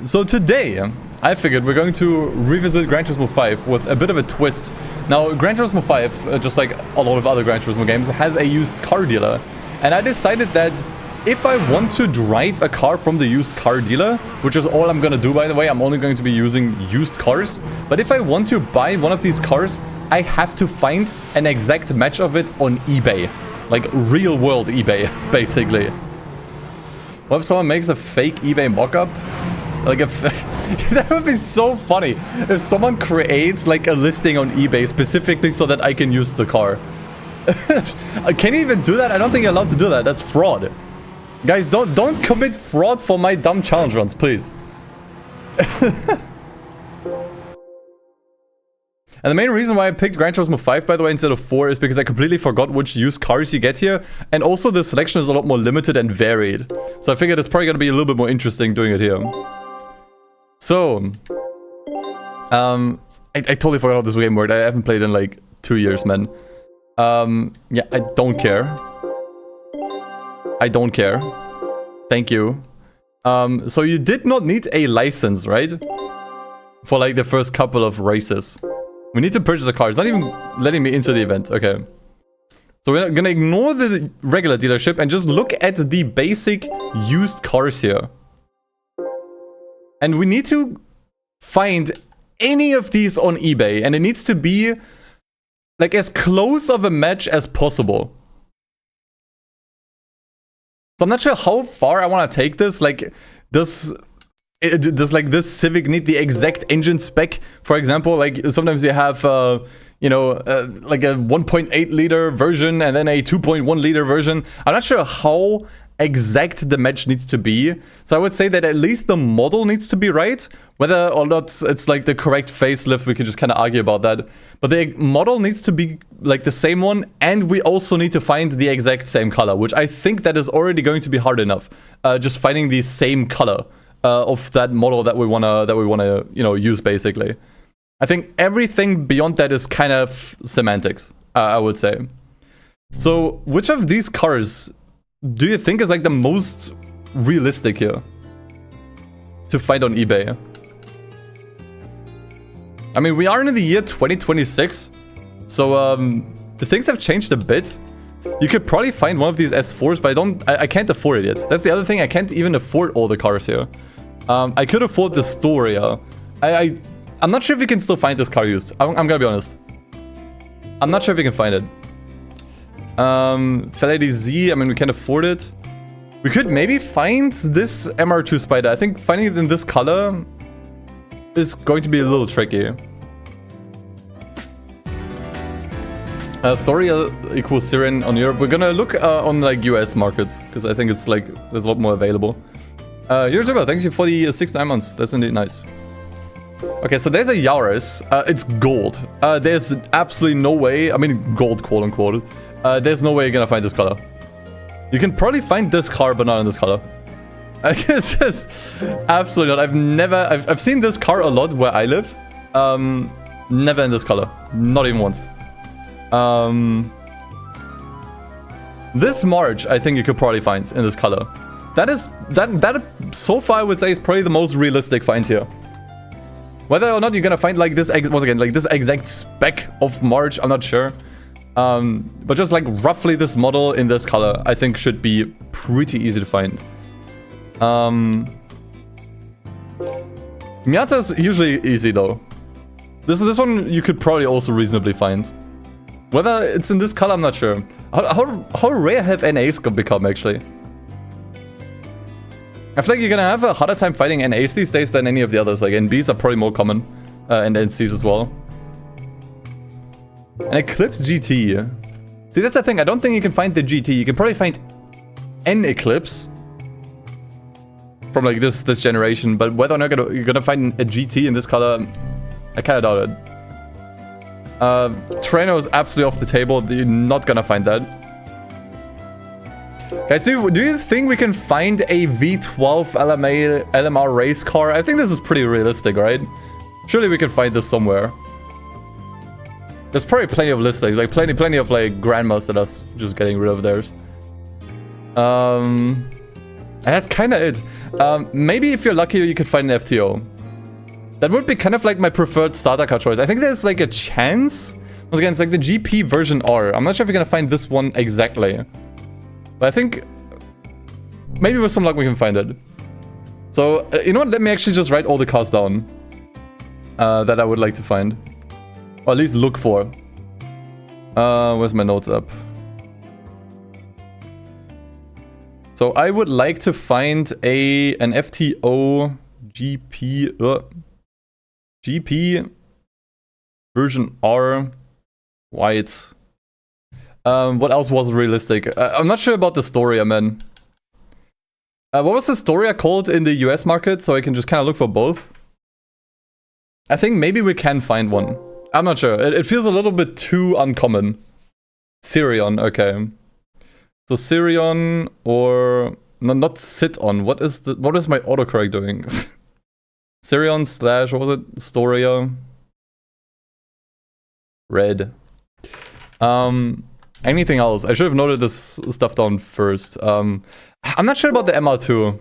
So today, I figured we're going to revisit Gran Turismo 5 with a bit of a twist. Now, Gran Turismo 5, just like a lot of other Gran Turismo games, has a used car dealer. And I decided that if I want to drive a car from the used car dealer, which is all I'm going to do, by the way, I'm only going to be using used cars. But if I want to buy one of these cars, I have to find an exact match of it on eBay. Like real world eBay, basically. What if someone makes a fake eBay mockup? Like that would be so funny if someone creates like a listing on eBay specifically so that I can use the car. Can you even do that? I don't think you're allowed to do that. That's fraud. Guys, don't commit fraud for my dumb challenge runs, please. And the main reason why I picked Gran Turismo 5, by the way, instead of 4 is because I completely forgot which used cars you get here. And also the selection is a lot more limited and varied. So I figured it's probably going to be a little bit more interesting doing it here. So, I totally forgot how this game worked. I haven't played in like 2 years, man. Yeah, I don't care. I don't care. Thank you. So you did not need a license, right? For like the first couple of races. We need to purchase a car. It's not even letting me into the event. Okay. So we're gonna ignore the regular dealership and just look at the basic used cars here. And we need to find any of these on eBay. And it needs to be like as close of a match as possible. So I'm not sure how far I want to take this. Like, does like this Civic need the exact engine spec? For example, like sometimes you have, you know, like a 1.8 liter version and then a 2.1 liter version. I'm not sure how exact the match needs to be. So I would say that at least the model needs to be right. Whether or not it's like the correct facelift, we could just kind of argue about that. But the model needs to be like the same one, and we also need to find the exact same color, which I think that is already going to be hard enough. Just finding the same color of that model that we wanna you know, use basically. I think everything beyond that is kind of semantics, I would say. So which of these cars do you think is like the most realistic here to find on eBay? I mean, we are in the year 2026, so the things have changed a bit. You could probably find one of these S4s, but I can't afford it yet. That's the other thing. I can't even afford all the cars here. I could afford the Storia. I'm not sure if you can still find this car used. I'm gonna be honest. I'm not sure if you can find it. Lady Z, I mean, we can't afford it. We could maybe find this MR2 Spider. I think finding it in this color is going to be a little tricky. Storia equals Syrian on Europe. We're gonna look on like US markets, because I think it's like there's a lot more available. You're thanks you for the 6 months. That's indeed nice. Okay, so there's a Yaris. It's gold. There's absolutely no way. I mean, gold, quote unquote. There's no way you're gonna find this color. You can probably find this car, but not in this color. I guess just absolutely not. I've seen this car a lot where I live. Never in this color. Not even once. This March, I think you could probably find in this color. That so far I would say is probably the most realistic find here. Whether or not you're gonna find like this, once again, like this exact spec of March, I'm not sure. But just like roughly this model in this color, I think should be pretty easy to find. Miata's usually easy though. This one you could probably also reasonably find. Whether it's in this color, I'm not sure. How rare have NAs become actually? I feel like you're gonna have a harder time finding NAs these days than any of the others. Like NBs are probably more common, and NCs as well. An Eclipse GT. See, that's the thing. I don't think you can find the GT. You can probably find an Eclipse from like this generation, but whether or not you're gonna find a GT in this color, I kind of doubt it. Treno is absolutely off the table. You're not gonna find that. Guys, do you think we can find a V12 LMR race car? I think this is pretty realistic, right? Surely we can find this somewhere. There's probably plenty of listings, like plenty of like grandmas that are just getting rid of theirs. That's kind of it. Maybe if you're lucky, you could find an FTO. That would be kind of like my preferred starter car choice. I think there's like a chance. Once again, it's like the GP version R. I'm not sure if you're gonna find this one exactly. But I think maybe with some luck we can find it. So, you know what? Let me actually just write all the cars down that I would like to find. Or at least look for. Where's my notes up? So I would like to find an FTO GP version R white. What else was realistic? I'm not sure about the Storia, man. What was the Storia called in the US market? So I can just kind of look for both. I think maybe we can find one. I'm not sure. It feels a little bit too uncommon. Sirion, okay. So Sirion or no, not Sit-On. What is my autocorrect doing? Sirion / what was it? Storia. Red. Anything else? I should have noted this stuff down first. I'm not sure about the MR2.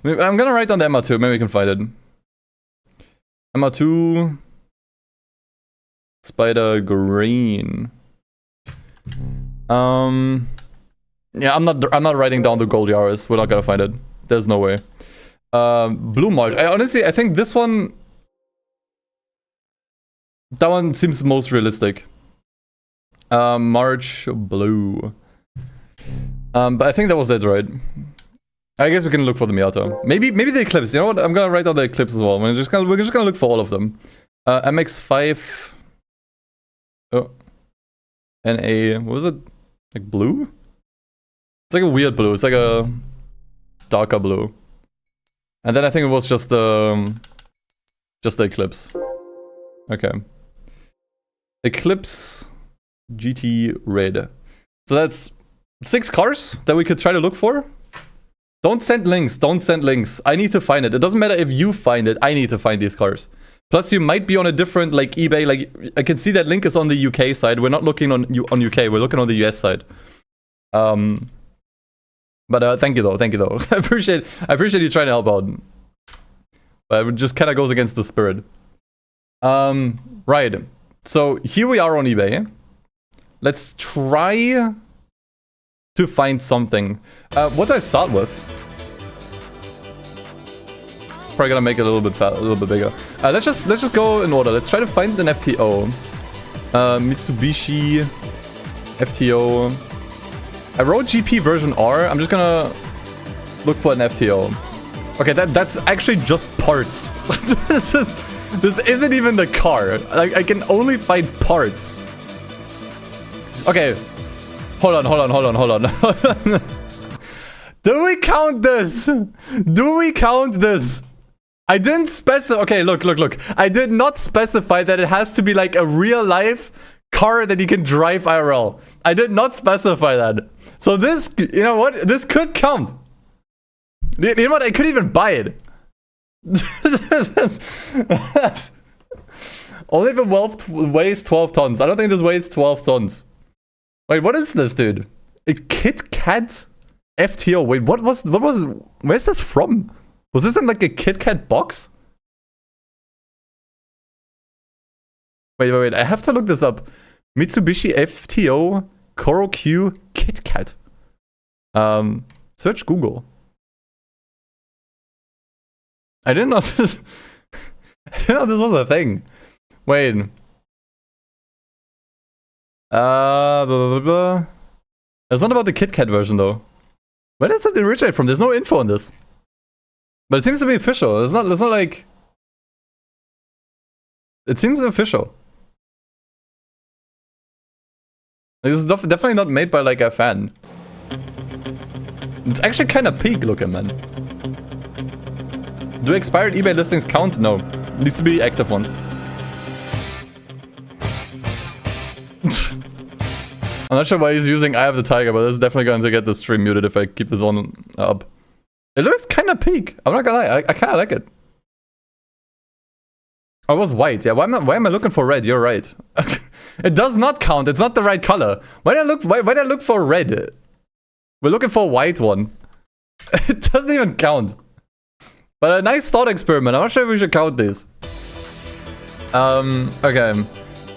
I'm gonna write down the MR2. Maybe we can find it. MR2. Spider Green. Yeah, I'm not writing down the gold Yaris. We're not gonna find it. There's no way. Blue March. I think this one. That one seems most realistic. March Blue. But I think that was it, right? I guess we can look for the Miata. Maybe the Eclipse. You know what? I'm gonna write down the Eclipse as well. We're just gonna look for all of them. MX5. Oh. NA. What was it? Like blue? It's like a weird blue. It's like a darker blue. And then I think it was just the Eclipse. Okay. Eclipse GT Red. So that's 6 cars that we could try to look for. Don't send links. Don't send links. I need to find it. It doesn't matter if you find it. I need to find these cars. Plus, you might be on a different, like, eBay. Like, I can see that link is on the UK side. We're not looking on UK. We're looking on the US side. But thank you though. Thank you though. I appreciate you trying to help out. But it just kind of goes against the spirit. Right. So here we are on eBay. Let's try to find something. What do I start with? Probably gonna make it a little bit bigger. Let's just go in order. Let's try to find an FTO. Mitsubishi FTO. I wrote GP version R. I'm just gonna look for an FTO. Okay, that's actually just parts. This isn't even the car. I can only find parts. Okay. Hold on. Do we count this? Do we count this? I didn't specify. Okay, look. I did not specify that it has to be like a real life car that you can drive IRL. I did not specify that. So this, you know what? This could count. You know what? I could even buy it. Only if it weighs 12 tons. I don't think this weighs 12 tons. Wait, what is this, dude? A Kit Kat FTO. Wait, what was? Where's this from? Was this in like a Kit Kat box? Wait. I have to look this up. Mitsubishi FTO Coro Q Kit Kat. Search Google. I didn't know this. I didn't know this was a thing. Wait. Blah, blah, blah. It's not about the Kit Kat version though. Where does it originate from? There's no info on this. But it seems to be official. It's not like... It seems official. Like, this is definitely not made by like a fan. It's actually kind of peak looking, man. Do expired eBay listings count? No. Needs to be active ones. I'm not sure why he's using Eye of the Tiger, but this is definitely going to get the stream muted if I keep this one up. It looks kind of peak. I'm not gonna lie. I kind of like it. Oh, it was white. Yeah, why am I looking for red? You're right. It does not count. It's not the right color. Why did I look for red? We're looking for a white one. It doesn't even count. But a nice thought experiment. I'm not sure if we should count these. Okay.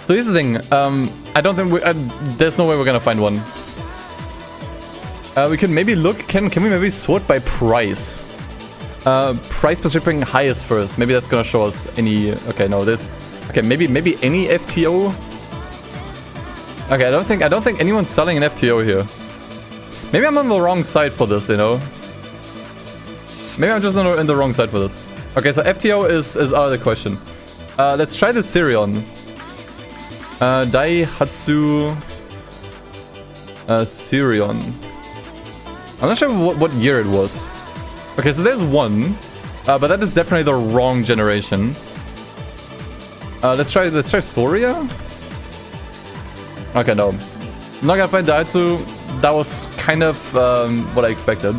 So here's the thing. I don't think there's no way we're gonna find one. We can maybe look. Can we maybe sort by price? Price per shipping highest first. Maybe that's gonna show us any. Okay, no, this. Okay, maybe any FTO. Okay, I don't think anyone's selling an FTO here. Maybe I'm on the wrong side for this, you know. Maybe I'm just in the wrong side for this. Okay, so FTO is out of the question. Let's try the Sirion. Daihatsu Sirion. I'm not sure what year it was. Okay, so there's one, but that is definitely the wrong generation. Let's try Storia. Okay, no, I'm not gonna find Daihatsu. That was kind of what I expected.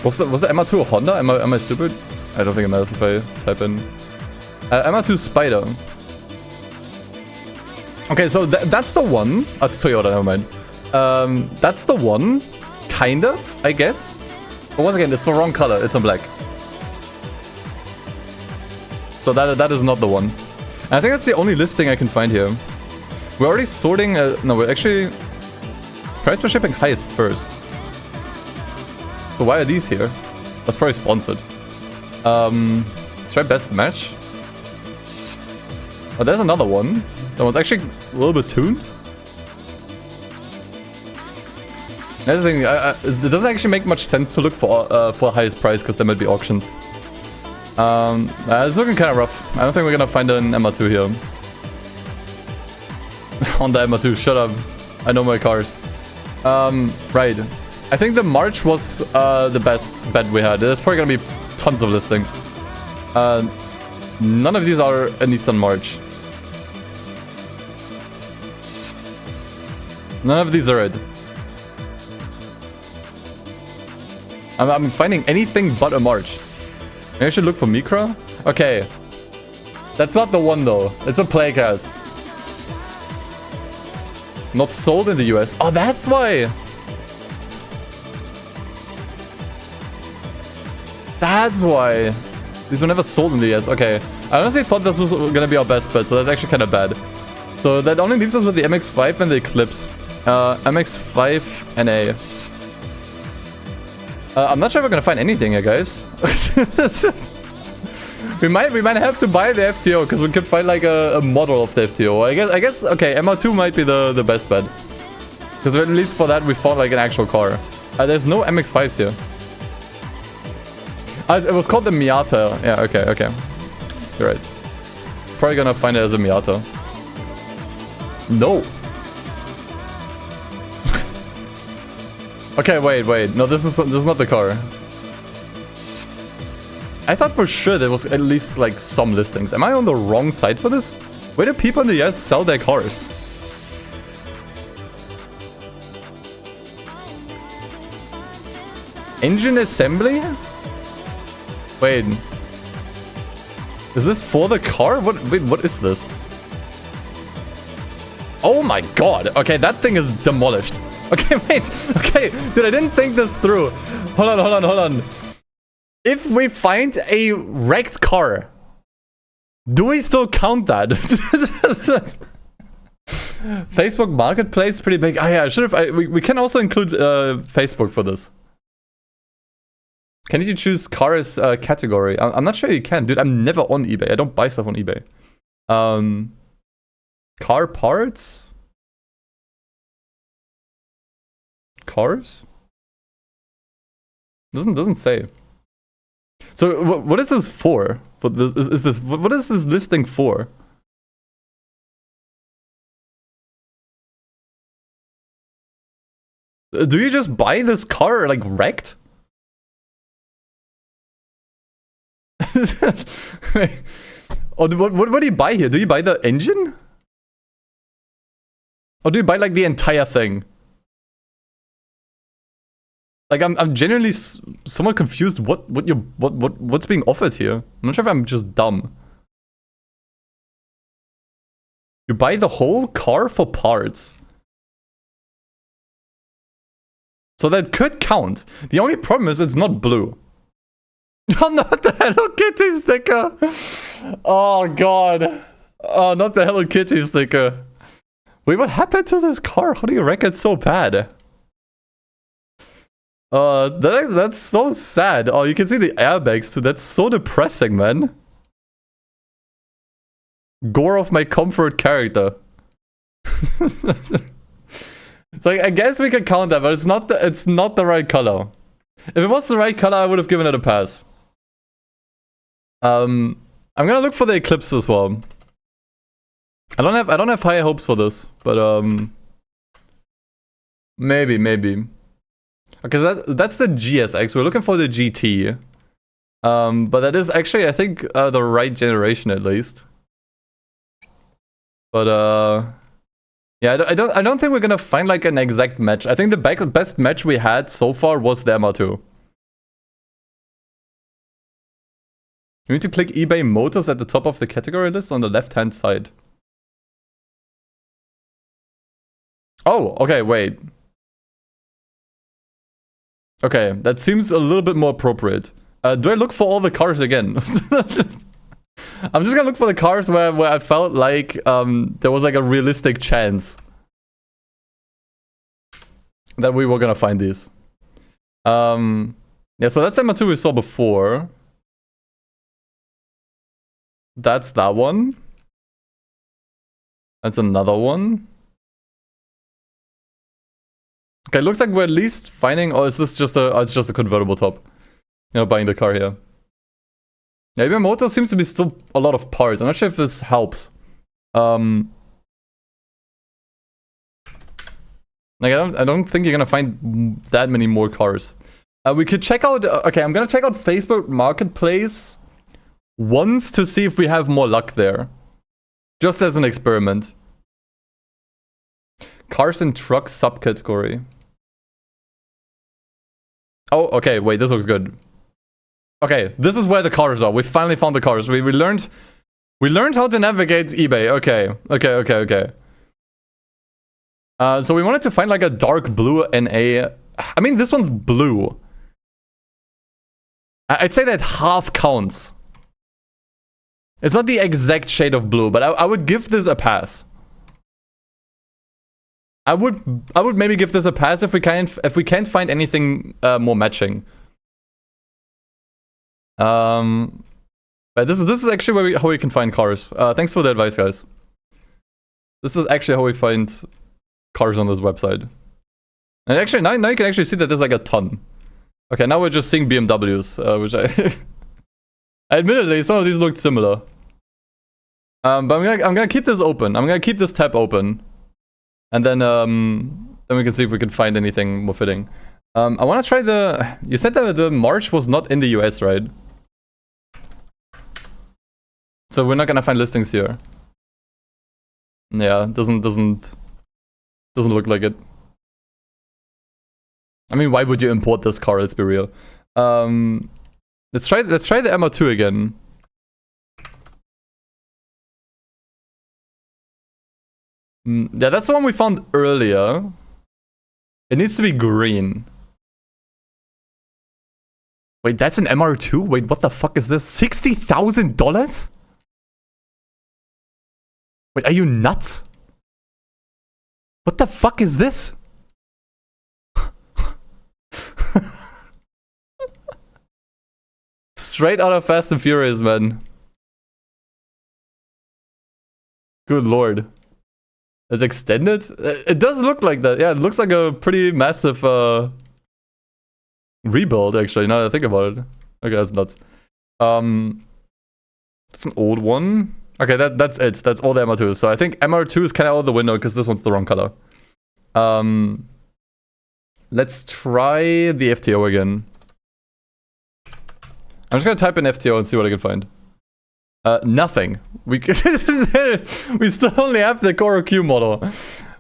Was the MR2 a Honda? Am I stupid? I don't think it matters if I type in MR2 Spider. Okay, so that's the one. That's Toyota, never mind. That's the one, kind of, I guess. But once again, it's the wrong color. It's in black. So that is not the one. And I think that's the only listing I can find here. We're already sorting. No, we're actually price per shipping highest first. So why are these here? That's probably sponsored. Let's try best match. Oh, there's another one. That one's actually a little bit tuned. Another thing, it doesn't actually make much sense to look for highest price because there might be auctions. It's looking kind of rough. I don't think we're gonna find an MR2 here. Honda MR2, shut up. I know my cars. Right. I think the March was the best bet we had. There's probably gonna be tons of listings. None of these are a Nissan March. None of these are it. I'm finding anything but a March. Maybe I should look for Micra? Okay. That's not the one though. It's a playcast. Not sold in the US. Oh, that's why. That's why. These were never sold in the US. Okay. I honestly thought this was gonna be our best bet, so that's actually kind of bad. So that only leaves us with the MX-5 and the Eclipse. MX-5 NA. I'm not sure if we're gonna find anything here, guys. we might have to buy the FTO because we could find like a model of the FTO. I guess okay, MR2 might be the best bet. Because at least for that we found like an actual car. There's no MX-5s here. It was called the Miata. Yeah, okay. You're right. Probably gonna find it as a Miata. No. Okay, wait. No, this is not the car. I thought for sure there was at least like some listings. Am I on the wrong side for this? Where do people in the US sell their cars? Engine assembly? Wait. Is this for the car? Wait, what is this? Oh my god. Okay, that thing is demolished. Okay, wait. Okay, dude, I didn't think this through. Hold on. If we find a wrecked car, do we still count that? Facebook Marketplace, pretty big. Oh yeah, I should have. We can also include Facebook for this. Can you choose cars category? I'm not sure you can, dude. I'm never on eBay. I don't buy stuff on eBay. Car parts. Cars? Doesn't say. So what is this for? What is this listing for? Do you just buy this car like wrecked? Oh, what do you buy here? Do you buy the engine? Or do you buy like the entire thing? Like I'm genuinely somewhat confused what's being offered here. I'm not sure if I'm just dumb. You buy the whole car for parts. So that could count. The only problem is it's not blue. Oh, not the Hello Kitty sticker. Oh, God. Oh, not the Hello Kitty sticker. Wait, what happened to this car? How do you wreck it so bad? That's so sad. Oh, you can see the airbags too. That's so depressing, man. Gore of my comfort character. So I guess we can count that, but it's not the right color. If it was the right color, I would have given it a pass. I'm gonna look for the Eclipse as well. I don't have high hopes for this, but maybe. Okay, that's the GSX. We're looking for the GT. But that is actually, I think, the right generation at least. But yeah, I don't think we're gonna find like an exact match. I think the best match we had so far was the MR2. You need to click eBay Motors at the top of the category list on the left-hand side. Oh, okay, wait. Okay, that seems a little bit more appropriate. Do I look for all the cars again? I'm just gonna look for the cars where I felt like there was like a realistic chance that we were gonna find these. Yeah, so that's MR2 we saw before. That's that one. That's another one. Okay, looks like we're at least finding. Oh, is this just a? Oh, it's just a convertible top. You know, buying the car here. Yeah, even motor seems to be still a lot of parts. I'm not sure if this helps. Like I don't think you're gonna find that many more cars. We could check out. Okay, I'm gonna check out Facebook Marketplace once to see if we have more luck there, just as an experiment. Cars and trucks subcategory. Oh, okay, wait, this looks good. Okay, this is where the cars are. We finally found the cars. We learned how to navigate eBay. Okay. So we wanted to find like a dark blue NA. I mean, this one's blue. I'd say that half counts. It's not the exact shade of blue, but I would give this a pass. I would maybe give this a pass if we can't find anything more matching. But this is actually how we can find cars. Thanks for the advice, guys. This is actually how we find cars on this website. And actually, now you can actually see that there's like a ton. Okay, now we're just seeing BMWs, which admittedly, some of these looked similar. But I'm gonna keep this open. I'm gonna keep this tab open, and then we can see if we can find anything more fitting. I want to try the. You said that the March was not in the US, right? So we're not gonna find listings here. Yeah, doesn't look like it. I mean, why would you import this car? Let's be real. Let's try the MR2 again. Yeah, that's the one we found earlier. It needs to be green. Wait, that's an MR2? Wait, what the fuck is this? $60,000? Wait, are you nuts? What the fuck is this? Straight out of Fast and Furious, man. Good lord. It's extended? It does look like that. Yeah, it looks like a pretty massive rebuild, actually, now that I think about it. Okay, that's nuts. That's an old one. Okay, that's it. That's all the MR2 is. So I think MR2 is kind of out the window because this one's the wrong color. Let's try the FTO again. I'm just gonna type in FTO and see what I can find. Nothing. We still only have the Coro Q model,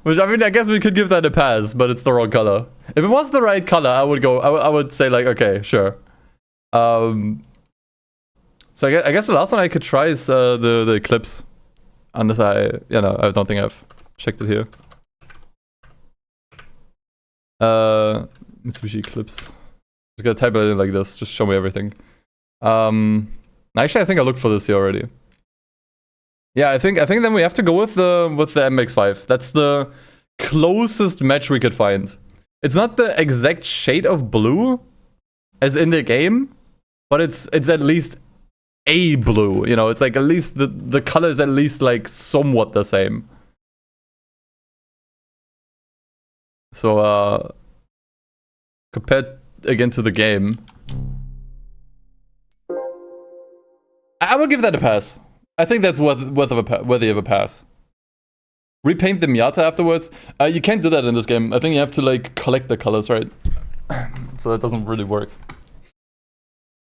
which I mean, I guess we could give that a pass, but it's the wrong color. If it was the right color, I would go. I would say like, okay, sure. So I guess the last one I could try is the Eclipse, unless I don't think I've checked it here. Mitsubishi Eclipse. Just gonna type it in like this. Just show me everything. Actually, I think I looked for this here already. Yeah, I think then we have to go with the MX-5. That's the closest match we could find. It's not the exact shade of blue as in the game, but it's at least a blue. You know, it's like at least the color is at least like somewhat the same. So compared again to the game, I would give that a pass. I think that's worthy of a pass. Repaint the Miata afterwards. You can't do that in this game. I think you have to like collect the colors, right? So that doesn't really work.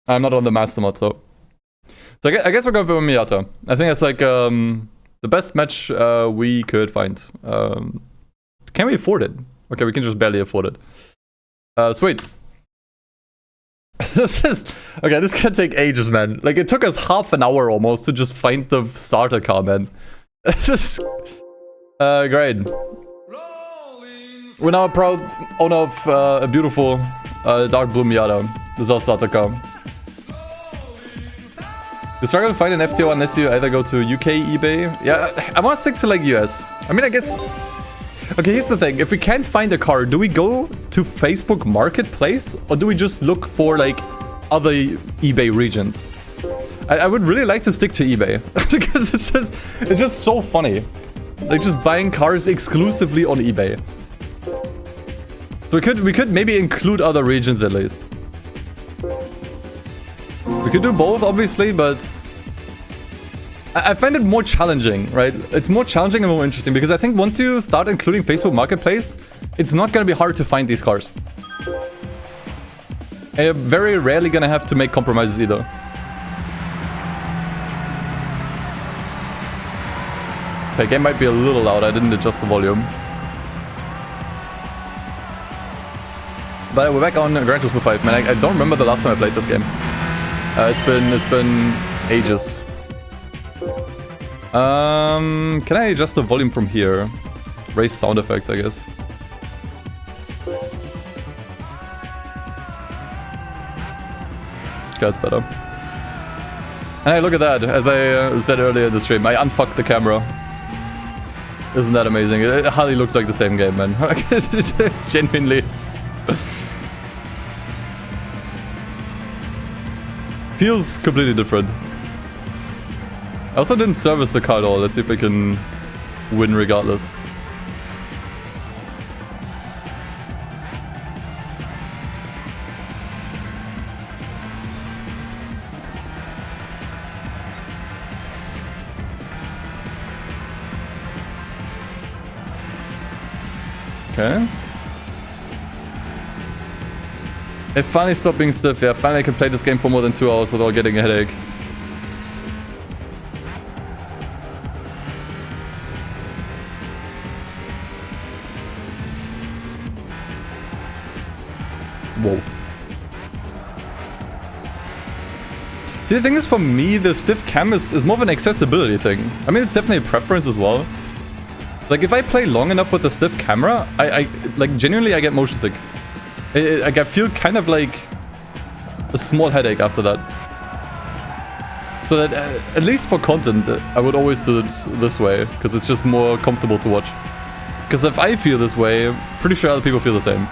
I'm not on the Mazda mod, so I guess we're going for Miata. I think that's like the best match we could find. Can we afford it? Okay, we can just barely afford it. Sweet. This can take ages, man. Like, it took us half an hour almost to just find the starter car, man. This is great. We're now a proud owner of a beautiful dark blue Miata. This is our starter car. You struggle to find an FTO unless you either go to UK eBay. Yeah, I want to stick to like US. I mean, I guess. Okay, here's the thing. If we can't find a car, do we go to Facebook Marketplace or do we just look for like other eBay regions? I would really like to stick to eBay because it's just so funny. Like just buying cars exclusively on eBay. So we could maybe include other regions at least. We could do both, obviously, but I find it more challenging, right? It's more challenging and more interesting because I think once you start including Facebook Marketplace, it's not going to be hard to find these cars. And you're very rarely going to have to make compromises either. Okay, game might be a little loud. I didn't adjust the volume. But we're back on Gran Turismo 5, man. I don't remember the last time I played this game. It's been ages. Can I adjust the volume from here? Raise sound effects, I guess. Okay, that's better. And hey, look at that. As I said earlier in the stream, I unfucked the camera. Isn't that amazing? It hardly looks like the same game, man. It's genuinely... feels completely different. I also didn't service the car at all. Let's see if I can win regardless. Okay. It finally stopped being stiff. Yeah, finally I can play this game for more than 2 hours without getting a headache. Whoa. See, the thing is, for me, the stiff cam is more of an accessibility thing. I mean, it's definitely a preference as well. Like, if I play long enough with a stiff camera, I like, genuinely, I get motion sick. I feel kind of like a small headache after that. So that, at least for content, I would always do it this way, because it's just more comfortable to watch. Because if I feel this way, I'm pretty sure other people feel the same.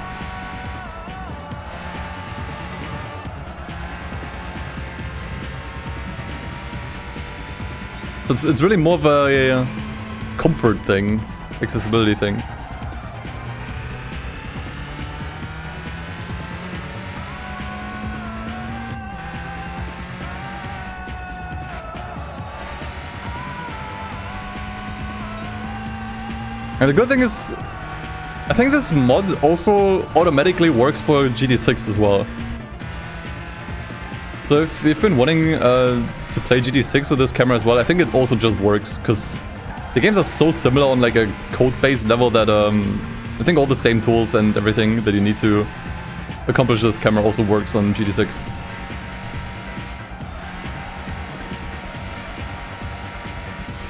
So it's really more of a comfort thing, accessibility thing. And the good thing is, I think this mod also automatically works for GT6 as well. So if you've been wanting to play GT6 with this camera as well, I think it also just works, because the games are so similar on like a code-based level that I think all the same tools and everything that you need to accomplish this camera also works on GT6.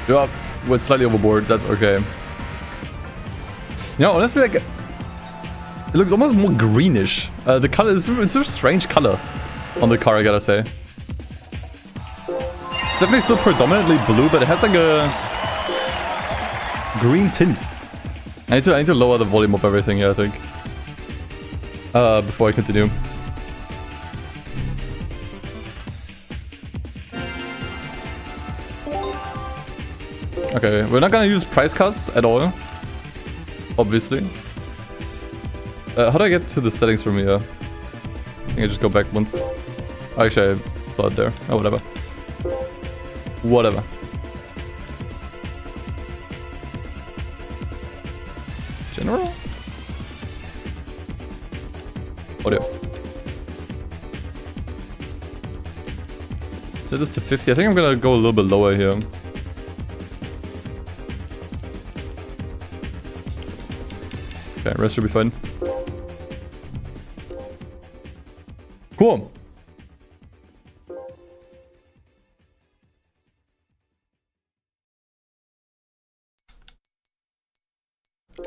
Yeah, went slightly overboard, that's okay. You know, honestly, like, It looks almost more greenish. The color is it's a strange color on the car, I gotta say. It's definitely still predominantly blue, but it has like a green tint. I need to lower the volume of everything here, I think. Before I continue. Okay, we're not gonna use price cuts at all. Obviously. How do I get to the settings from here? I think I just go back once. Oh, actually, I saw it there. Oh, whatever. Whatever. General? Audio. Set this to 50. I think I'm gonna go a little bit lower here. Okay, rest should be fine. Cool.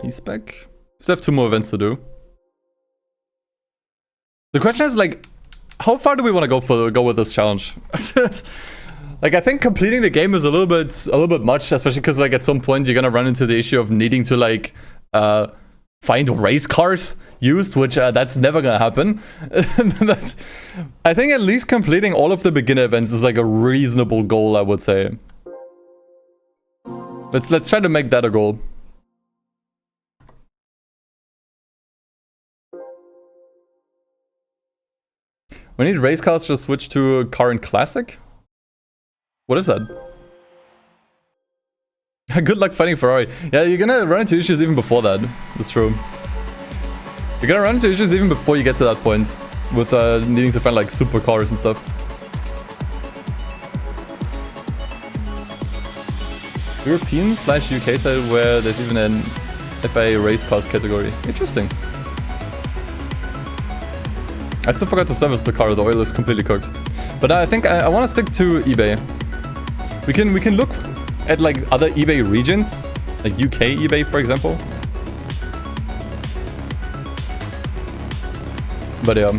E-spec. Still have 2 more events to do. The question is like, how far do we want to go with this challenge? Like, I think completing the game is a little bit much, especially because like at some point you're gonna run into the issue of needing to like find race cars used, which that's never gonna happen. But I think at least completing all of the beginner events is like a reasonable goal, I would say. Let's try to make that a goal. We need race cars to switch to current classic? What is that? Good luck fighting Ferrari. Yeah, you're gonna run into issues even before that. That's true. You're gonna run into issues even before you get to that point. With needing to find like supercars and stuff. European/UK side where there's even an FIA race cars category. Interesting. I still forgot to service the car, the oil is completely cooked. But I think I want to stick to eBay. We can look at like other eBay regions, like UK eBay for example. But yeah.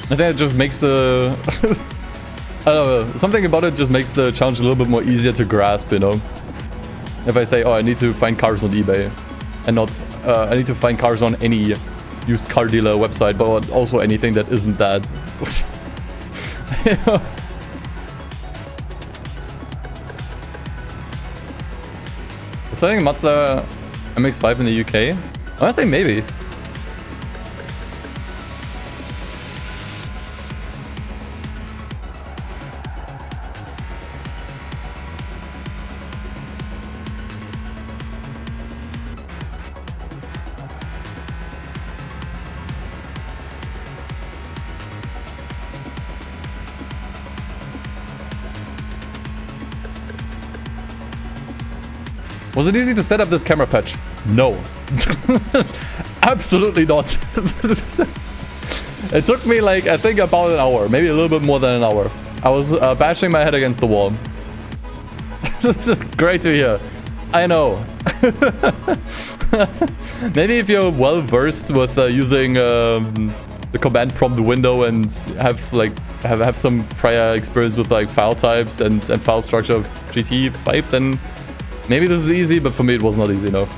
I think it just makes the... I don't know, something about it just makes the challenge a little bit more easier to grasp, you know? If I say, oh, I need to find cars on eBay, and not, I need to find cars on any used car dealer website, but also anything that isn't that. Selling Mazda MX-5 in the UK? Honestly, maybe. Was it easy to set up this camera patch? No. Absolutely not. It took me like, I think about an hour, maybe a little bit more than an hour. I was bashing my head against the wall. Great to hear. I know. Maybe if you're well versed with using the command prompt window and have some prior experience with like file types and file structure of GT5, then maybe this is easy, but for me it was not easy, no.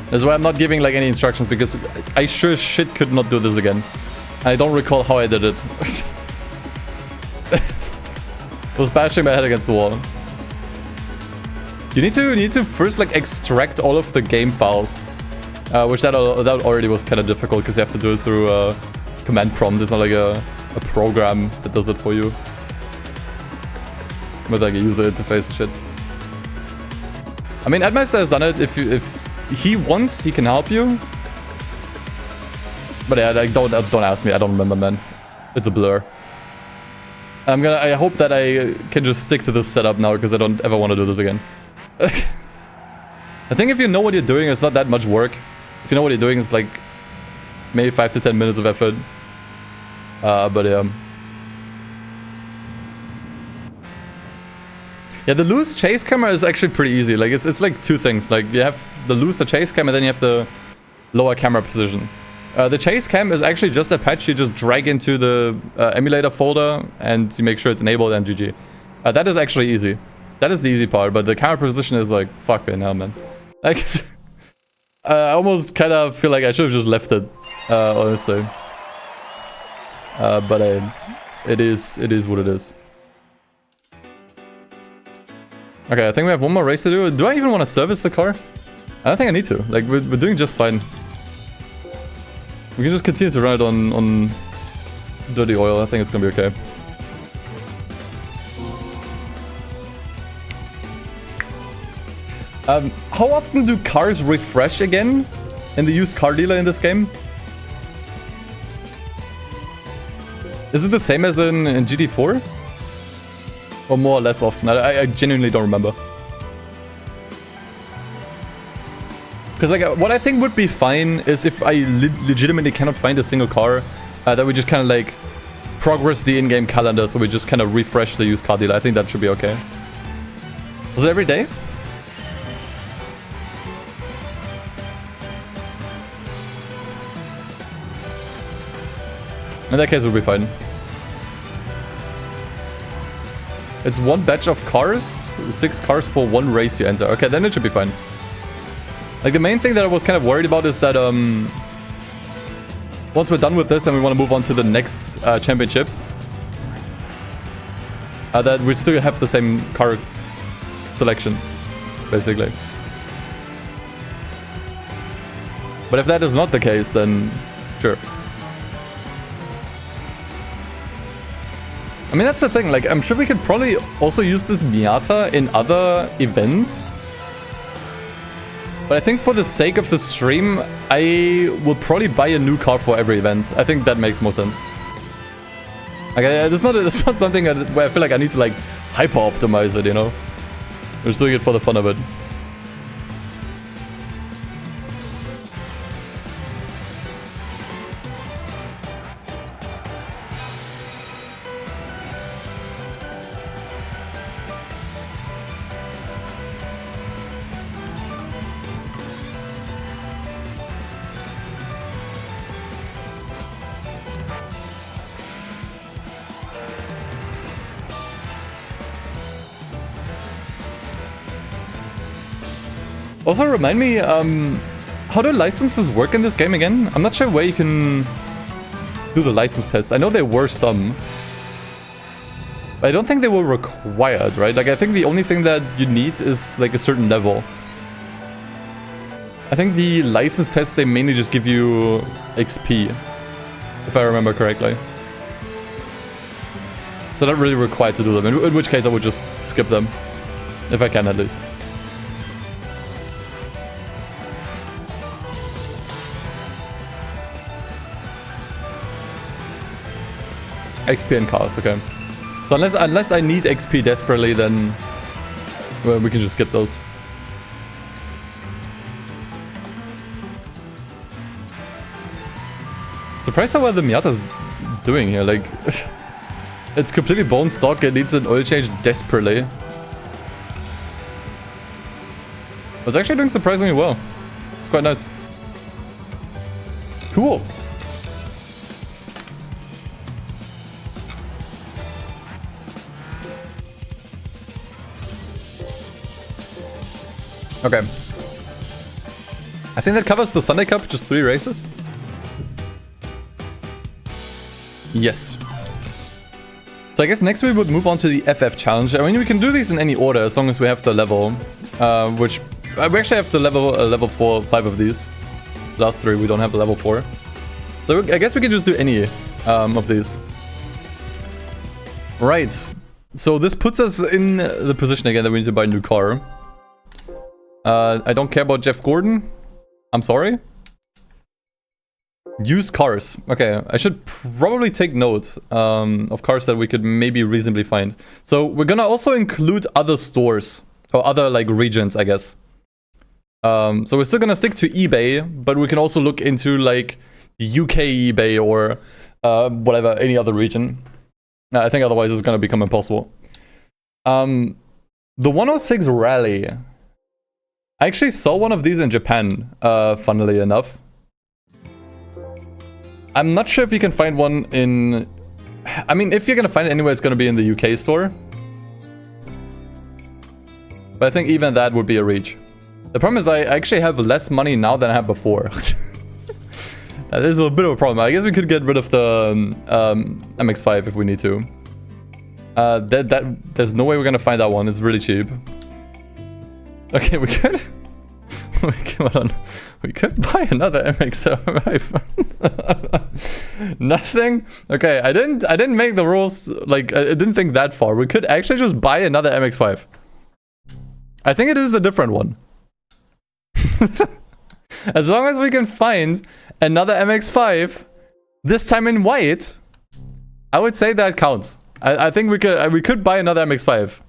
That's why I'm not giving like any instructions, because I sure as shit could not do this again. I don't recall how I did it. I was bashing my head against the wall. You need to first like extract all of the game files, which that already was kind of difficult because you have to do it through a command prompt. It's not like a program that does it for you. With like a user interface and shit. I mean, Admeister has done it. If he wants, he can help you. But yeah, like, don't ask me. I don't remember, man. It's a blur. I hope that I can just stick to this setup now, because I don't ever want to do this again. I think if you know what you're doing, it's not that much work. If you know what you're doing, it's like maybe 5 to 10 minutes of effort. But yeah. Yeah, the loose chase camera is actually pretty easy. Like it's like two things. Like you have the looser chase cam and then you have the lower camera position. The chase cam is actually just a patch you just drag into the emulator folder and you make sure it's enabled and GG. That is actually easy. That is the easy part, but the camera position is like, fuck it now, man. Like, I almost kind of feel like I should have just left it, honestly. But it is what it is. Okay, I think we have one more race to do. Do I even want to service the car? I don't think I need to. Like, we're doing just fine. We can just continue to run it on dirty oil. I think it's gonna be okay. How often do cars refresh again in the used car dealer in this game? Is it the same as in GT4? Or more or less often? I genuinely don't remember. Because like what I think would be fine is if I legitimately cannot find a single car, that we just kind of like progress the in-game calendar, so we just kind of refresh the used car dealer. I think that should be okay. Was it every day? In that case, it will be fine. It's one batch of cars, 6 cars for one race you enter. Okay, then it should be fine. Like, the main thing that I was kind of worried about is that, once we're done with this and we want to move on to the next championship, that we still have the same car selection, basically. But if that is not the case, then sure. I mean, that's the thing, like, I'm sure we could probably also use this Miata in other events. But I think for the sake of the stream, I will probably buy a new car for every event. I think that makes more sense. Like, it's not something where I feel like I need to, like, hyper-optimize it, you know? We're just doing it for the fun of it. Also, remind me, how do licenses work in this game again? I'm not sure where you can do the license tests. I know there were some, but I don't think they were required, right? Like, I think the only thing that you need is, like, a certain level. I think the license tests, they mainly just give you XP, if I remember correctly. So not really required to do them, in which case I would just skip them, if I can at least. XP and cars, okay. So unless I need XP desperately, then well, we can just skip those. Surprised how well the Miata's doing here. Like, it's completely bone stock. It needs an oil change desperately. It's actually doing surprisingly well. It's quite nice. Cool. Okay. I think that covers the Sunday Cup, just 3 races. Yes. So I guess next we would move on to the FF challenge. I mean, we can do these in any order as long as we have the level, which we actually have the level 4, 5 of these. Last 3 we don't have the level 4. So I guess we can just do any of these. Right. So this puts us in the position again that we need to buy a new car. I don't care about Jeff Gordon. I'm sorry. Used cars. Okay, I should probably take note of cars that we could maybe reasonably find. So we're gonna also include other stores. Or other, like, regions, I guess. So we're still gonna stick to eBay, but we can also look into, like, UK eBay or whatever, any other region. I think otherwise it's gonna become impossible. The 106 Rally. I actually saw one of these in Japan, funnily enough. I'm not sure if you can find one in... I mean, if you're gonna find it anywhere, it's gonna be in the UK store. But I think even that would be a reach. The problem is I actually have less money now than I had before. That is a bit of a problem. I guess we could get rid of the MX-5 if we need to. There's no way we're gonna find that one. It's really cheap. Okay, we could... Come on. We could buy another MX-5. Nothing? Okay, I didn't make the rules, like, I didn't think that far. We could actually just buy another MX-5. I think it is a different one. As long as we can find another MX-5, this time in white, I would say that counts. I think we could buy another MX-5.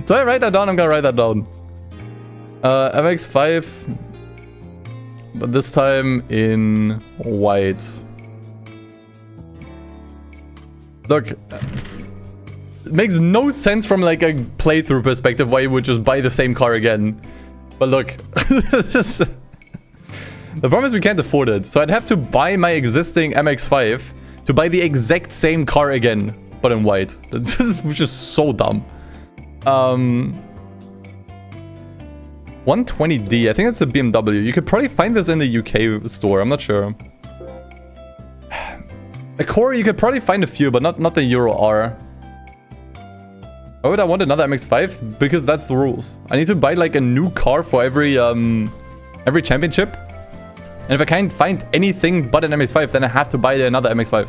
Do I write that down? I'm gonna write that down. MX-5, but this time in white. Look, it makes no sense from like a playthrough perspective why you would just buy the same car again. But look, the problem is we can't afford it. So I'd have to buy my existing MX-5 to buy the exact same car again, but in white. This is just so dumb. 120D, I think that's a BMW. You could probably find this in the UK store, I'm not sure. A core, you could probably find a few, but not the Euro R. Why would I want another MX-5? Because that's the rules. I need to buy like a new car for every championship. And if I can't find anything but an MX-5, then I have to buy another MX-5.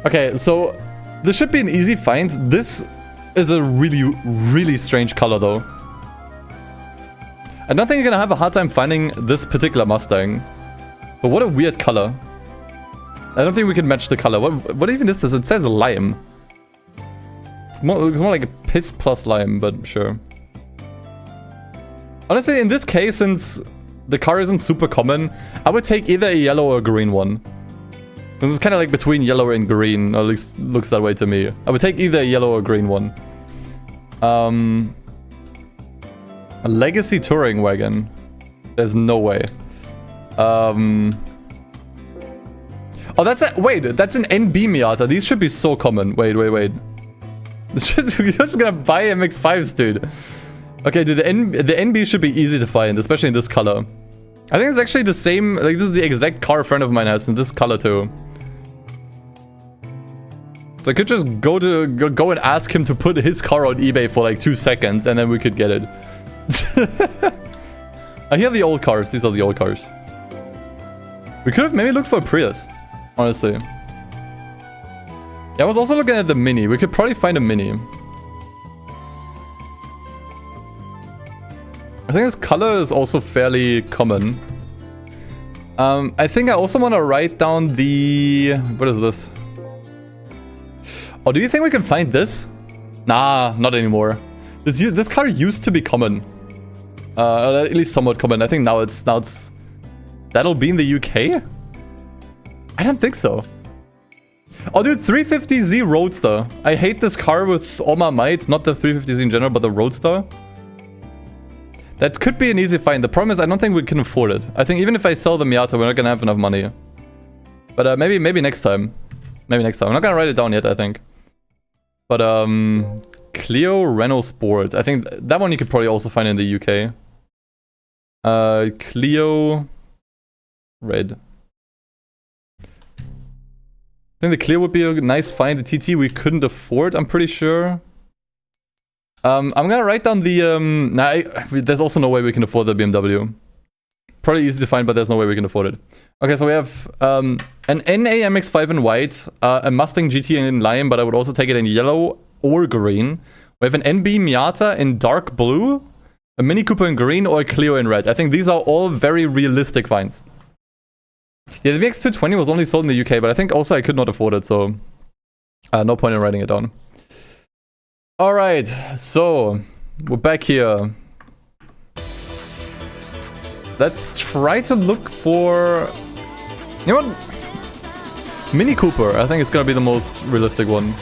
Okay, so this should be an easy find. This is a really, really strange color though. I don't think you're gonna have a hard time finding this particular Mustang. But what a weird color. I don't think we can match the color. What even is this? It says lime. It's more like a piss plus lime, but sure. Honestly, in this case, since the car isn't super common, I would take either a yellow or a green one. This is kind of like between yellow and green, or at least looks that way to me. I would take either a yellow or green one. A legacy touring wagon. There's no way. Oh, that's a... Wait, that's an NB Miata. These should be so common. Wait. You're just gonna buy MX-5s, dude. Okay, dude, the NB should be easy to find, especially in this color. I think it's actually the same... Like, this is the exact car a friend of mine has in this color, too. So I could just go and ask him to put his car on eBay for like 2 seconds, and then we could get it. I hear the old cars. These are the old cars. We could have maybe looked for a Prius, honestly. Yeah, I was also looking at the Mini. We could probably find a Mini. I think this color is also fairly common. I think I also want to write down the... What is this? Oh, do you think we can find this? Nah, not anymore. This car used to be common. At least somewhat common. I think now it's... That'll be in the UK? I don't think so. Oh, dude, 350Z Roadster. I hate this car with all my might. Not the 350Z in general, but the Roadster. That could be an easy find. The problem is I don't think we can afford it. I think even if I sell the Miata, we're not gonna have enough money. But maybe next time. Maybe next time. I'm not gonna write it down yet, I think. But Clio Renault Sport. I think that one you could probably also find in the UK. Clio Red. I think the Clio would be a nice find. The TT we couldn't afford, I'm pretty sure. I'm gonna write down the there's also no way we can afford the BMW. Probably easy to find, but there's no way we can afford it. Okay, so we have an NA MX-5 in white, a Mustang GT in lime, but I would also take it in yellow or green. We have an NB Miata in dark blue, a Mini Cooper in green, or a Clio in red. I think these are all very realistic finds. Yeah, the VX220 was only sold in the UK, but I think also I could not afford it, so no point in writing it down. Alright, so we're back here. Let's try to look for... You know what? Mini Cooper. I think it's gonna be the most realistic one.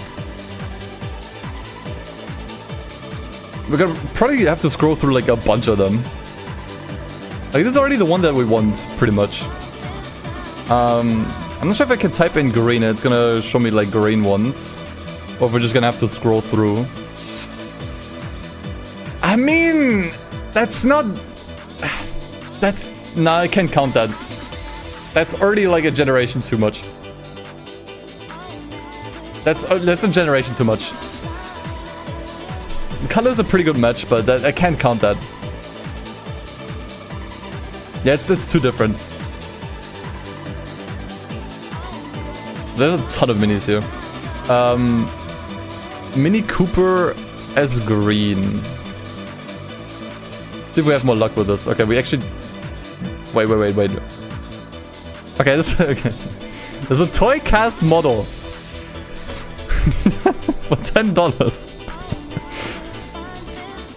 We're gonna probably have to scroll through like a bunch of them. Like this is already the one that we want, pretty much. I'm not sure if I can type in green and it's gonna show me like green ones. Or if we're just gonna have to scroll through. I mean, that's not... That's... Nah, I can't count that. That's already like a generation too much. That's a generation too much. The color is a pretty good match, but I can't count that. Yeah, it's too different. There's a ton of minis here. Mini Cooper as green. See if we have more luck with this. Okay, we actually... Wait. Okay, okay. There's a toy cast model. For $10.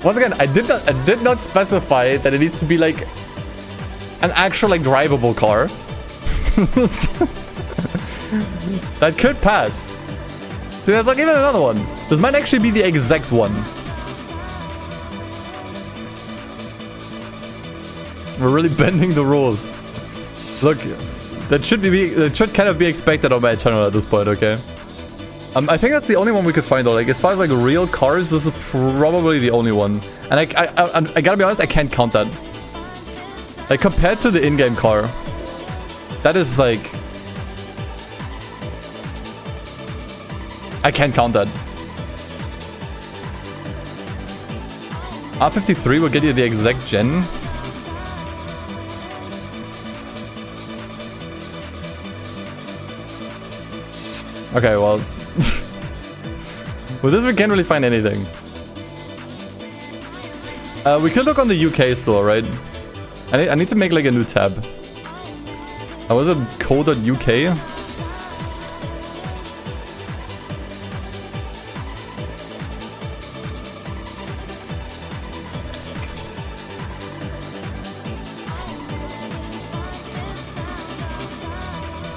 Once again, I did not specify that it needs to be like an actual like drivable car. That could pass. See, there's like even another one. This might actually be the exact one. We're really bending the rules. Look, that should kind of be expected on my channel at this point, okay? I think that's the only one we could find though. Like as far as like real cars, this is probably the only one. And I gotta be honest, I can't count that. Like compared to the in-game car, that is like... I can't count that. R53 will get you the exact gen. Okay, well... With this we can't really find anything. We could look on the UK store, right? I need to make like a new tab. Was it co.uk?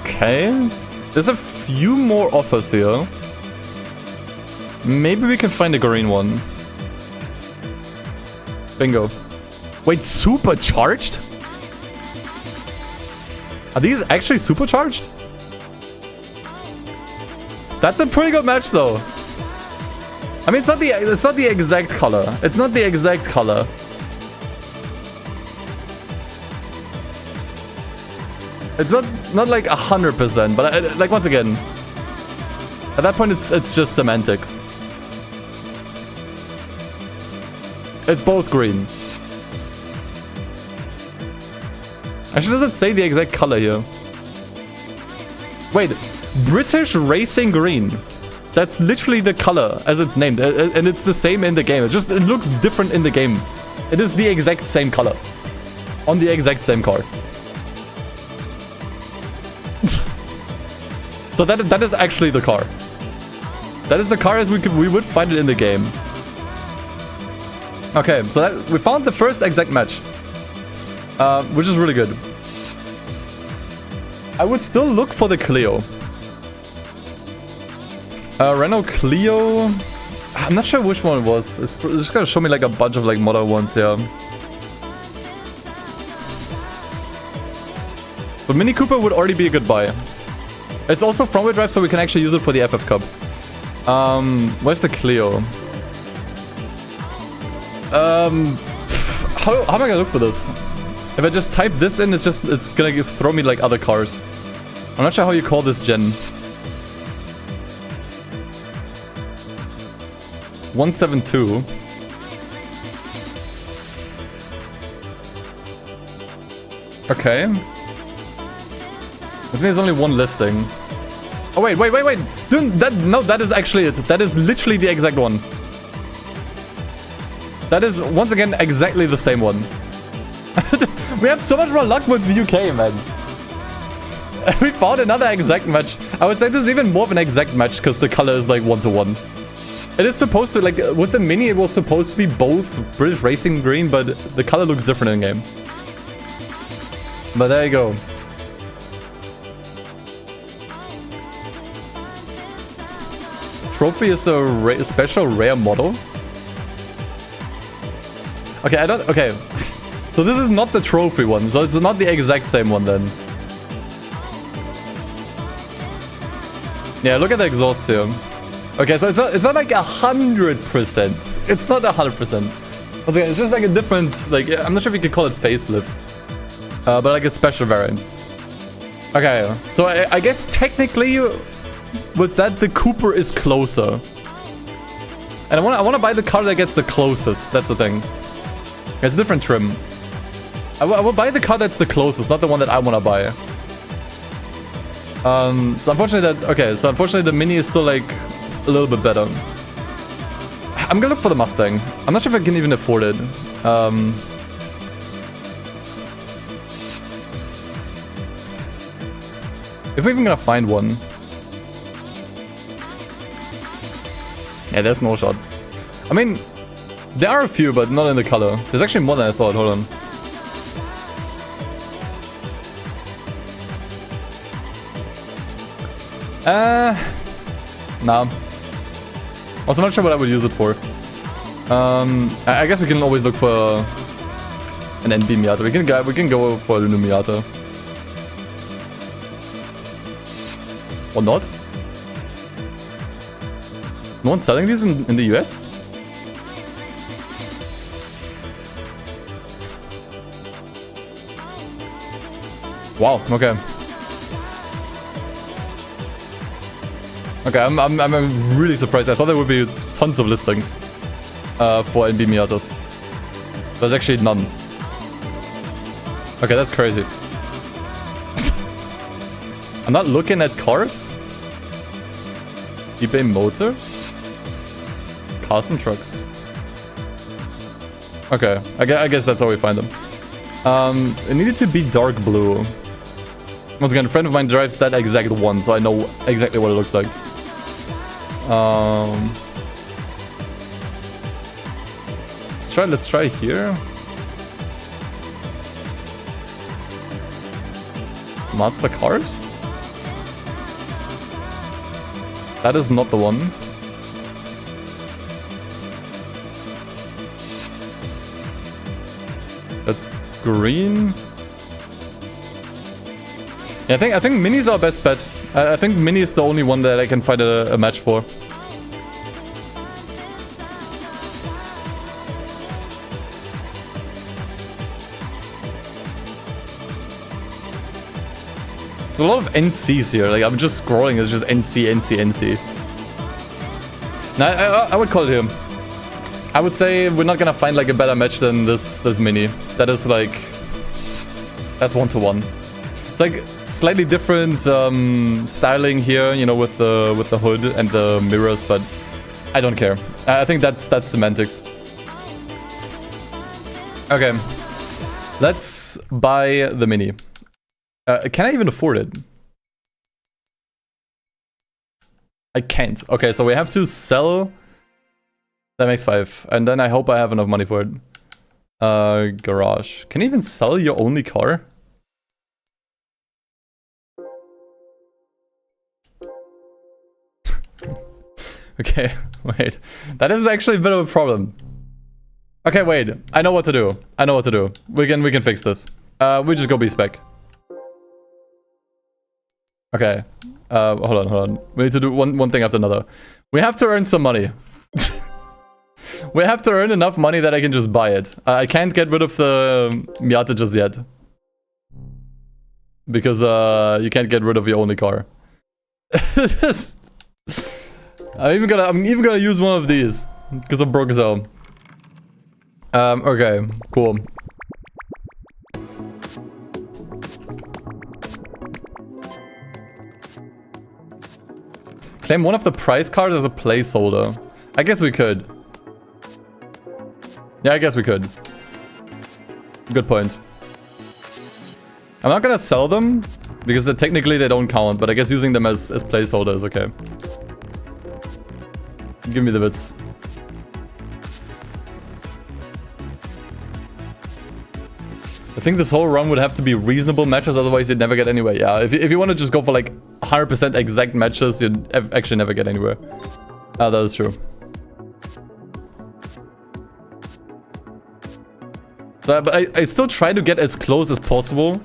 Okay. There's a few more offers here. Maybe we can find a green one. Bingo. Wait, supercharged? Are these actually supercharged? That's a pretty good match though. I mean, it's not the exact color. It's not the exact color. It's not like 100%, but like once again, at that point it's just semantics. It's both green. Actually, doesn't say the exact color here. Wait, British Racing Green. That's literally the color as it's named, and it's the same in the game. It looks different in the game. It is the exact same color on the exact same car. So that is actually the car. That is the car as we would find it in the game. Okay, so we found the first exact match, which is really good. I would still look for the Clio. Renault Clio. I'm not sure which one it was. It's just gonna show me like a bunch of like model ones here. But Mini Cooper would already be a good buy. It's also front-wheel drive, so we can actually use it for the FF Cup. Where's the Clio? How am I gonna look for this? If I just type this in, it's gonna throw me like other cars. I'm not sure how you call this gen. 172. Okay. I think there's only one listing. Oh wait. Dude, that is actually it. That is literally the exact one. That is, once again, exactly the same one. We have so much more luck with the UK, man. We found another exact match. I would say this is even more of an exact match because the color is like 1-to-1. It is supposed to, like, with the Mini, it was supposed to be both British Racing Green, but the color looks different in game. But there you go. trophy is a special rare model? Okay, I don't... Okay. So this is not the trophy one. So it's not the exact same one then. Yeah, look at the exhaust here. Okay, so it's not like 100%. It's not 100%. Once again, it's just like a different... Like, I'm not sure if you could call it facelift. But like a special variant. Okay, so I guess technically with that the Cooper is closer. And I want to buy the car that gets the closest. That's the thing. It's a different trim. I will buy the car that's the closest, not the one that I want to buy. So unfortunately the Mini is still like a little bit better. I'm gonna look for the Mustang. I'm not sure if I can even afford it. If we're even gonna find one. Yeah, there's no shot. I mean, there are a few, but not in the color. There's actually more than I thought. Hold on. Nah. Also not sure what I would use it for. I guess we can always look for an NB Miata. We can go for the new Miata. Or not? No one's selling these in the US? Wow, okay. Okay, I'm really surprised. I thought there would be tons of listings for NB Miatas. There's actually none. Okay, that's crazy. I'm not looking at cars. eBay Motors. Cars and trucks. Okay, I guess that's how we find them. It needed to be dark blue. Once again, a friend of mine drives that exact one, so I know exactly what it looks like. Let's try here. Mazda cars? That is not the one. That's green. Yeah, I think Mini's our best bet. I think Mini is the only one that I can find a match for. It's a lot of NCs here. Like, I'm just scrolling. It's just NC, NC, NC. Now, I would call it him. I would say we're not gonna find like a better match than this Mini. That is like... That's 1-to-1. It's like slightly different styling here, you know, with the hood and the mirrors, but I don't care. I think that's semantics. Okay, let's buy the Mini. Can I even afford it? I can't. Okay, so we have to sell. That makes 5, and then I hope I have enough money for it. Garage. Can you even sell your only car? Okay, wait. That is actually a bit of a problem. Okay, wait. I know what to do. I know what to do. We can fix this. We just go B-spec. Okay. Hold on. We need to do one thing after another. We have to earn some money. We have to earn enough money that I can just buy it. I can't get rid of the Miata just yet. Because you can't get rid of your only car. I'm even gonna use one of these because I'm broke as hell. Okay, cool. Claim one of the prize cards as a placeholder. I guess we could. Yeah, I guess we could. Good point. I'm not gonna sell them because technically they don't count, but I guess using them as placeholder is okay. Give me the bits. I think this whole run would have to be reasonable matches, otherwise you'd never get anywhere. Yeah, if you want to just go for like 100% exact matches, you'd actually never get anywhere. Ah, that is true. So, but I still try to get as close as possible.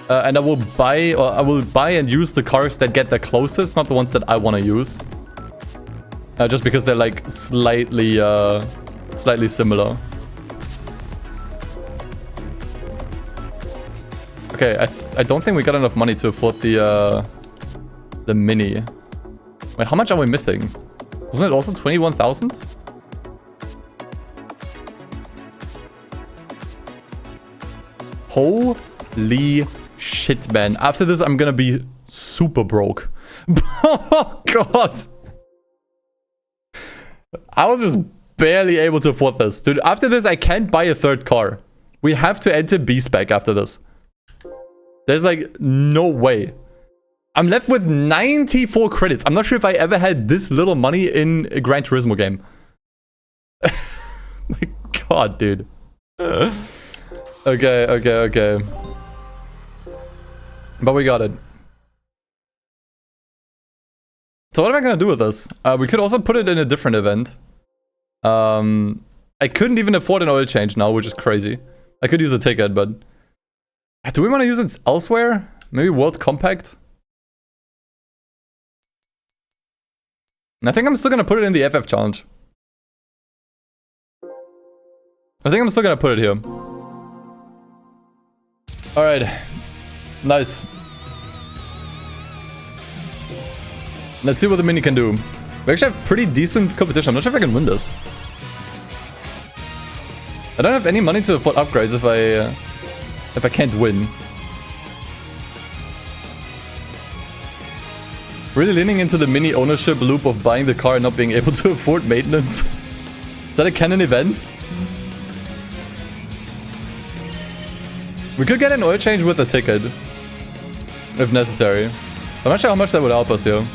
And I will buy and use the cars that get the closest, not the ones that I want to use. Just because they're like slightly similar. Okay, I don't think we got enough money to afford the Mini. Wait, how much are we missing? Wasn't it also 21,000? Holy shit, man. After this, I'm gonna be super broke. Oh, God. I was just barely able to afford this. Dude, after this, I can't buy a third car. We have to enter B-Spec after this. There's like no way. I'm left with 94 credits. I'm not sure if I ever had this little money in a Gran Turismo game. My God, dude. Okay. But we got it. So what am I gonna do with this? We could also put it in a different event. I couldn't even afford an oil change now, which is crazy. I could use a ticket, but... Do we want to use it elsewhere? Maybe World Compact? And I think I'm still gonna put it in the FF challenge. I think I'm still gonna put it here. Alright. Nice. Let's see what the Mini can do. We actually have pretty decent competition. I'm not sure if I can win this. I don't have any money to afford upgrades if I can't win. Really leaning into the Mini ownership loop of buying the car and not being able to afford maintenance. Is that a canon event? We could get an oil change with a ticket. If necessary. I'm not sure how much that would help us here.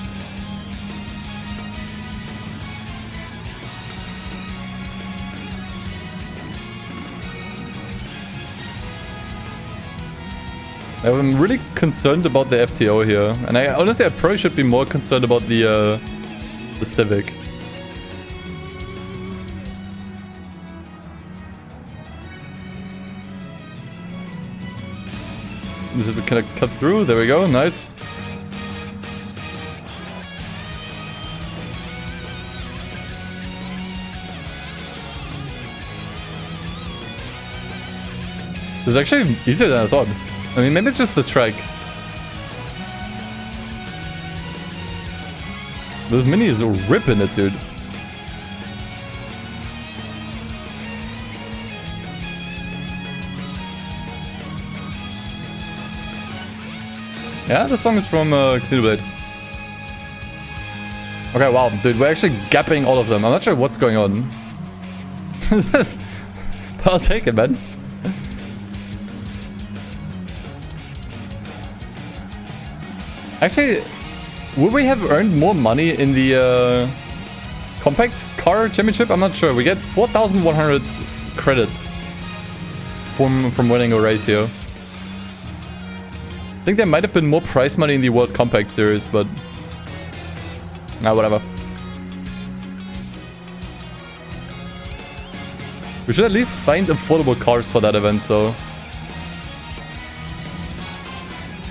I'm really concerned about the FTO here. And I probably should be more concerned about the Civic. Just kind of cut through. There we go. Nice. This is actually easier than I thought. I mean, maybe it's just the track. This Mini is ripping it, dude. Yeah, the song is from Casino Blade. Okay, wow, dude, we're actually gapping all of them. I'm not sure what's going on. But I'll take it, man. Actually, would we have earned more money in the compact car championship? I'm not sure. We get 4,100 credits from winning a race here. I think there might have been more prize money in the World Compact Series, but... nah, whatever. We should at least find affordable cars for that event, so...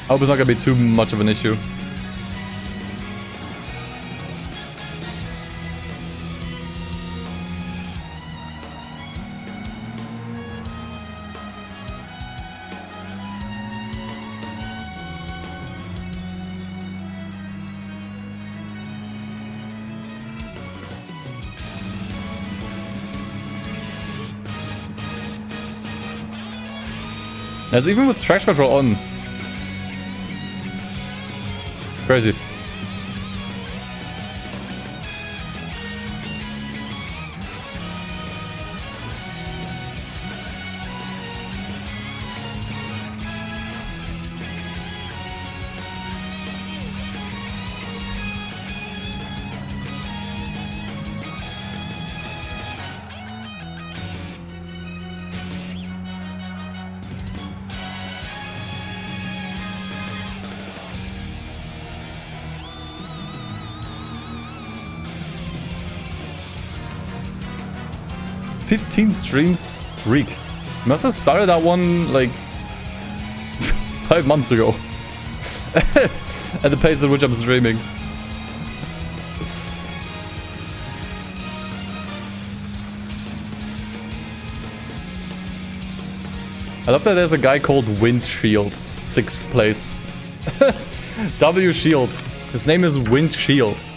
I hope it's not gonna be too much of an issue. That's even with traction control on. Crazy. 15 streams streak. Must have started that one like 5 months ago. At the pace at which I'm streaming. I love that there's a guy called Wind Shields, 6th place. W Shields. His name is Wind Shields.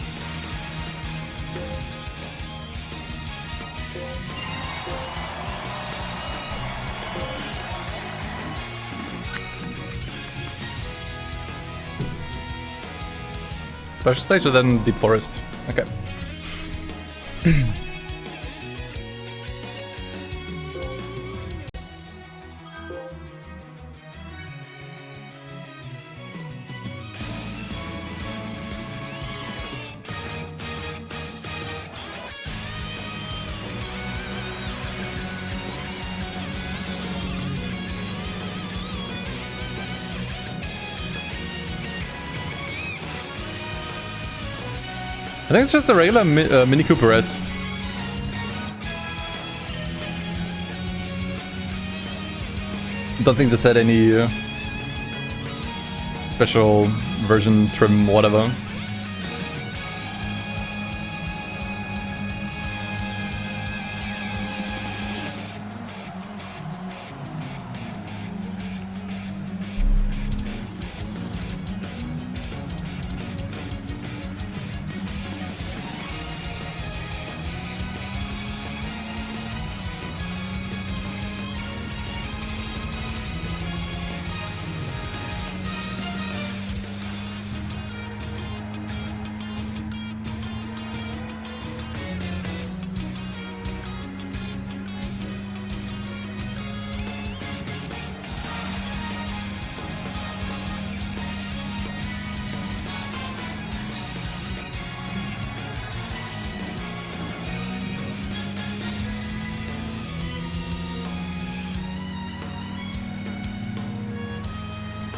Special stage or then Deep Forest? Okay. I think it's just a regular Mini Cooper S. Don't think this had any special version, trim, whatever.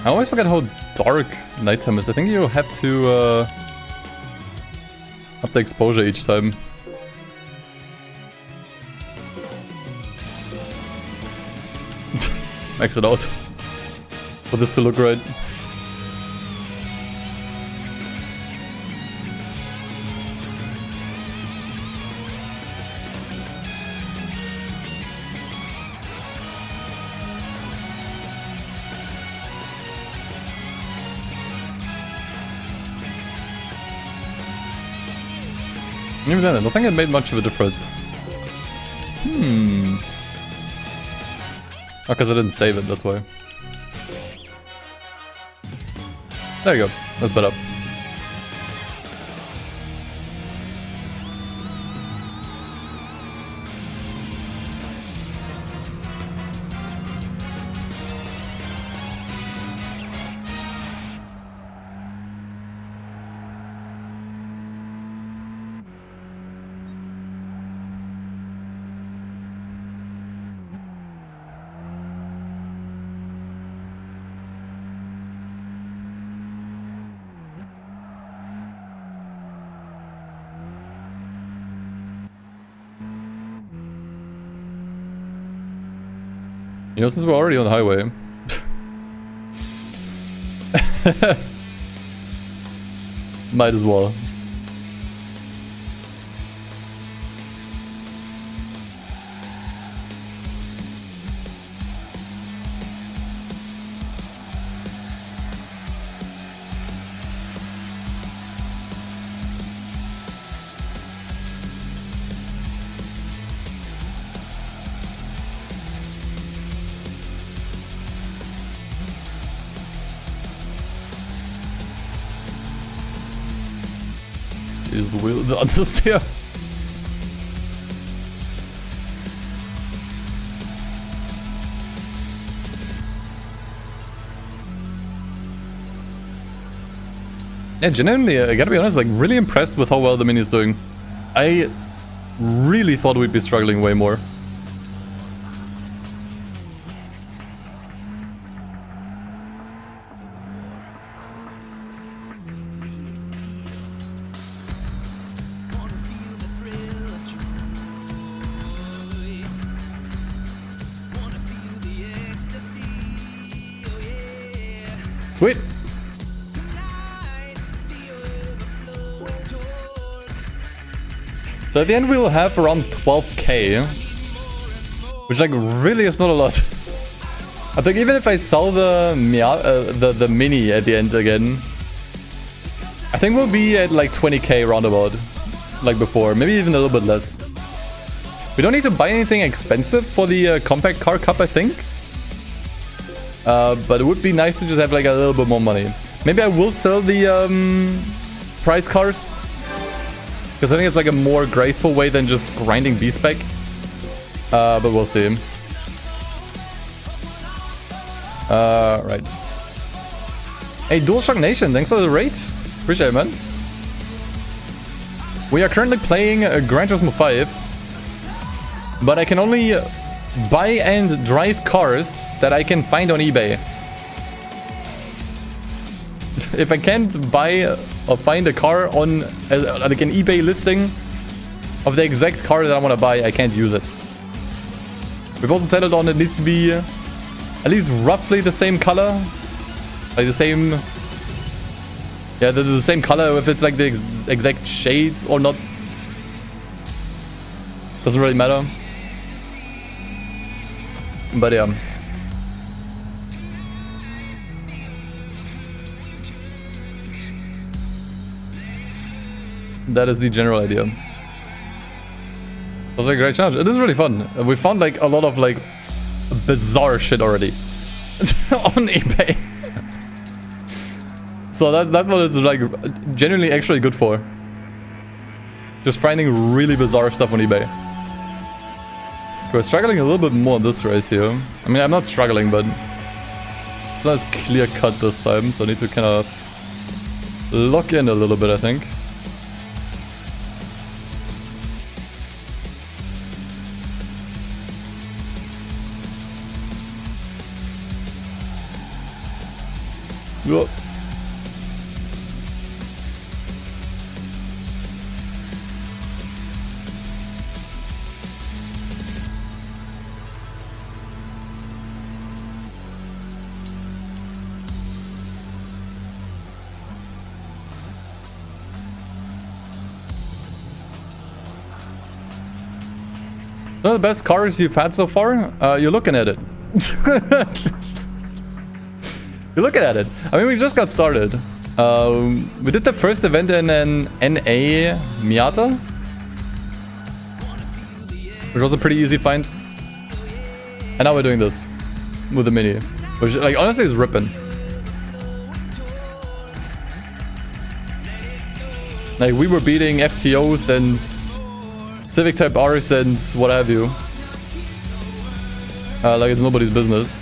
I always forget how dark nighttime is. I think you have to up the exposure each time. Max it out for this to look right. Even then, I don't think it made much of a difference. Oh, because I didn't save it, that's why. There you go, that's better. You know, since we're already on the highway. Might as well. Is the wheel the understeer? Yeah, genuinely, I gotta be honest, like, really impressed with how well the Mini is doing. I really thought we'd be struggling way more. Sweet. So at the end we'll have around 12k, which like really is not a lot. I think even if I sell the Miata, the Mini at the end again, I think we'll be at like 20k roundabout, like before, maybe even a little bit less. We don't need to buy anything expensive for the compact car cup, I think. But it would be nice to just have like a little bit more money. Maybe I will sell the prize cars, because I think it's like a more graceful way than just grinding B-spec. But we'll see. Right. Hey, DualShock Nation, thanks for the raid. Appreciate it, man. We are currently playing Gran Turismo 5, but I can only buy and drive cars that I can find on eBay. If I can't buy or find a car on like an eBay listing of the exact car that I want to buy, I can't use it. We've also settled on it needs to be at least roughly the same color, like the same, yeah, the same color. If it's like the exact shade or not, doesn't really matter. But yeah. That is the general idea. It was a great challenge. It is really fun. We found like a lot of like bizarre shit already on eBay. So that's what it's like genuinely actually good for. Just finding really bizarre stuff on eBay. We're struggling a little bit more in this race here. I mean, I'm not struggling, but it's not as clear cut this time, so I need to kind of lock in a little bit, I think. Whoa. Some of the best cars you've had so far? You're looking at it. You're looking at it. I mean, we just got started. We did the first event in an NA Miata, which was a pretty easy find. And now we're doing this with the Mini, which like honestly is ripping. Like we were beating FTOs and Civic Type Rs and what have you. Like it's nobody's business.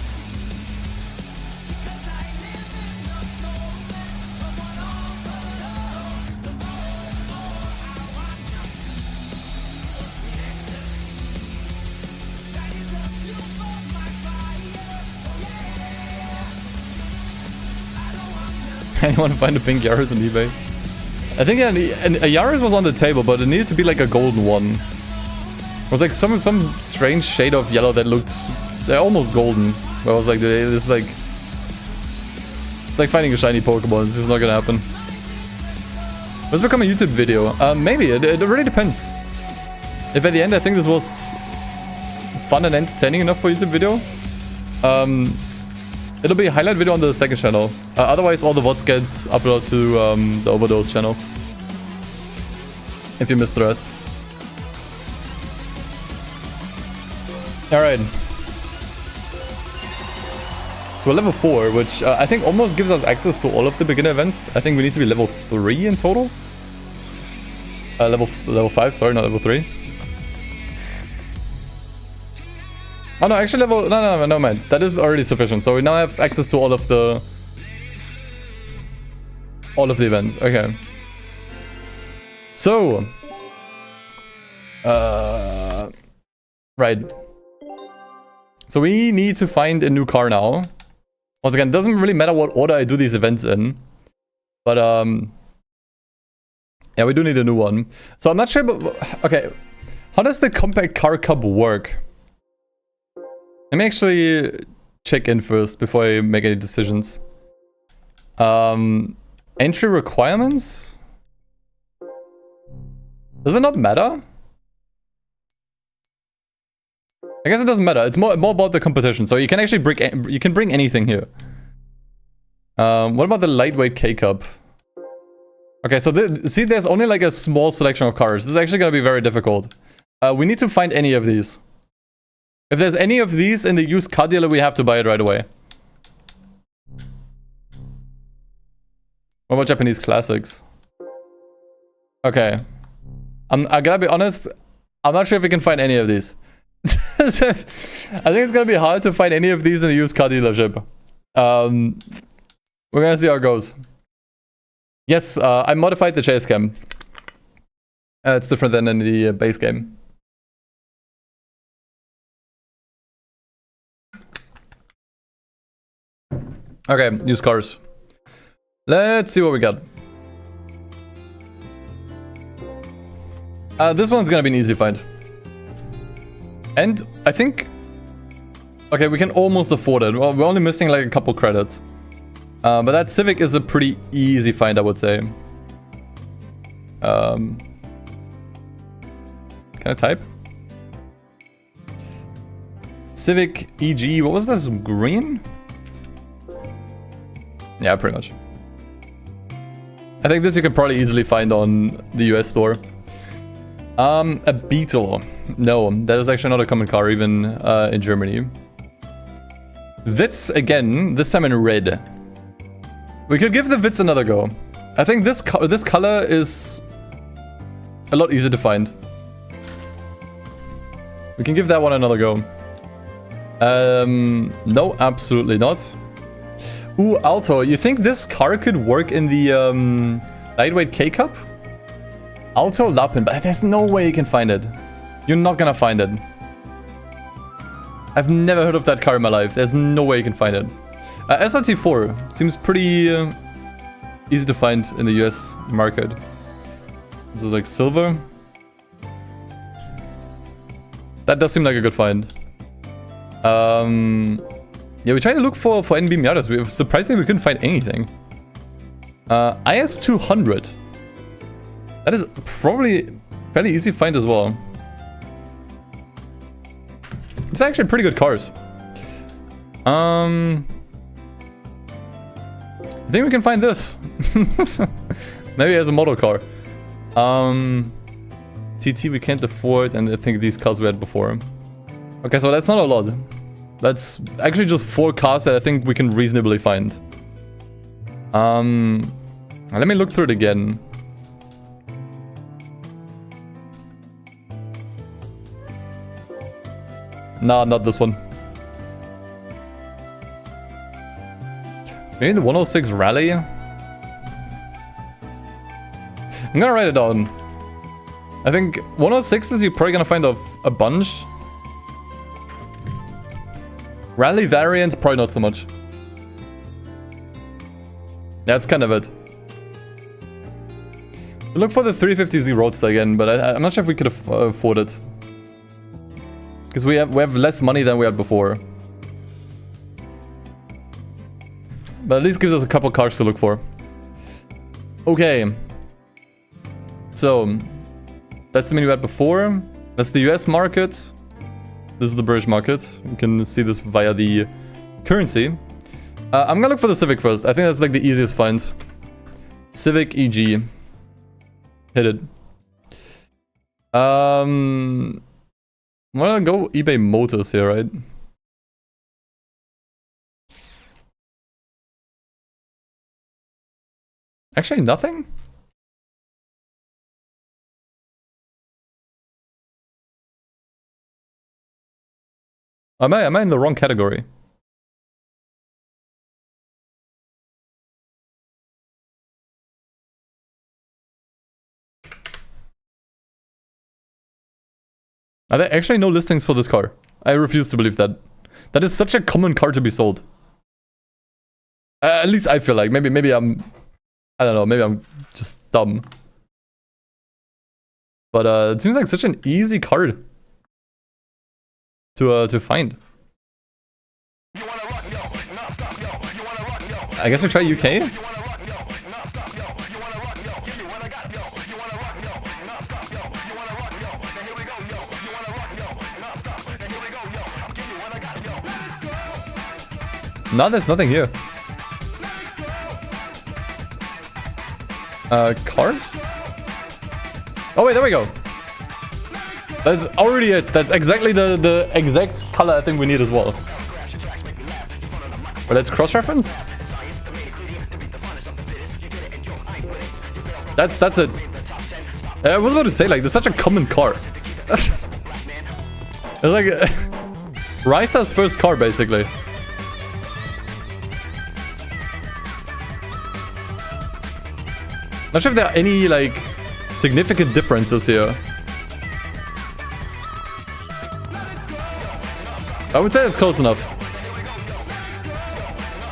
Anyone find a pink Yaris on eBay? I think a Yaris was on the table, but it needed to be like a golden one. It was like some strange shade of yellow that looked they're almost golden. Where I was like, it's like finding a shiny Pokemon. It's just not gonna happen. Let's become a YouTube video. Maybe it really depends. If at the end I think this was fun and entertaining enough for YouTube video, it'll be a highlight video on the second channel. Otherwise, all the VODs gets uploaded to the Overdose channel. If you missed the rest. Alright. So we're level 4, which I think almost gives us access to all of the beginner events. I think we need to be level 3 in total. Level 5, sorry, not level 3. Oh no, actually no man, that is already sufficient. So we now have access to all of the events. Okay. So right. So we need to find a new car now. Once again, it doesn't really matter what order I do these events in. But yeah, we do need a new one. So I'm not sure, but okay. How does the compact car cup work? Let me actually check in first before I make any decisions. Entry requirements? Does it not matter? I guess it doesn't matter. It's more about the competition. So you can actually bring anything here. What about the lightweight K-Cup? Okay, so see, there's only like a small selection of cars. This is actually gonna be very difficult. We need to find any of these. If there's any of these in the used car dealer, we have to buy it right away. What about Japanese classics? Okay. I gotta be honest, I'm not sure if we can find any of these. I think it's gonna be hard to find any of these in the used car dealership. We're gonna see how it goes. Yes, I modified the chase cam. It's different than in the base game. Okay, used cars. Let's see what we got. This one's gonna be an easy find. And I think... Okay, we can almost afford it. Well, we're only missing like a couple credits. But that Civic is a pretty easy find, I would say. Can I type? Civic EG, what was this? Green? Yeah, pretty much. I think this you can probably easily find on the US store. A Beetle. No, that is actually not a common car, even in Germany. Witz again, this time in red. We could give the Witz another go. I think this color is a lot easier to find. We can give that one another go. No, absolutely not. Ooh, Alto. You think this car could work in the lightweight K-Cup? Alto Lapin, but there's no way you can find it. You're not gonna find it. I've never heard of that car in my life. There's no way you can find it. SRT4 seems pretty easy to find in the US market. This is like silver. That does seem like a good find. Yeah, we tried to look for NB Miatas. Surprisingly, we couldn't find anything. IS200. That is probably fairly easy to find as well. It's actually pretty good cars. I think we can find this. Maybe as a model car. TT we can't afford, and I think these cars we had before. Okay, so that's not a lot. That's actually just 4 cars that I think we can reasonably find. Let me look through it again. Nah, not this one. Maybe the 106 Rally? I'm gonna write it down. I think 106s you're probably gonna find a bunch. Rally variant, probably not so much. That's kind of it. Look for the 350Z Roadster again, but I'm not sure if we could afford it. Because we have less money than we had before. But at least gives us a couple cars to look for. Okay. So, that's the menu we had before. That's the US market. This is the British market. You can see this via the currency. I'm gonna look for the Civic first. I think that's like the easiest find. Civic EG. Hit it. I'm gonna go eBay Motors here, right? Actually, nothing? Am I in the wrong category? Are there actually no listings for this car? I refuse to believe that. That is such a common car to be sold. At least I feel like. Maybe I'm... I don't know, maybe I'm just dumb. But it seems like such an easy card to find. I guess we try UK? No, there's nothing here. Cars? Oh wait, there we go. That's already it. That's exactly the exact color I think we need as well. But let's cross-reference. That's it. I was about to say, like, this is such a common car. It's like Ryza's first car, basically. Not sure if there are any, like, significant differences here. I would say it's close enough.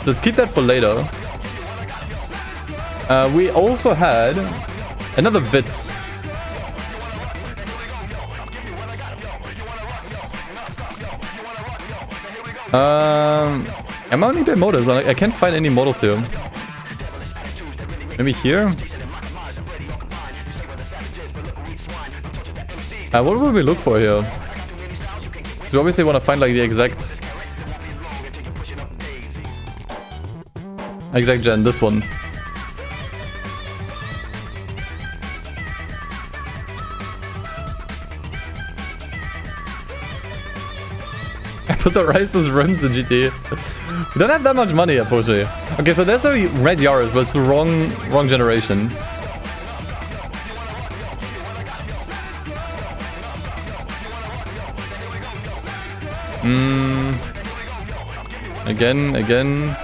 So let's keep that for later. We also had another Vitz. Am I only by motors? I can't find any models here. Maybe here? What would we look for here? So we obviously want to find like the exact gen, this one. I put the Ryza's rims in GT. We don't have that much money, unfortunately. Okay, so there's a red Yaris, but it's the wrong generation. Again.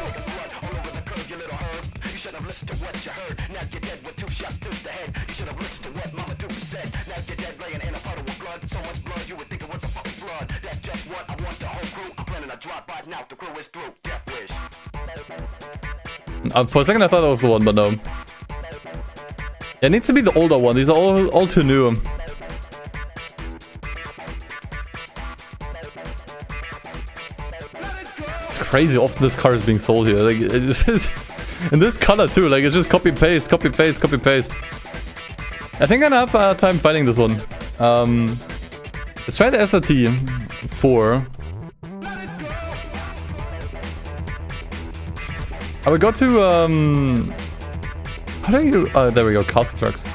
For a second I thought that was the one, but no. Yeah, it needs to be the older one. These are all too new. It's crazy often this car is being sold here. Like, it just is, in this color too. Like, it's just copy paste, copy paste, copy paste. I think I'm gonna have time finding this one. Let's try the SRT 4. I would go to how do you? There we go. Castle trucks.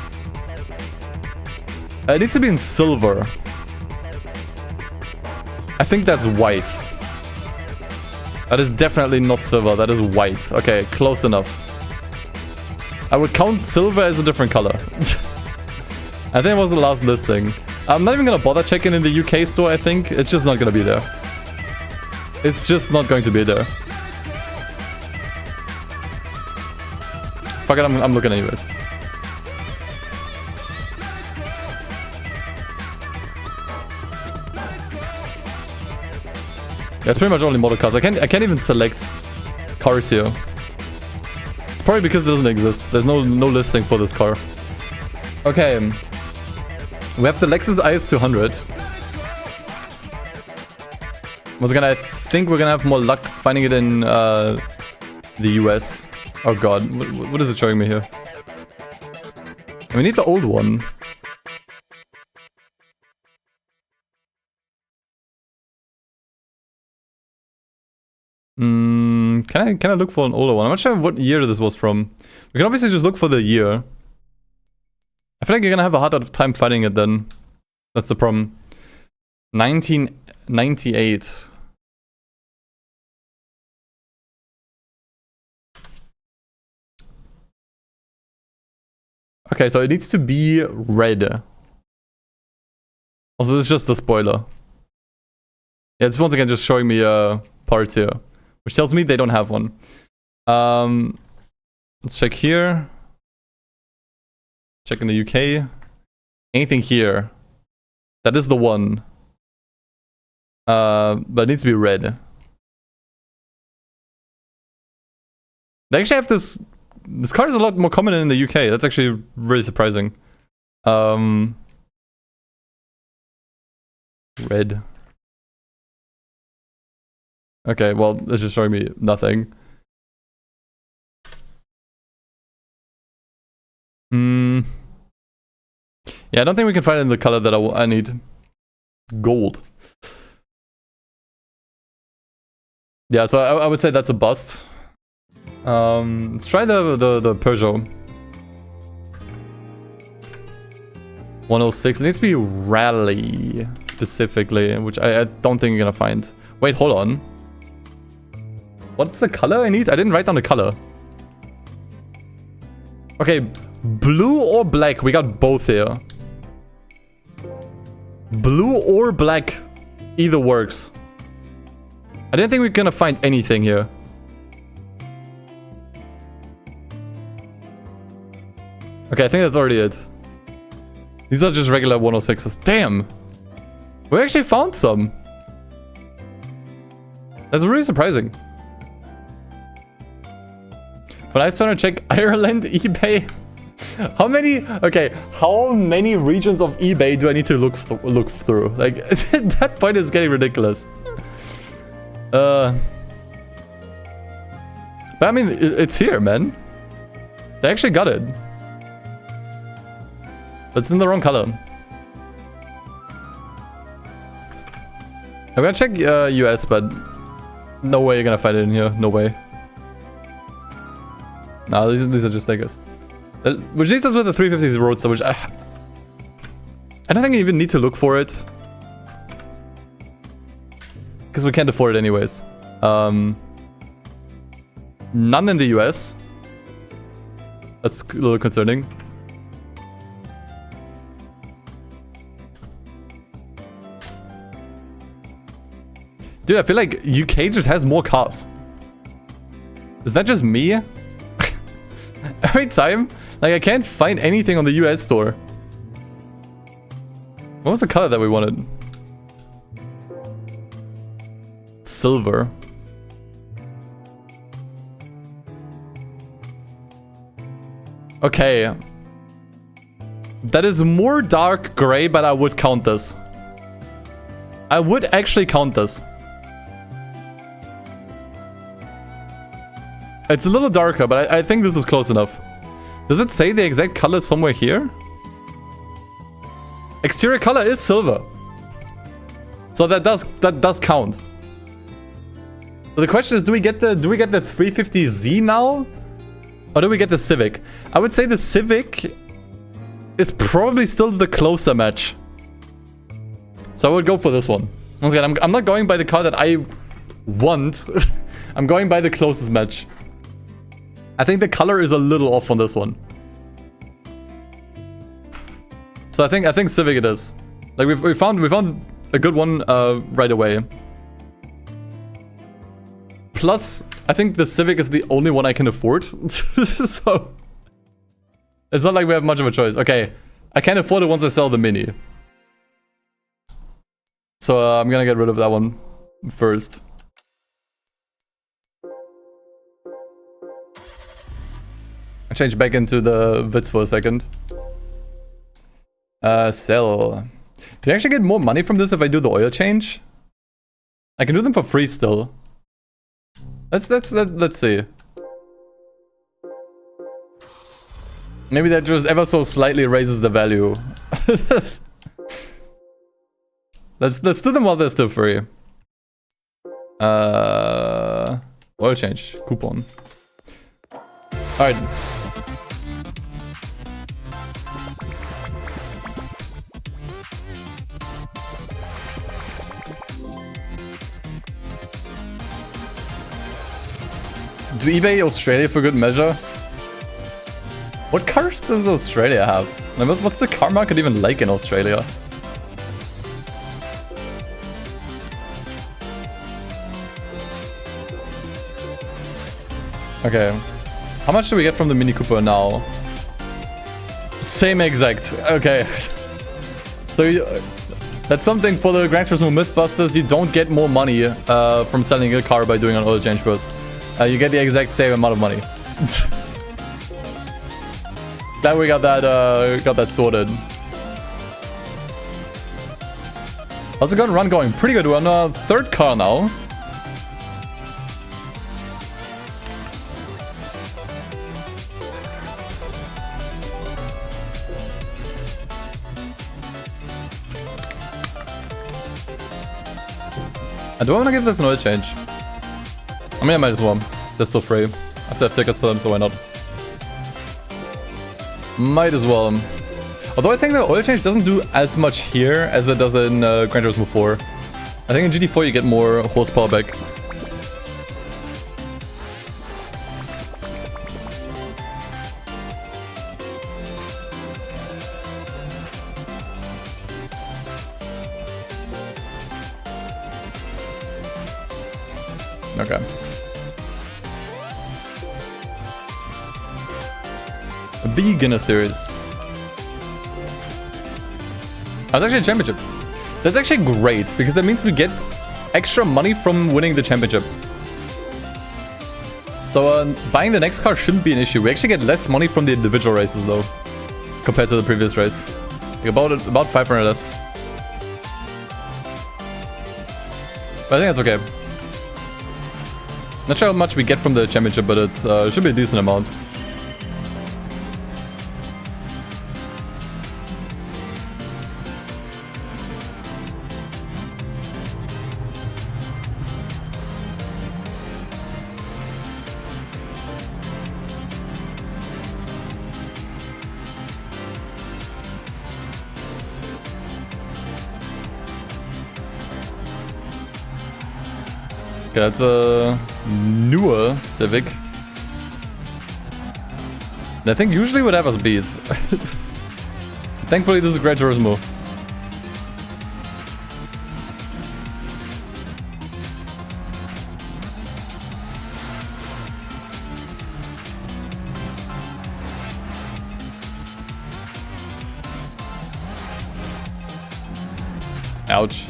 It needs to be in silver. I think that's white. That is definitely not silver. That is white. Okay, close enough. I would count silver as a different color. I think it was the last listing. I'm not even gonna bother checking in the UK store. I think it's just not gonna be there. It's just not going to be there. Fuck it, I'm looking anyways. Yeah, it's pretty much only model cars. I can't even select cars here. It's probably because it doesn't exist. There's no listing for this car. Okay. We have the Lexus IS 200. Once again, I think we're gonna have more luck finding it in the US. Oh god, what is it showing me here? We need the old one. Can I look for an older one? I'm not sure what year this was from. We can obviously just look for the year. I feel like you're gonna have a harder time finding it then. That's the problem. 1998. Okay, so it needs to be red. Also, this is just the spoiler. Yeah, it's once again just showing me parts here, which tells me they don't have one. Let's check here. Check in the UK. Anything here? That is the one. But it needs to be red. They actually have this. This car is a lot more common in the UK. That's actually really surprising. Red. Okay, well, it's just showing me nothing. Yeah, I don't think we can find it in the color that I need. Gold. Yeah, so I would say that's a bust. Let's try the Peugeot. 106. It needs to be rally specifically, which I don't think you're gonna find. Wait, hold on. What's the color I need? I didn't write down the color. Okay, blue or black? We got both here. Blue or black, either works. I didn't think we we're gonna find anything here. Okay, I think that's already it. These are just regular 106s. Damn! We actually found some. That's really surprising. But I was trying to check Ireland eBay. How many regions of eBay do I need to look through? Like, that point is getting ridiculous. But I mean, it's here, man. They actually got it. That's in the wrong color. I'm gonna check US, but no way you're gonna find it in here. No way. No, these are just stickers. Which leaves us with the 350s Roadster, which I don't think you even need to look for it. Because we can't afford it anyways. None in the US. That's a little concerning. Dude, I feel like UK just has more cars. Is that just me? Every time, like, I can't find anything on the US store. What was the color that we wanted? Silver. Okay. That is more dark gray, but I would count this. I would actually count this. It's a little darker, but I think this is close enough. Does it say the exact color somewhere here? Exterior color is silver. So that does count. So the question is, do we get the 350Z now? Or do we get the Civic? I would say the Civic is probably still the closer match. So I would go for this one. Once again, I'm not going by the car that I want. I'm going by the closest match. I think the color is a little off on this one. So I think Civic it is. Like we found a good one right away. Plus, I think the Civic is the only one I can afford. So it's not like we have much of a choice. Okay, I can't afford it once I sell the Mini. So I'm gonna get rid of that one first. I changed back into the Vitz for a second. Sell. Do you actually get more money from this if I do the oil change? I can do them for free still. Let's see. Maybe that just ever so slightly raises the value. Let's do them while they're still free. Oil change coupon. All right. Do eBay Australia for good measure? What cars does Australia have? Like, what's the car market even like in Australia? Okay. How much do we get from the Mini Cooper now? Same exact. Okay. So that's something for the Gran Turismo Mythbusters. You don't get more money from selling a car by doing an oil change first. You get the exact same amount of money. Glad we got that sorted. How's the gun run going? Pretty good. We're on our third car now. Do I want to give this an oil change? I mean, I might as well. They're still free. I still have tickets for them, so why not? Might as well. Although I think the oil change doesn't do as much here as it does in Gran Turismo 4. I think in GT4 you get more horsepower back. Okay. A beginner series. That's actually a championship. That's actually great, because that means we get extra money from winning the championship. So buying the next car shouldn't be an issue. We actually get less money from the individual races though, compared to the previous race. Like about 500 less. But I think that's okay. Not sure how much we get from the championship, but it should be a decent amount. Okay, that's a newer Civic. I think usually would have us beat. Thankfully, this is Gran Turismo. Ouch.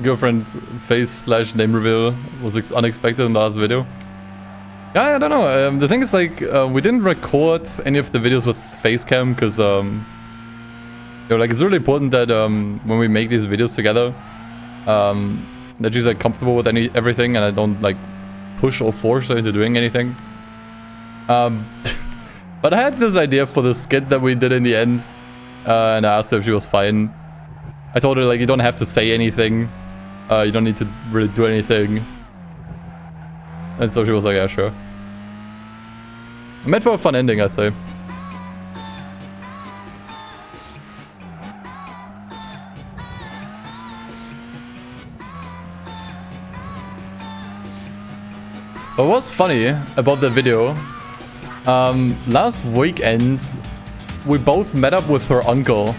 Girlfriend face / name reveal was unexpected in the last video. Yeah, I don't know. The thing is, like, we didn't record any of the videos with face cam because, like, it's really important that when we make these videos together, that she's like comfortable with everything, and I don't like push or force her into doing anything. But I had this idea for the skit that we did in the end, and I asked her if she was fine. I told her, like, you don't have to say anything. You don't need to really do anything. And so she was like, yeah, sure. I meant for a fun ending, I'd say. But what's funny about the video, last weekend, we both met up with her uncle.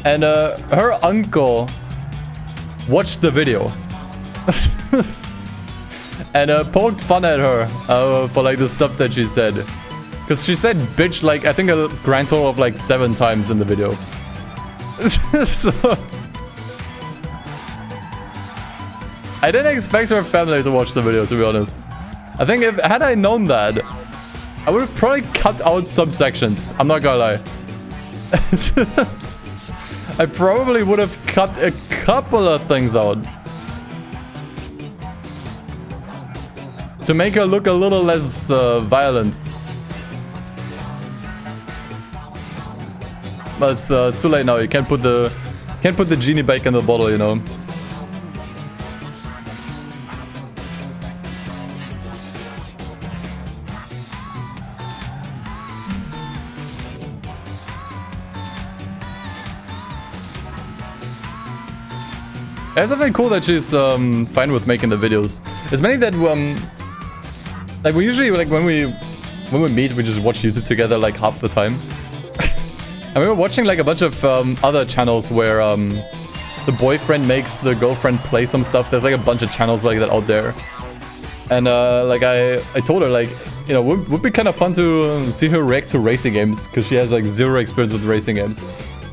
And her uncle watched the video and poked fun at her for like the stuff that she said, because she said bitch like I think a grand total of like 7 times in the video. So I didn't expect her family to watch the video, to be honest. I think had I known that, I would have probably cut out some sections. I'm not gonna lie. I probably would have cut a couple of things out to make her look a little less violent. But it's too late now. You can't put the genie back in the bottle, you know. It's definitely cool that she's fine with making the videos. It's mainly that like we usually like when we meet, we just watch YouTube together like half the time. And we were watching like a bunch of other channels where the boyfriend makes the girlfriend play some stuff. There's like a bunch of channels like that out there. And like I told her, like, you know, would be kind of fun to see her react to racing games, because she has like 0 experience with racing games.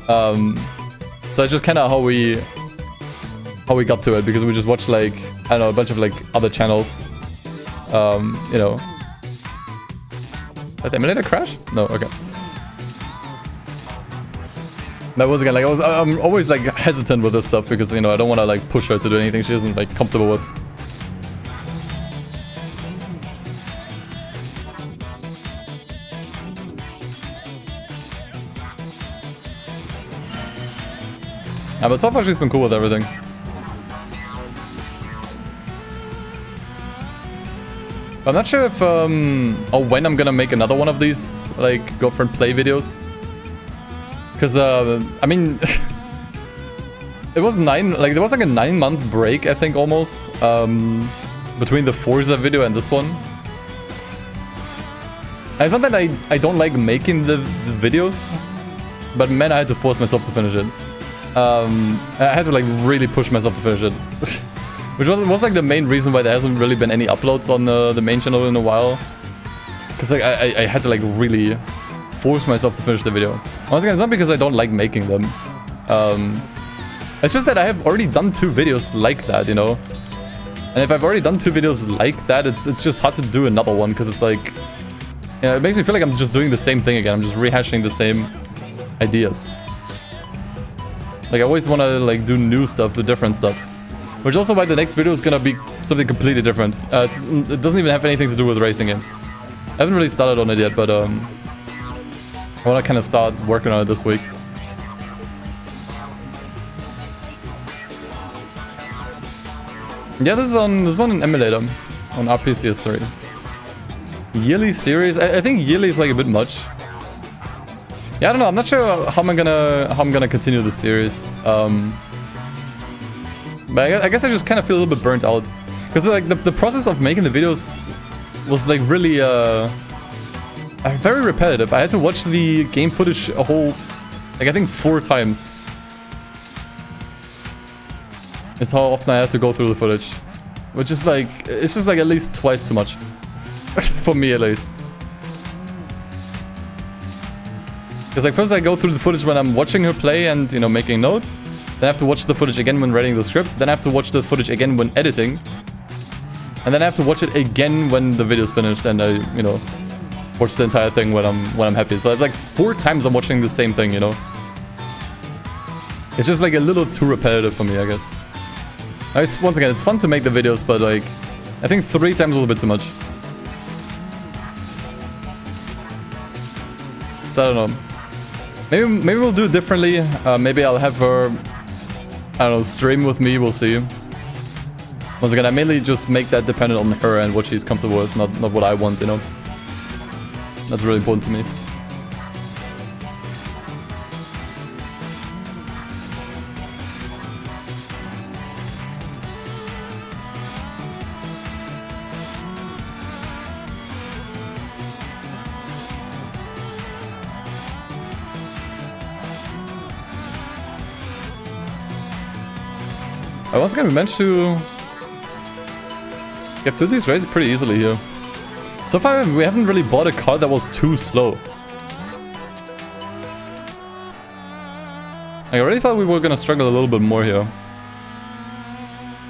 So that's just kind of how we got to it, because we just watched like, I don't know, a bunch of like other channels. You know. Did the emulator crash? No, okay. But once again, like I'm always like hesitant with this stuff because, you know, I don't want to like push her to do anything she isn't like comfortable with. Yeah, but so far she's been cool with everything. I'm not sure if, or when I'm gonna make another one of these, like, girlfriend play videos. Because, I mean, there was like a 9-month break, I think, almost, between the Forza video and this one. And it's not that I don't like making the videos, but man, I had to force myself to finish it. I had to, like, really push myself to finish it. Which was like the main reason why there hasn't really been any uploads on the main channel in a while. Because like I had to like really force myself to finish the video. Once again, it's not because I don't like making them. It's just that I have already done 2 videos like that, you know. And if I've already done 2 videos like that, it's just hard to do another one, because it's like, you know, it makes me feel like I'm just doing the same thing again. I'm just rehashing the same ideas. Like I always want to like do new stuff, do different stuff. Which is also why the next video is gonna be something completely different. It doesn't even have anything to do with racing games. I haven't really started on it yet, but I wanna kind of start working on it this week. Yeah, this is on an emulator, on RPCS3. Yearly series, I think yearly is like a bit much. Yeah, I don't know. I'm not sure how I'm gonna continue the series. But I guess I just kind of feel a little bit burnt out, because like the process of making the videos was like really very repetitive. I had to watch the game footage a whole, like I think 4 times. Is how often I had to go through the footage, which is like, it's just like at least twice too much for me at least. Because like first I go through the footage when I'm watching her play and, you know, making notes. Then I have to watch the footage again when writing the script. Then I have to watch the footage again when editing. And then I have to watch it again when the video's finished, and I, you know, watch the entire thing when I'm happy. So it's like 4 times I'm watching the same thing, you know. It's just like a little too repetitive for me, I guess. It's, once again, it's fun to make the videos, but like, I think 3 times was a bit too much. So I don't know. Maybe we'll do it differently. Maybe I'll have her, I don't know, stream with me, we'll see. Once again, I mainly just make that dependent on her and what she's comfortable with, not what I want, you know. That's really important to me. Once again, we managed to get through these races pretty easily here. So far, we haven't really bought a car that was too slow. I already thought we were gonna struggle a little bit more here.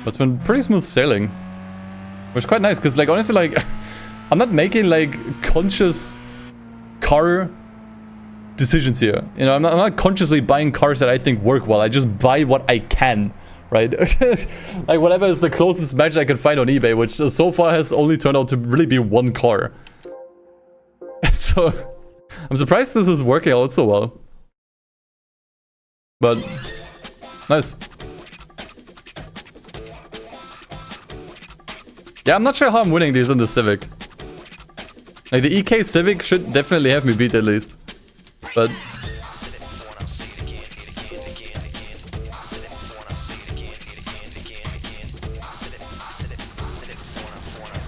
But it's been pretty smooth sailing. Which is quite nice, because like honestly, like I'm not making like conscious car decisions here. You know, I'm not consciously buying cars that I think work well. I just buy what I can. Right? Like whatever is the closest match I can find on eBay, which so far has only turned out to really be 1 car. So I'm surprised this is working out so well. But nice. Yeah, I'm not sure how I'm winning these in the Civic. Like the EK Civic should definitely have me beat at least. But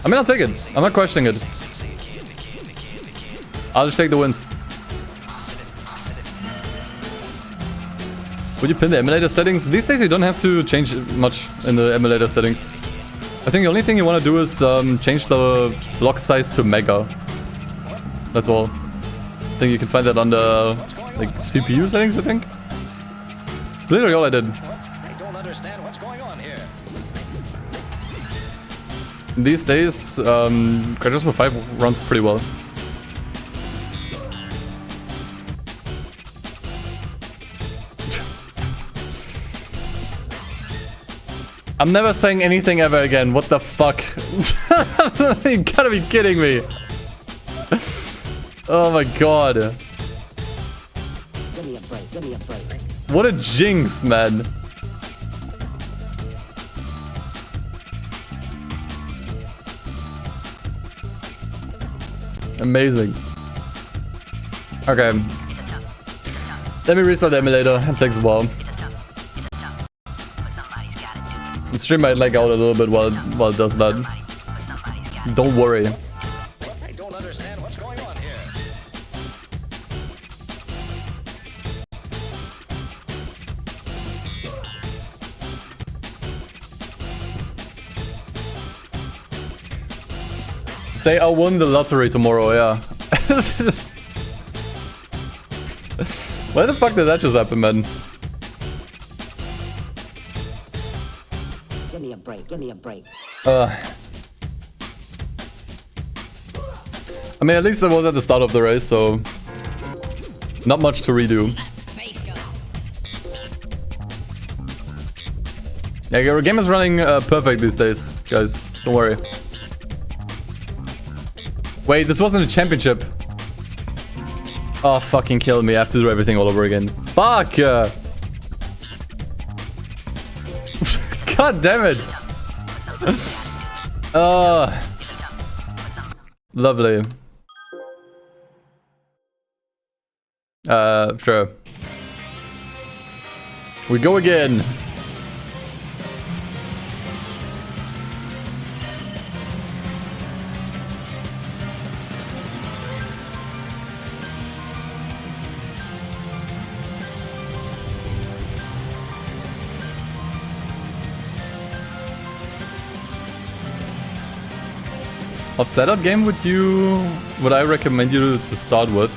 I mean, I'll take it. I'm not questioning it. I'll just take the wins. Would you pin the emulator settings? These days you don't have to change much in the emulator settings. I think the only thing you want to do is change the block size to mega. That's all. I think you can find that under like CPU settings, I think. It's literally all I did. I don't understand what's going on here. These days, Gran Turismo 5 runs pretty well. I'm never saying anything ever again. What the fuck? You gotta be kidding me. Oh my god. Give me a break, give me a break. What a jinx, man. Amazing. Okay. Let me restart the emulator. It takes a while. The stream might lag out a little bit while it does that. Don't worry. I don't understand what's going on here. Say I won the lottery tomorrow, yeah. Why the fuck did that just happen, man? Give me a break, give me a break. I mean, at least it was at the start of the race, so not much to redo. Yeah, your game is running perfect these days, guys. Don't worry. Wait, this wasn't a championship. Oh, fucking kill me. I have to do everything all over again. Fuck! God damn it! Lovely. Sure. We go again. What flat-out game would I recommend you to start with?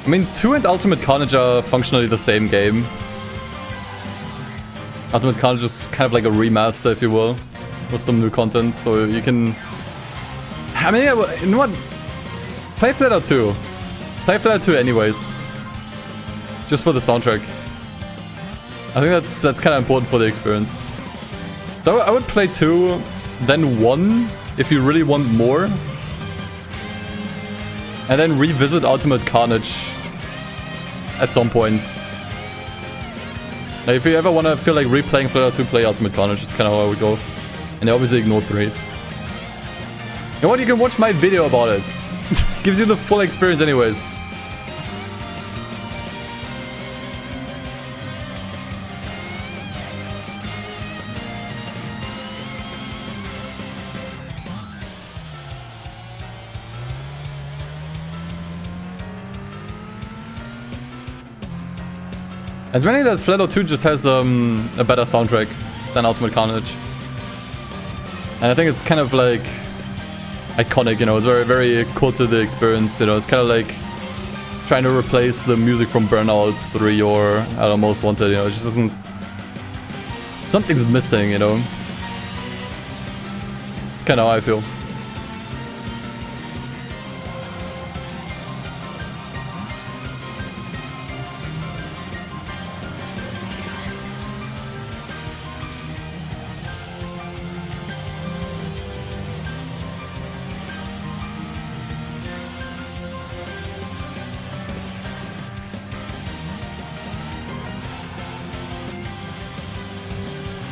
I mean, 2 and Ultimate Carnage are functionally the same game. Ultimate Carnage is kind of like a remaster, if you will, with some new content, so you can... I mean, yeah, you know what? Play flat-out 2. Play flat-out 2 anyways. Just for the soundtrack. I think that's kind of important for the experience. So I would play 2, then 1, if you really want more. And then revisit Ultimate Carnage at some point. Now, if you ever want to feel like replaying Flat Out 2, play Ultimate Carnage. It's kind of how I would go. And obviously ignore 3. You know what? You can watch my video about it. Gives you the full experience anyways. It's mainly that Flat Out 2 just has a better soundtrack than Ultimate Carnage. And I think it's kind of like iconic, you know, it's very, very cool to the experience, you know, it's kind of like trying to replace the music from Burnout 3 or I don't know, Most Wanted, you know, it just isn't... Something's missing, you know. It's kind of how I feel.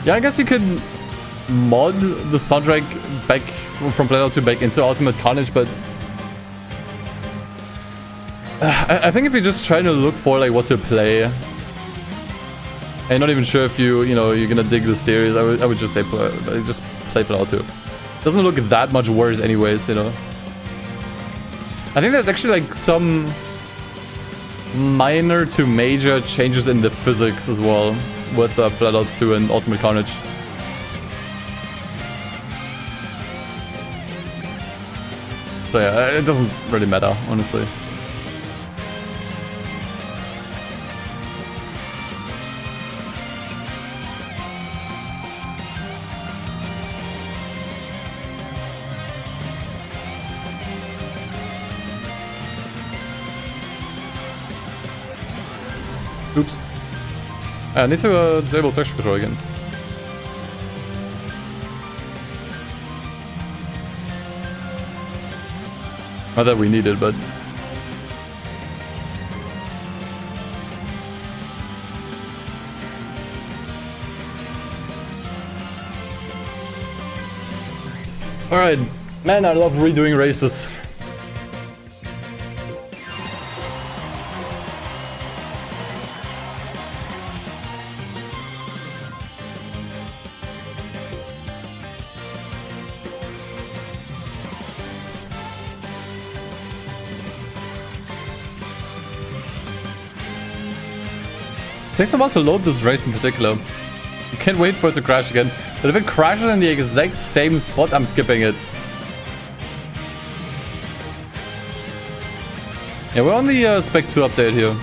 Yeah, I guess you could mod the soundtrack back from Flat Out 2 back into Ultimate Carnage, but I think if you're just trying to look for like what to play, and not even sure if you're gonna dig the series, I would just say just play Flat Out 2. Doesn't look that much worse anyways, you know. I think there's actually like some minor to major changes in the physics as well with Flat Out 2 and Ultimate Carnage. So yeah, it doesn't really matter, honestly. Oops. I need to disable texture control again. Not that we need it, but... Alright. Man, I love redoing races. Takes a while to load this race in particular. I can't wait for it to crash again. But if it crashes in the exact same spot, I'm skipping it. Yeah, we're on the Spec 2 update here.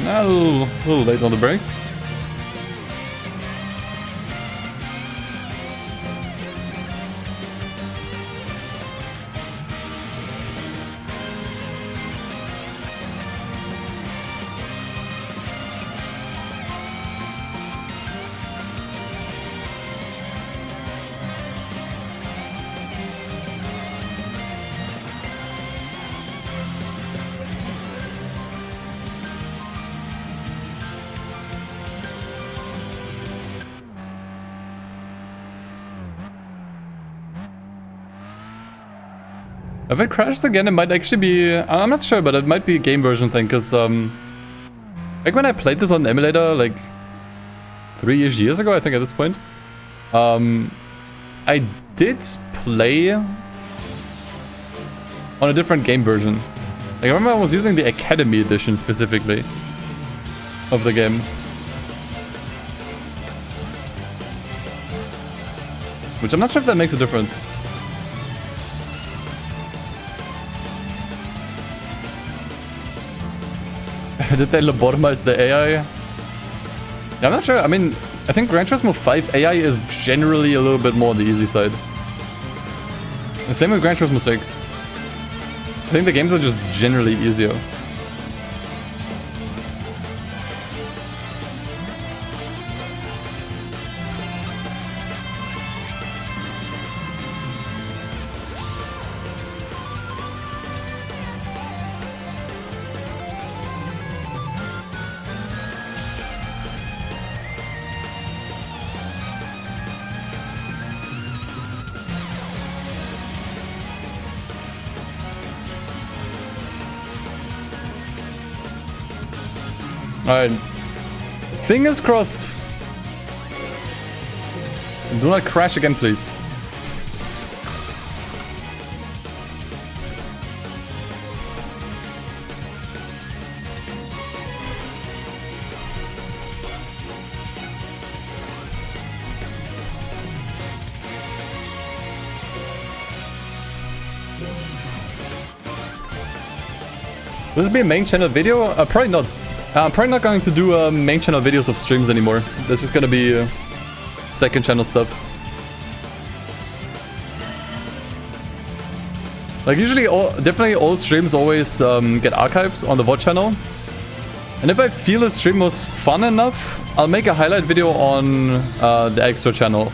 A little late on the brakes. If it crashes again, it might actually be... I'm not sure, but it might be a game version thing, because back when I played this on the emulator, like 3-ish years ago, I think at this point, I did play on a different game version. Like, I remember I was using the Academy edition specifically of the game. Which I'm not sure if that makes a difference. Did they lobotomize the AI? Yeah, I'm not sure. I mean, I think Gran Turismo 5 AI is generally a little bit more on the easy side. The same with Gran Turismo 6. I think the games are just generally easier. Alright. Fingers crossed. Do not crash again, please. Will this be a main channel video? Probably not. I'm probably not going to do main channel videos of streams anymore. This is gonna be second channel stuff. Like usually, definitely all streams always get archived on the VOD channel. And if I feel a stream was fun enough, I'll make a highlight video on the extra channel.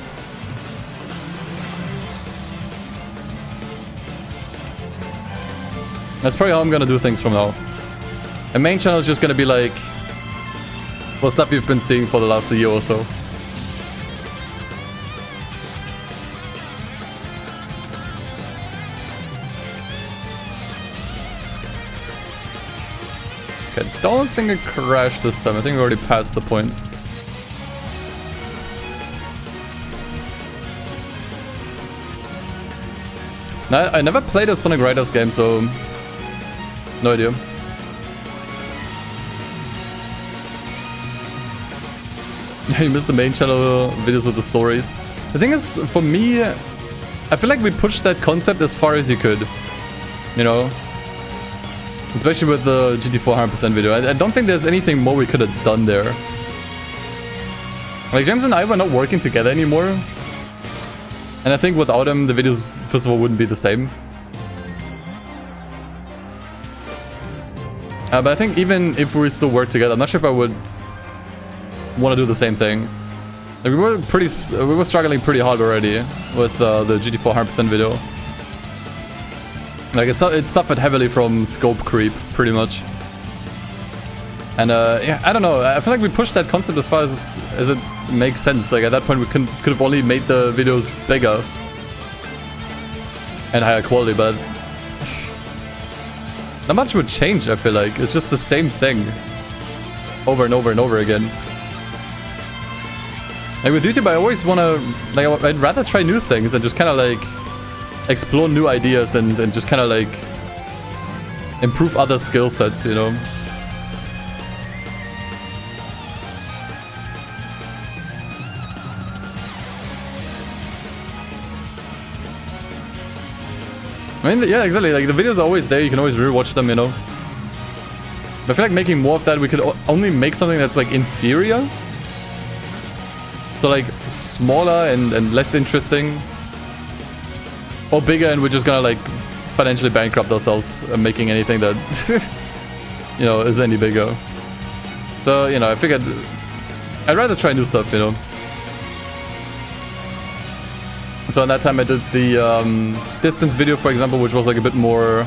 That's probably how I'm gonna do things from now. The main channel is just gonna be like, well, stuff you've been seeing for the last year or so. Okay, don't think it crashed this time. I think we already passed the point. No, I never played a Sonic Riders game, so no idea. You missed the main channel videos with the stories. The thing is, for me, I feel like we pushed that concept as far as you could. You know? Especially with the GT4 100% video. I don't think there's anything more we could have done there. Like, James and I were not working together anymore. And I think without him, the videos, first of all, wouldn't be the same. But I think even if we still work together, I'm not sure if I would want to do the same thing. Like, we were struggling pretty hard already with the GT4 100% video. Like, it suffered heavily from scope creep, pretty much. And yeah, I don't know. I feel like we pushed that concept as far as it makes sense. Like, at that point, we could have only made the videos bigger and higher quality, but not much would change. I feel like it's just the same thing over and over and over again. Like with YouTube, I always want to, like, I'd rather try new things and just kind of like explore new ideas and just kind of like improve other skill sets, you know. I mean, yeah, exactly. Like, the videos are always there. You can always rewatch them, you know. But I feel like making more of that, we could only make something that's, like, inferior. So, like, smaller and less interesting. Or bigger, and we're just gonna, like, financially bankrupt ourselves making anything that, you know, is any bigger. So, you know, I figured I'd rather try new stuff, you know. So in that time I did the distance video, for example, which was like a bit more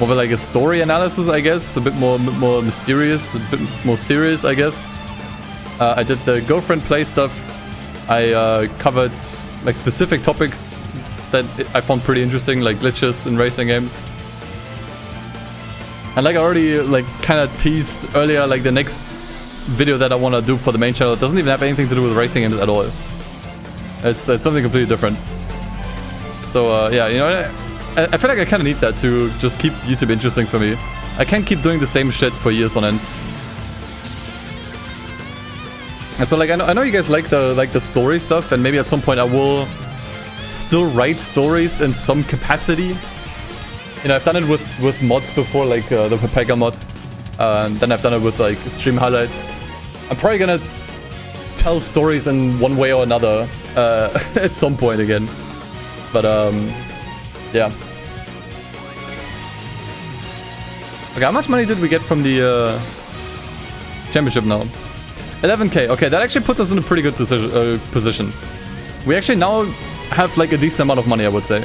of like a story analysis, I guess. A bit more mysterious, a bit more serious, I guess. I did the girlfriend play stuff. I covered like specific topics that I found pretty interesting, like glitches in racing games. And like I already like kind of teased earlier, like the next video that I want to do for the main channel doesn't even have anything to do with racing games at all. It's something completely different. So yeah, you know, I feel like I kind of need that to just keep YouTube interesting for me. I can't keep doing the same shit for years on end. And so like I know you guys like the story stuff, and maybe at some point I will still write stories in some capacity. You know, I've done it with mods before, like the Pepega mod. And then I've done it with like stream highlights. I'm probably gonna tell stories in one way or another at some point again. But yeah. Okay, how much money did we get from the championship now? 11k. Okay, that actually puts us in a pretty good position. We actually now have like a decent amount of money, I would say.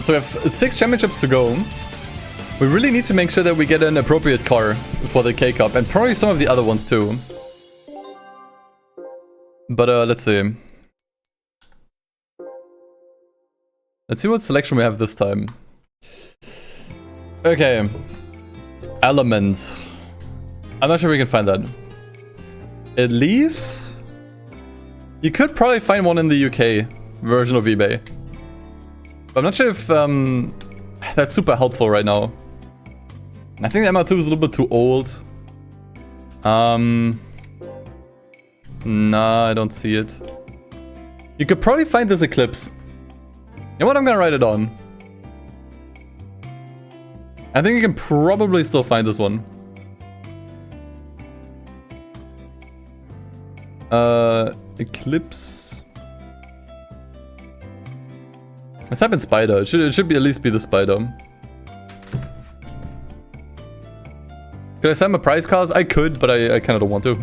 So we have 6 championships to go. We really need to make sure that we get an appropriate car for the K-Cup, and probably some of the other ones too. But let's see. Let's see what selection we have this time. Okay. Element. I'm not sure we can find that. At least you could probably find one in the UK version of eBay. But I'm not sure if that's super helpful right now. I think the MR2 is a little bit too old. Nah, I don't see it. You could probably find this Eclipse. You know what? I'm gonna write it on. I think you can probably still find this one. Eclipse. Let's type in Spider. It should be at least be the Spider. Could I send my prize cards? I could, but I kind of don't want to.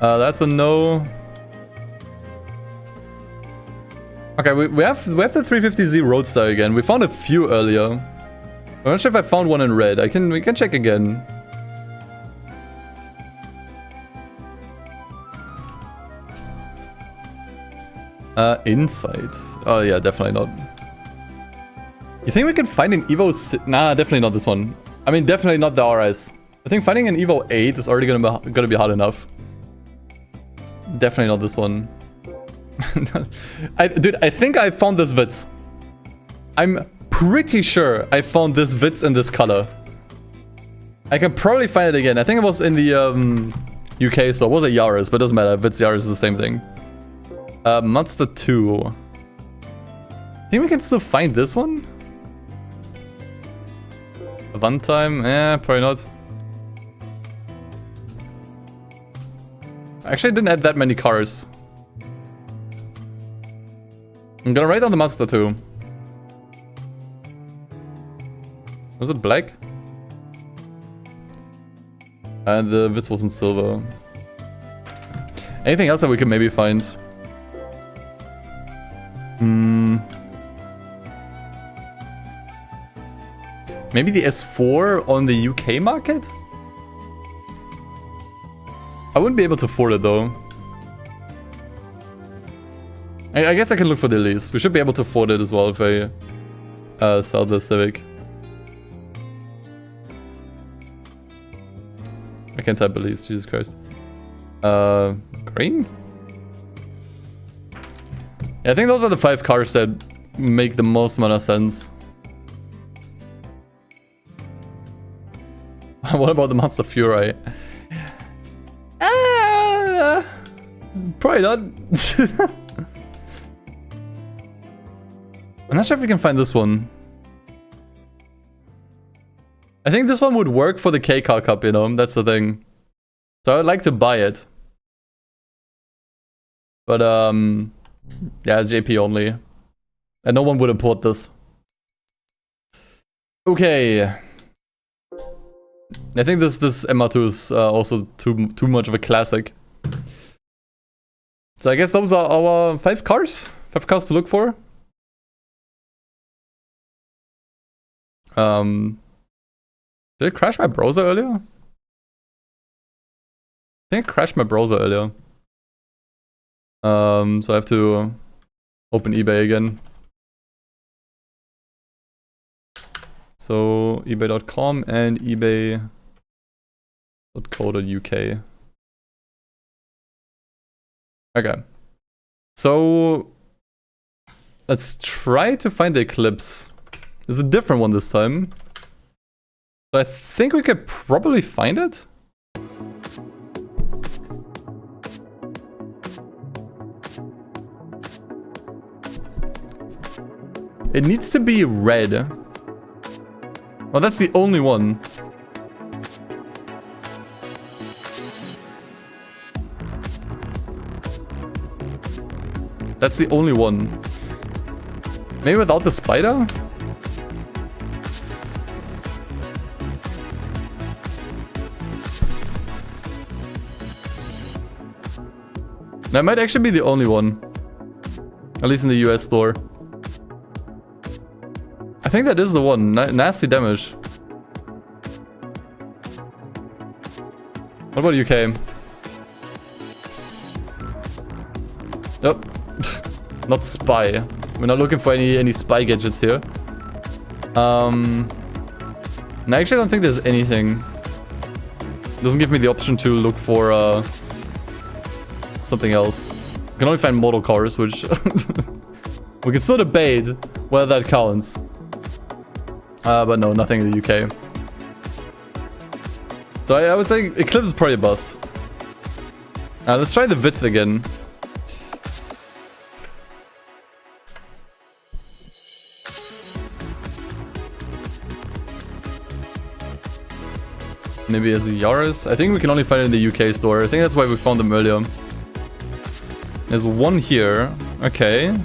That's a no. Okay, we have the 350Z Roadster again. We found a few earlier. I'm not sure if I found one in red. We can check again. Inside. Oh yeah, definitely not. You think we can find an Evo? Nah, definitely not this one. I mean, definitely not the RS. I think finding an Evo 8 is already gonna be hard enough. Definitely not this one. Dude, I think I found this Vitz. I'm pretty sure I found this Vitz in this color. I can probably find it again. I think it was in the UK, so it was a Yaris, but it doesn't matter. Vitz Yaris is the same thing. Mazda 2. Think we can still find this one? One time? Eh, probably not. Actually, I didn't add that many cars. I'm gonna write on the Mazda 2. Was it black? And the Vitz was in silver. Anything else that we could maybe find? Maybe the S4 on the UK market? I wouldn't be able to afford it though. I guess I can look for the Elise. We should be able to afford it as well if I sell the Civic. I can't type Elise, Jesus Christ. Green? Yeah, I think those are the 5 cars that make the most amount of sense. What about the Mazda Fury? Probably not. I'm not sure if we can find this one. I think this one would work for the K-Car Cup, you know? That's the thing. So I'd like to buy it. But, yeah, it's JP only. And no one would import this. Okay. I think this MR2 is also too much of a classic. So I guess those are our 5 cars. 5 cars to look for. Did it crash my browser earlier? I think it crashed my browser earlier. So I have to open eBay again. So ebay.com and ebay.co.uk. Okay. So let's try to find the Eclipse. There's a different one this time. But I think we could probably find it. It needs to be red. Well, that's the only one. That's the only one. Maybe without the spider? That might actually be the only one. At least in the US store. I think that is the one. Nasty damage. What about UK? Nope. Not spy. We're not looking for any spy gadgets here. And I actually don't think there's anything Doesn't give me the option to look for something else. I can only find model cars, which we can still debate whether that counts. But no, nothing in the UK. So I would say Eclipse is probably a bust. Let's try the Vitz again. Maybe as a Yaris. I think we can only find it in the UK store. I think that's why we found them earlier. There's one here. Okay.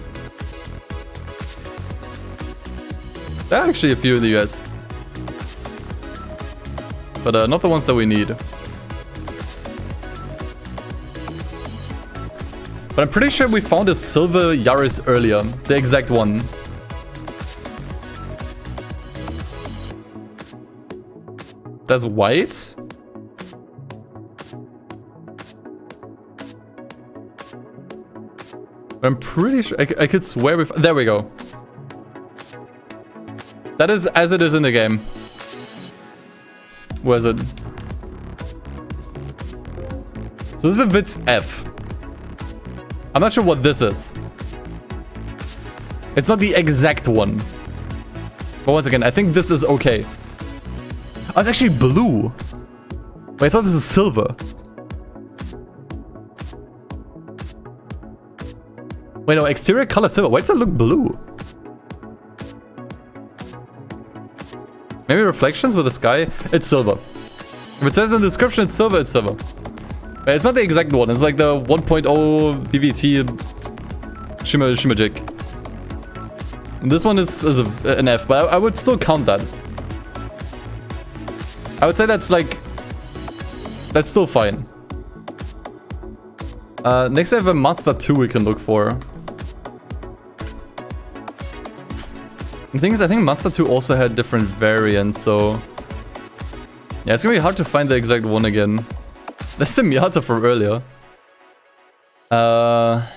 There are actually a few in the US. But not the ones that we need. But I'm pretty sure we found a silver Yaris earlier. The exact one. That's white? But I'm pretty sure... I could swear we... There we go. That is as it is in the game. Where is it? So this is a Vitz F. I'm not sure what this is. It's not the exact one. But once again, I think this is okay. Oh, it's actually blue. Wait, I thought this was silver. Wait, no, exterior color silver. Why does it look blue? Maybe reflections with the sky? It's silver. If it says in the description it's silver, it's silver. But it's not the exact one. It's like the 1.0 BVT Shimajik. And this one is an F, but I would still count that. I would say that's like... That's still fine. Next I have a Mazda 2 we can look for. The thing is, I think Mazda 2 also had different variants, so... Yeah, it's gonna be hard to find the exact one again. That's the Miata from earlier. Yeah,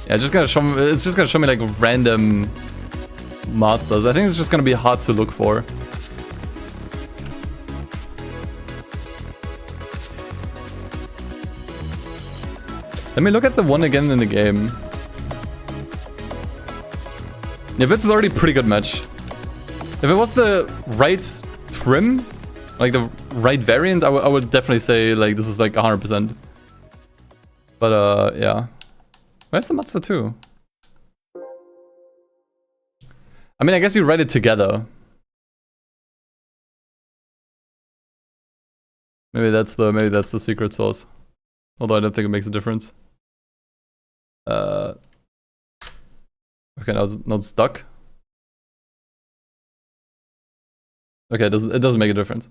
it's just gonna show me like random Mazdas. I think it's just gonna be hard to look for. Let me look at the one again in the game. Yeah, Vitz is already a pretty good match. If it was the right trim, like the right variant, I would definitely say like this is like 100%. But yeah. Where's the Mazda 2? I mean, I guess you write it together. Maybe that's the secret sauce. Although I don't think it makes a difference. Okay, now it's stuck. Okay, it doesn't make a difference.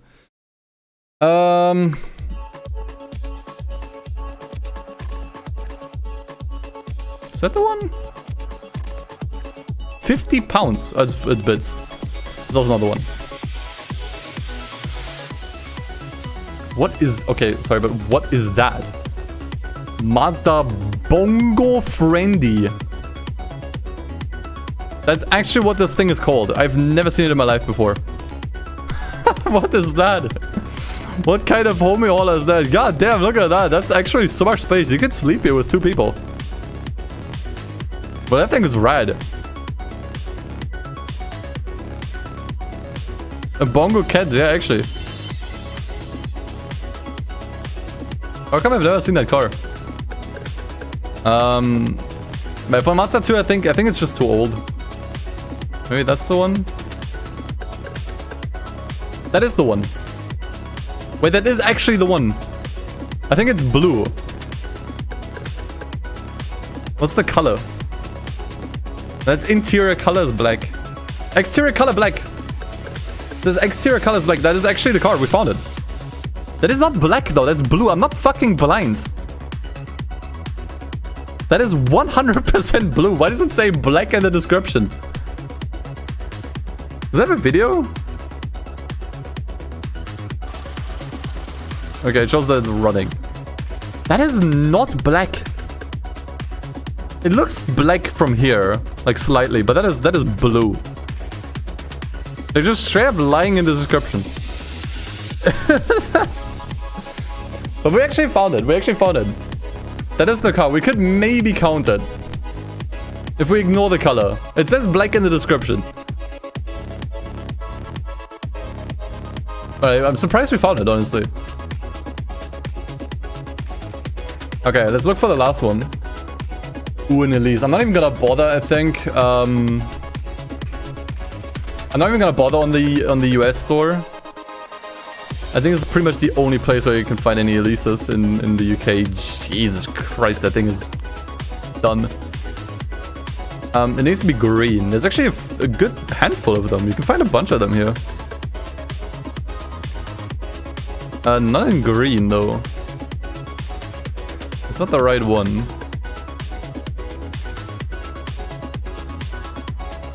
Is that the one? 50 pounds. Oh, it's bits. There's also another one. What is... Okay, sorry, but what is that? Mazda Bongo Friendy. That's actually what this thing is called. I've never seen it in my life before. What is that? What kind of homie hauler is that? God damn, look at that. That's actually so much space. You could sleep here with 2 people. But that thing is rad. A Bongo Cat, yeah, actually. How come I've never seen that car? But for Mazda 2, I think it's just too old. Maybe that's the one? That is the one. Wait, that is actually the one. I think it's blue. What's the color? That's interior color is black. Exterior color black. This exterior color is black. That is actually the car. We found it. That is not black though. That's blue. I'm not fucking blind. That is 100% blue. Why does it say black in the description? Does that have a video? Okay, it shows that it's running. That is not black. It looks black from here, like slightly, but that is blue. They're just straight up lying in the description. But we actually found it. We actually found it. That is the car. We could maybe count it. If we ignore the color. It says black in the description. Alright, I'm surprised we found it, honestly. Okay, let's look for the last one. Ooh, an Elise. I'm not even gonna bother, I think. I'm not even gonna bother on the US store. I think it's pretty much the only place where you can find any Elises in the UK. Jesus Christ, that thing is done. It needs to be green. There's actually a good handful of them. You can find a bunch of them here. Not in green, though. It's not the right one.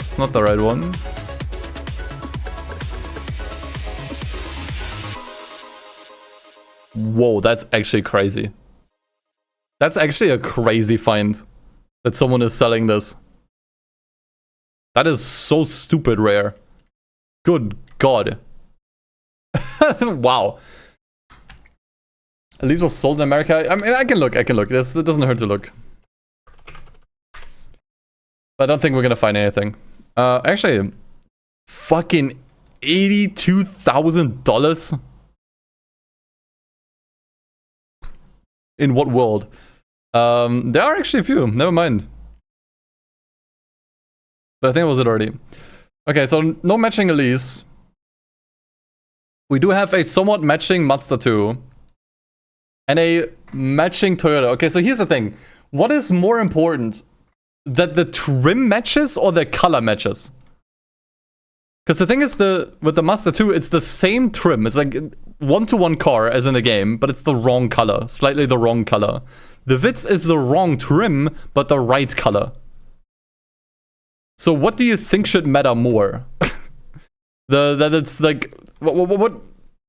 It's not the right one. Whoa, that's actually crazy. That's actually a crazy find that someone is selling this. That is so stupid rare. Good God. Wow. At least was sold in America. I mean, I can look. It doesn't hurt to look. But I don't think we're gonna find anything. Actually, fucking $82,000? In what world? There are actually a few. Never mind. But I think it was it already. Okay, so no matching Elise. We do have a somewhat matching Mazda 2. And a matching Toyota. Okay, so here's the thing. What is more important? That the trim matches or the color matches? Because the thing is, with the Mazda 2, it's the same trim. It's like one-to-one car as in the game, but it's the wrong color. Slightly the wrong color. The Vitz is the wrong trim, but the right color. So what do you think should matter more? That it's like... What?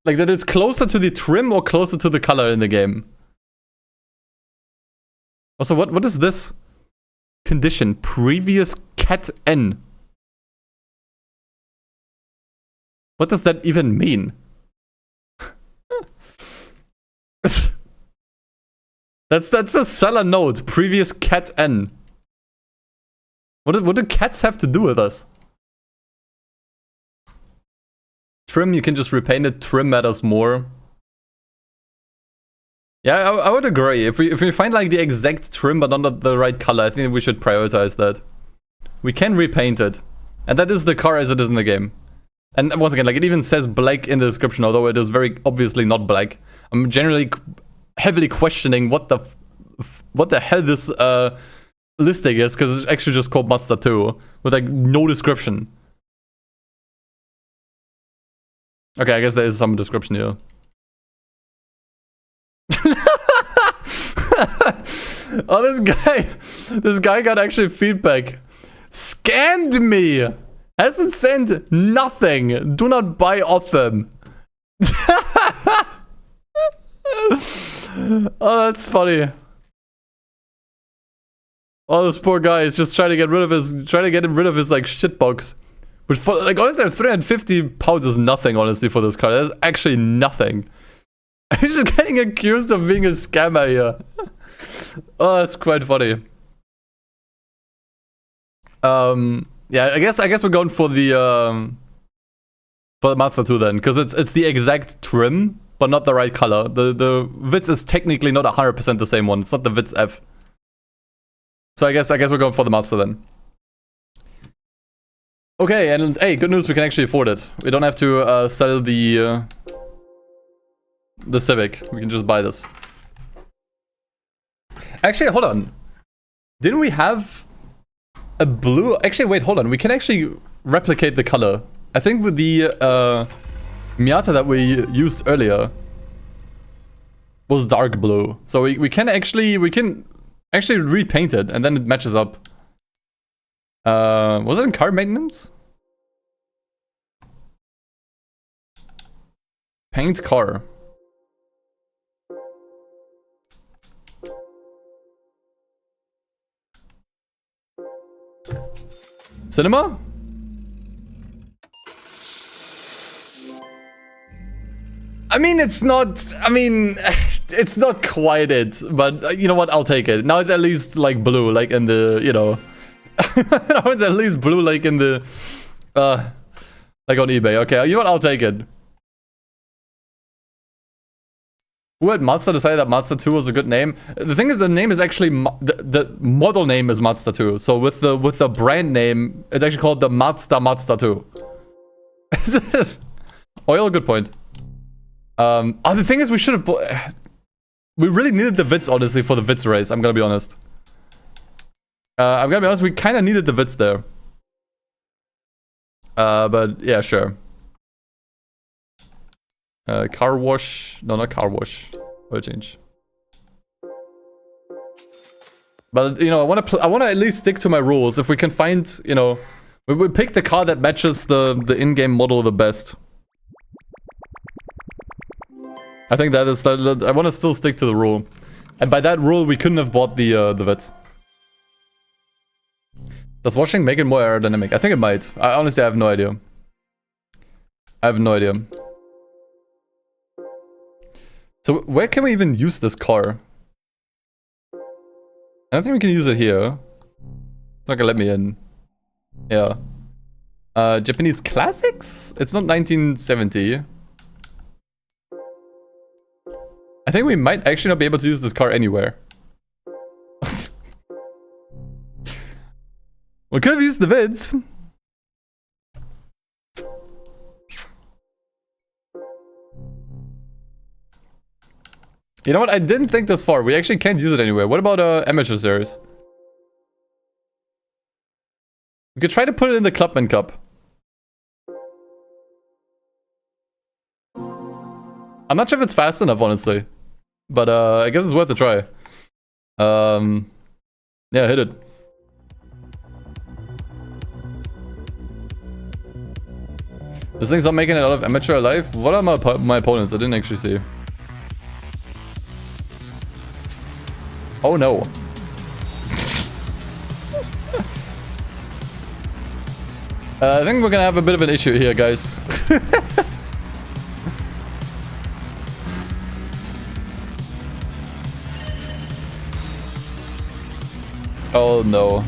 Like that it's closer to the trim or closer to the color in the game? Also, what is this? Condition. Previous cat N. What does that even mean? That's a seller note. Previous cat N. What do cats have to do with us? Trim, you can just repaint it. Trim matters more. Yeah, I would agree. If we find like the exact trim but not the right color, I think we should prioritize that. We can repaint it. And that is the car as it is in the game. And once again, like it even says black in the description, although it is very obviously not black. I'm generally heavily questioning what the hell this listing is, because it's actually just called Mazda 2 with like no description. Okay, I guess there is some description here. Oh, this guy got actually feedback. Scammed me! Hasn't sent nothing. Do not buy off him. Oh, that's funny. Oh, this poor guy is just trying to get rid of his like shitbox. Which, for, like, honestly, 350 pounds is nothing, honestly, for this car. That's actually nothing. He's just getting accused of being a scammer here. Oh, that's quite funny. Yeah, I guess we're going for the Mazda 2 then, because it's the exact trim, but not the right color. The Vitz is technically not 100% the same one. It's not the Vitz F. So I guess we're going for the Mazda then. Okay, and hey, good news, we can actually afford it. We don't have to sell the Civic. We can just buy this. Actually, hold on. Didn't we have a blue? Actually, wait, hold on. We can actually replicate the color. I think with the Miata that we used earlier was dark blue. So we can actually repaint it, and then it matches up. Was it in car maintenance? Paint car. Cinema? I mean, it's not. I mean, it's not quite it. But you know what? I'll take it. Now it's at least like blue, like in the, you know. Now it's at least blue, like in the, like on eBay. Okay, you know what? I'll take it. Who had Mazda decided that Mazda 2 was a good name? The thing is, the name is actually the model name is Mazda 2. So with the brand name, it's actually called the Mazda 2. Oil, good point. The thing is, we should have. We really needed the Vits, honestly, for the Vits race. I'm gonna be honest. I'm gonna be honest. We kind of needed the Vits there. But yeah, sure. Car wash. No, not car wash. Oil change. But you know, I want to at least stick to my rules. If we can find, you know, we pick the car that matches the in-game model the best. I think that is. I want to still stick to the rule, and by that rule, we couldn't have bought the Vets. Does washing make it more aerodynamic? I think it might. I honestly have no idea. I have no idea. So where can we even use this car? I don't think we can use it here. It's not gonna let me in. Yeah. Japanese classics? It's not 1970. I think we might actually not be able to use this car anywhere. We could have used the vids. You know what? I didn't think this far. We actually can't use it anywhere. What about amateur series? We could try to put it in the Clubman Cup. I'm not sure if it's fast enough, honestly. But I guess it's worth a try. Yeah, hit it. This thing's not making it out of amateur alive? What are my opponents? I didn't actually see. Oh no. I think we're gonna have a bit of an issue here, guys. Oh no.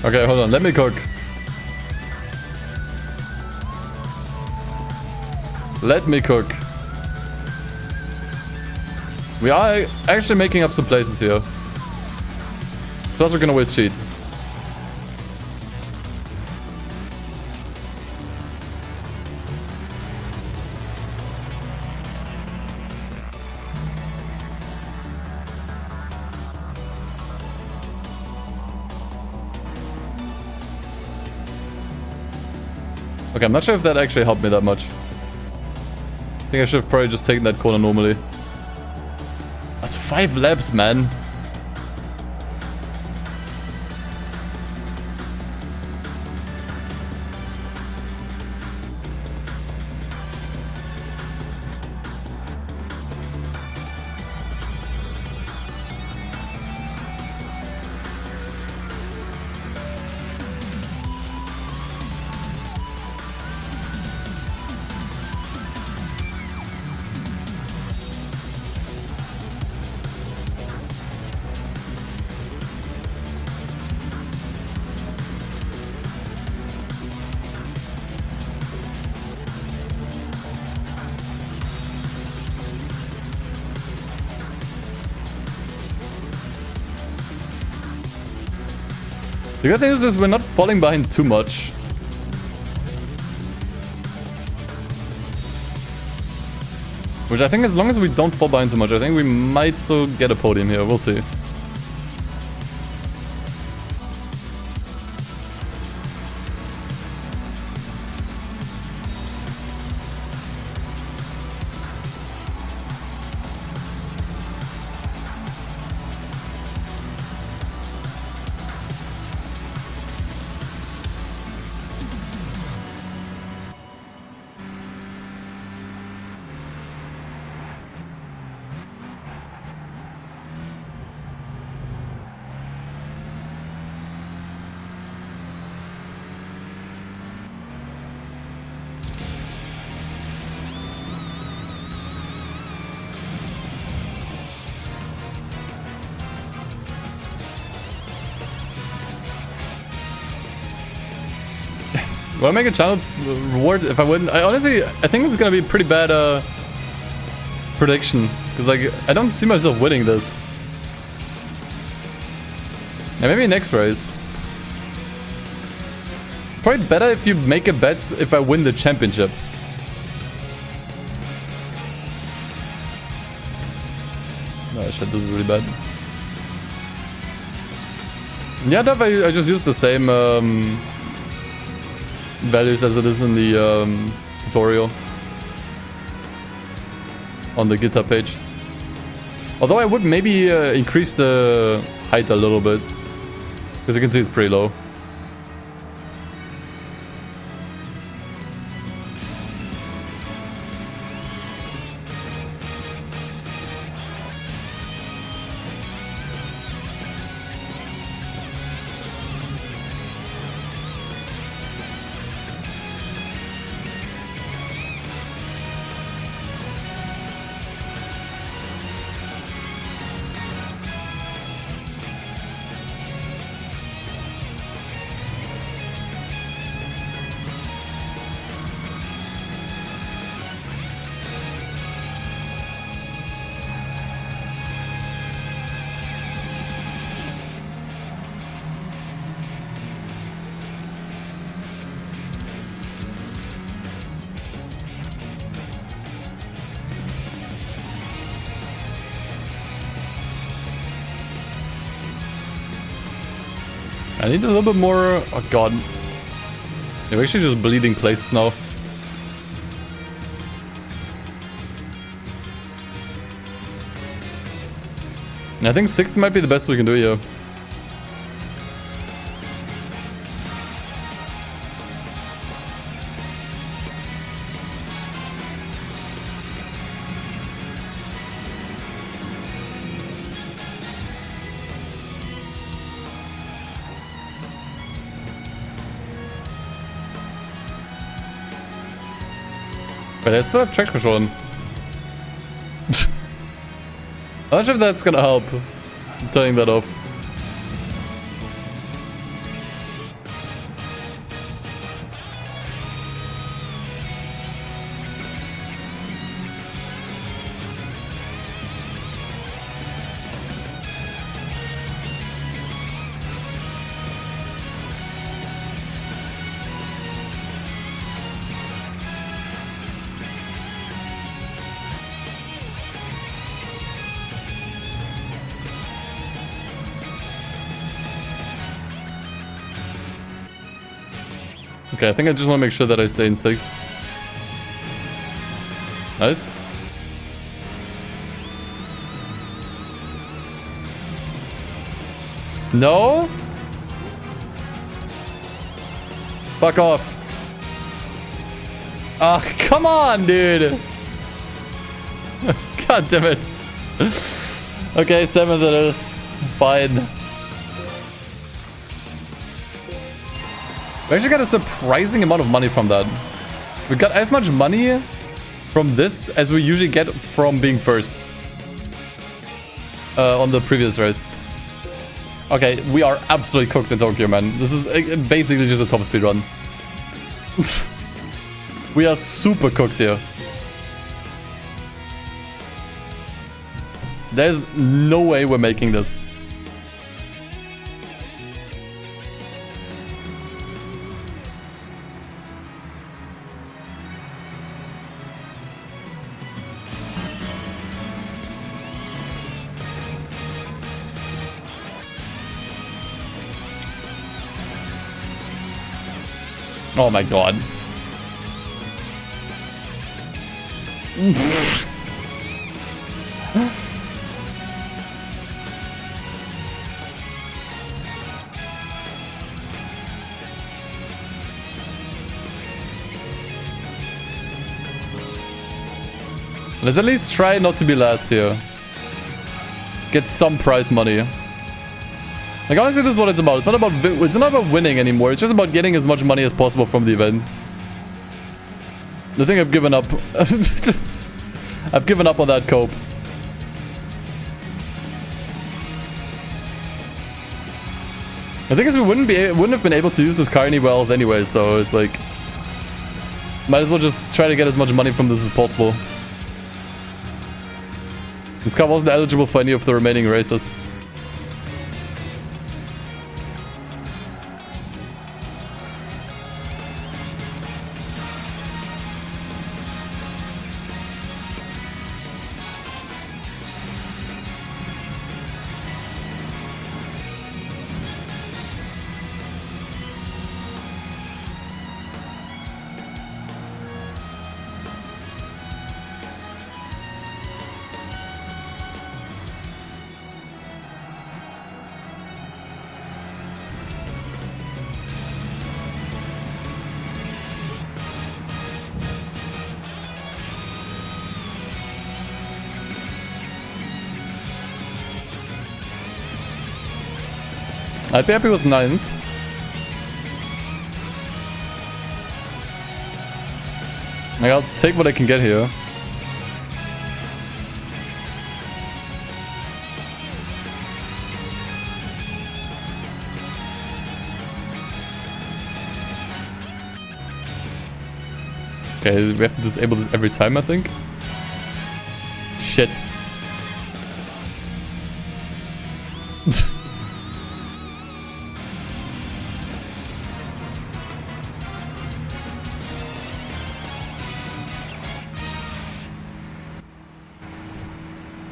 Okay, hold on, let me cook. Let me cook. We are actually making up some places here. Plus we're gonna waste cheat. Okay, I'm not sure if that actually helped me that much. I think I should have probably just taken that corner normally. That's 5 laps, man. The good thing is we're not falling behind too much. Which I think as long as we don't fall behind too much, I think we might still get a podium here. We'll see. Will I make a channel reward if I win? I think it's gonna be a pretty bad prediction. Because, like, I don't see myself winning this. Yeah, maybe next race. Probably better if you make a bet if I win the championship. Oh shit, this is really bad. Yeah, I just used the same values as it is in the tutorial on the GitHub page. Although I would maybe increase the height a little bit, because you can see it's pretty low. I need a little bit more... Oh god. They're actually just bleeding places now. And I think 60 might be the best we can do here. But I still have traction control on. I'm not sure if that's gonna help. I'm turning that off. Okay, I think I just want to make sure that I stay in 6th. Nice. No? Fuck off. Ah, come on, dude. God damn it. Okay, 7th it is. Fine. We actually got a surprising amount of money from that. We got as much money from this as we usually get from being first. On the previous race. Okay, we are absolutely cooked in Tokyo, man. This is basically just a top speed run. We are super cooked here. There's no way we're making this. Oh my god. Let's at least try not to be last here. Get some prize money. Like, honestly, this is what it's about. It's not about winning anymore. It's just about getting as much money as possible from the event. I think I've given up. I've given up on that cope. The thing is, we wouldn't have been able to use this car anywhere else anyway, so it's like... Might as well just try to get as much money from this as possible. This car wasn't eligible for any of the remaining races. I'd be happy with 9th. Like, I'll take what I can get here. Okay, we have to disable this every time, I think. Shit.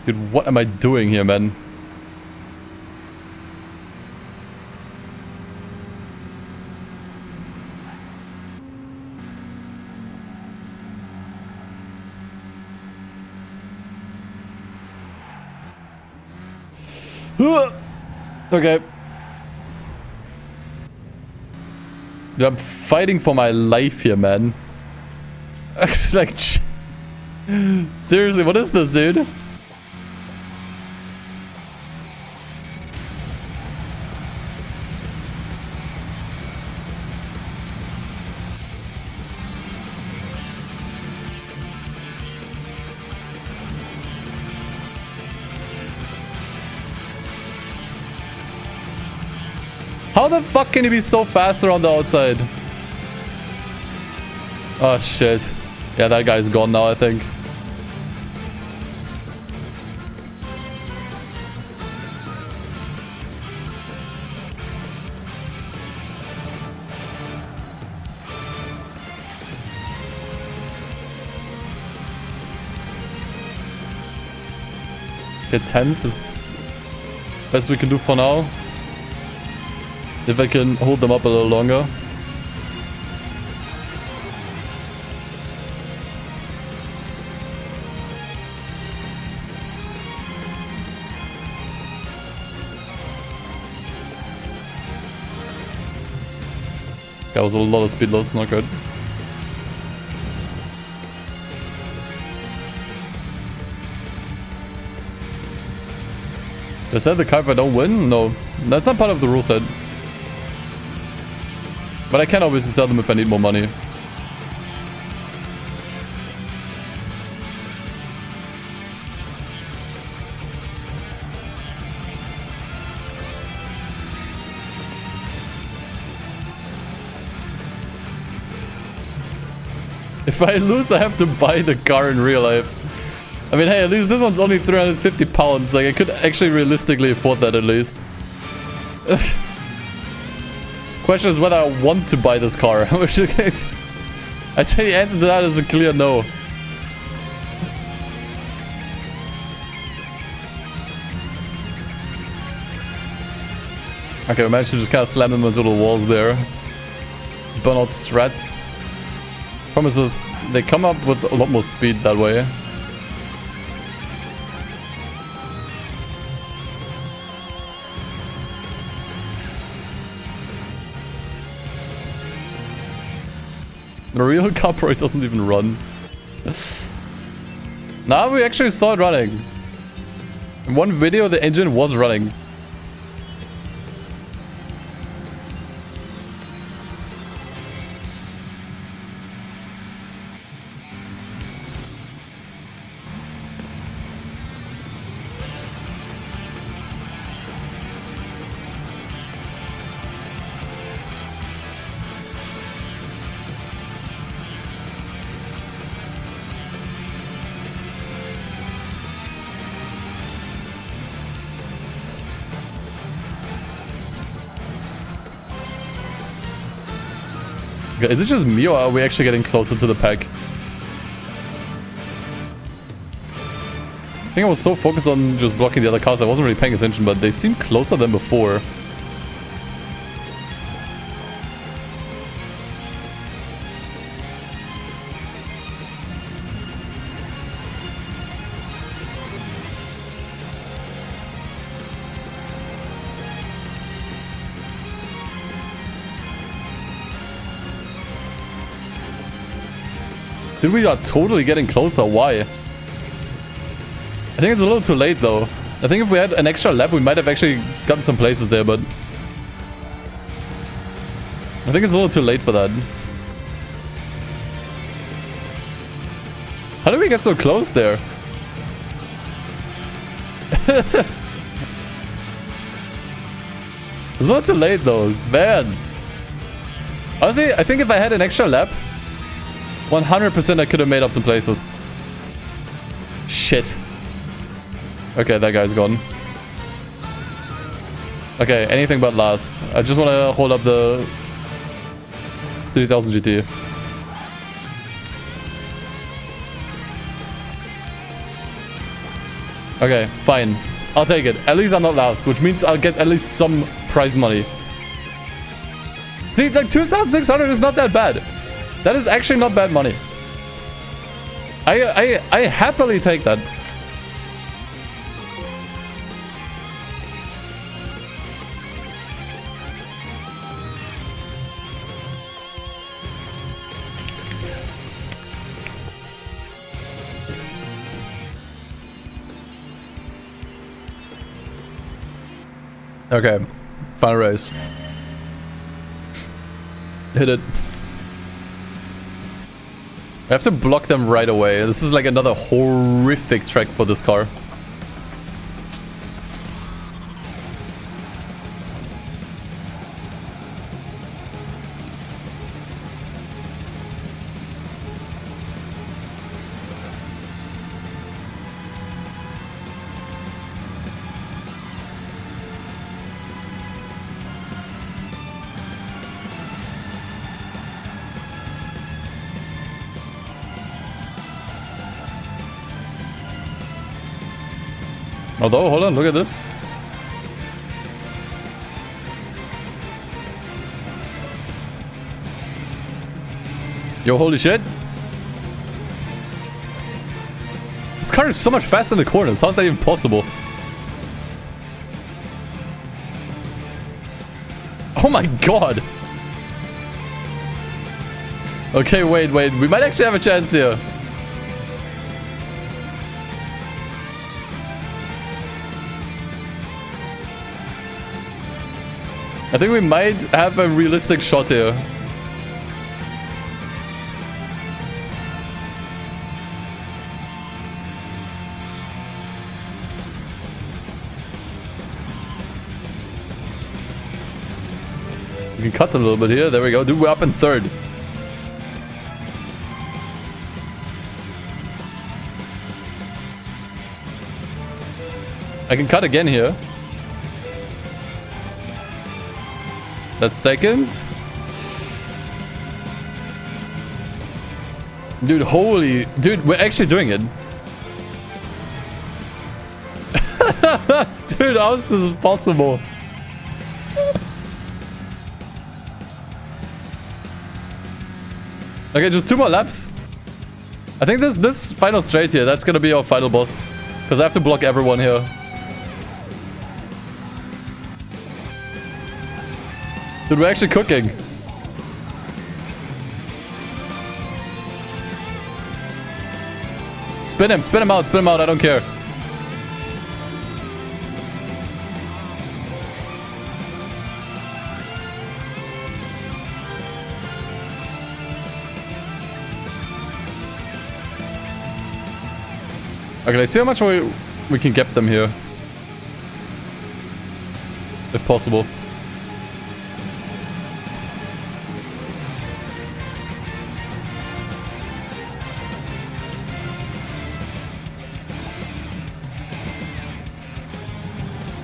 Dude, what am I doing here, man? Okay. Dude, I'm fighting for my life here, man. Like, seriously, what is this, dude? How the fuck can he be so fast around the outside? Oh shit. Yeah, that guy's gone now, I think. Okay, 10th is best we can do for now. If I can hold them up a little longer. That was a lot of speed loss, not good. They said the car if I don't win? No, that's not part of the rule set. But I can obviously sell them if I need more money. If I lose, I have to buy the car in real life. I mean, hey, at least this one's only 350 pounds. Like, I could actually realistically afford that at least. Question is whether I want to buy this car. I'd say the answer to that is a clear no. Okay, we managed to just kind of slam them into the walls there. Burn out strats. Promise with they come up with a lot more speed that way. The real car probably doesn't even run. Now we actually saw it running. In one video, the engine was running. Okay, is it just me or are we actually getting closer to the pack? I think I was so focused on just blocking the other cars I wasn't really paying attention, but they seem closer than before. Dude, we are totally getting closer. Why? I think it's a little too late, though. I think if we had an extra lap, we might have actually gotten some places there, but... I think it's a little too late for that. How did we get so close there? It's a little too late, though. Man. Honestly, I think if I had an extra lap, 100% I could have made up some places. Shit. Okay, that guy's gone. Okay, anything but last. I just want to hold up the 3000 GT. Okay, fine. I'll take it. At least I'm not last, which means I'll get at least some prize money. See, like 2,600 is not that bad. That is actually not bad money. I happily take that. Okay, final race. Hit it. I have to block them right away. This is like another horrific track for this car. Although, hold on, look at this. Yo, holy shit. This car is so much faster in the corners. How's that even possible? Oh my god. Okay, wait. We might actually have a chance here. I think we might have a realistic shot here. We can cut a little bit here. There we go. Dude, we're up in third. I can cut again here. That's second. Dude, holy... Dude, we're actually doing it. Dude, how is this possible? Okay, just 2 more laps. I think this final straight here, that's gonna be our final boss. Because I have to block everyone here. Dude, we're actually cooking. Spin him out, I don't care. Okay, let's see how much we can get them here. If possible.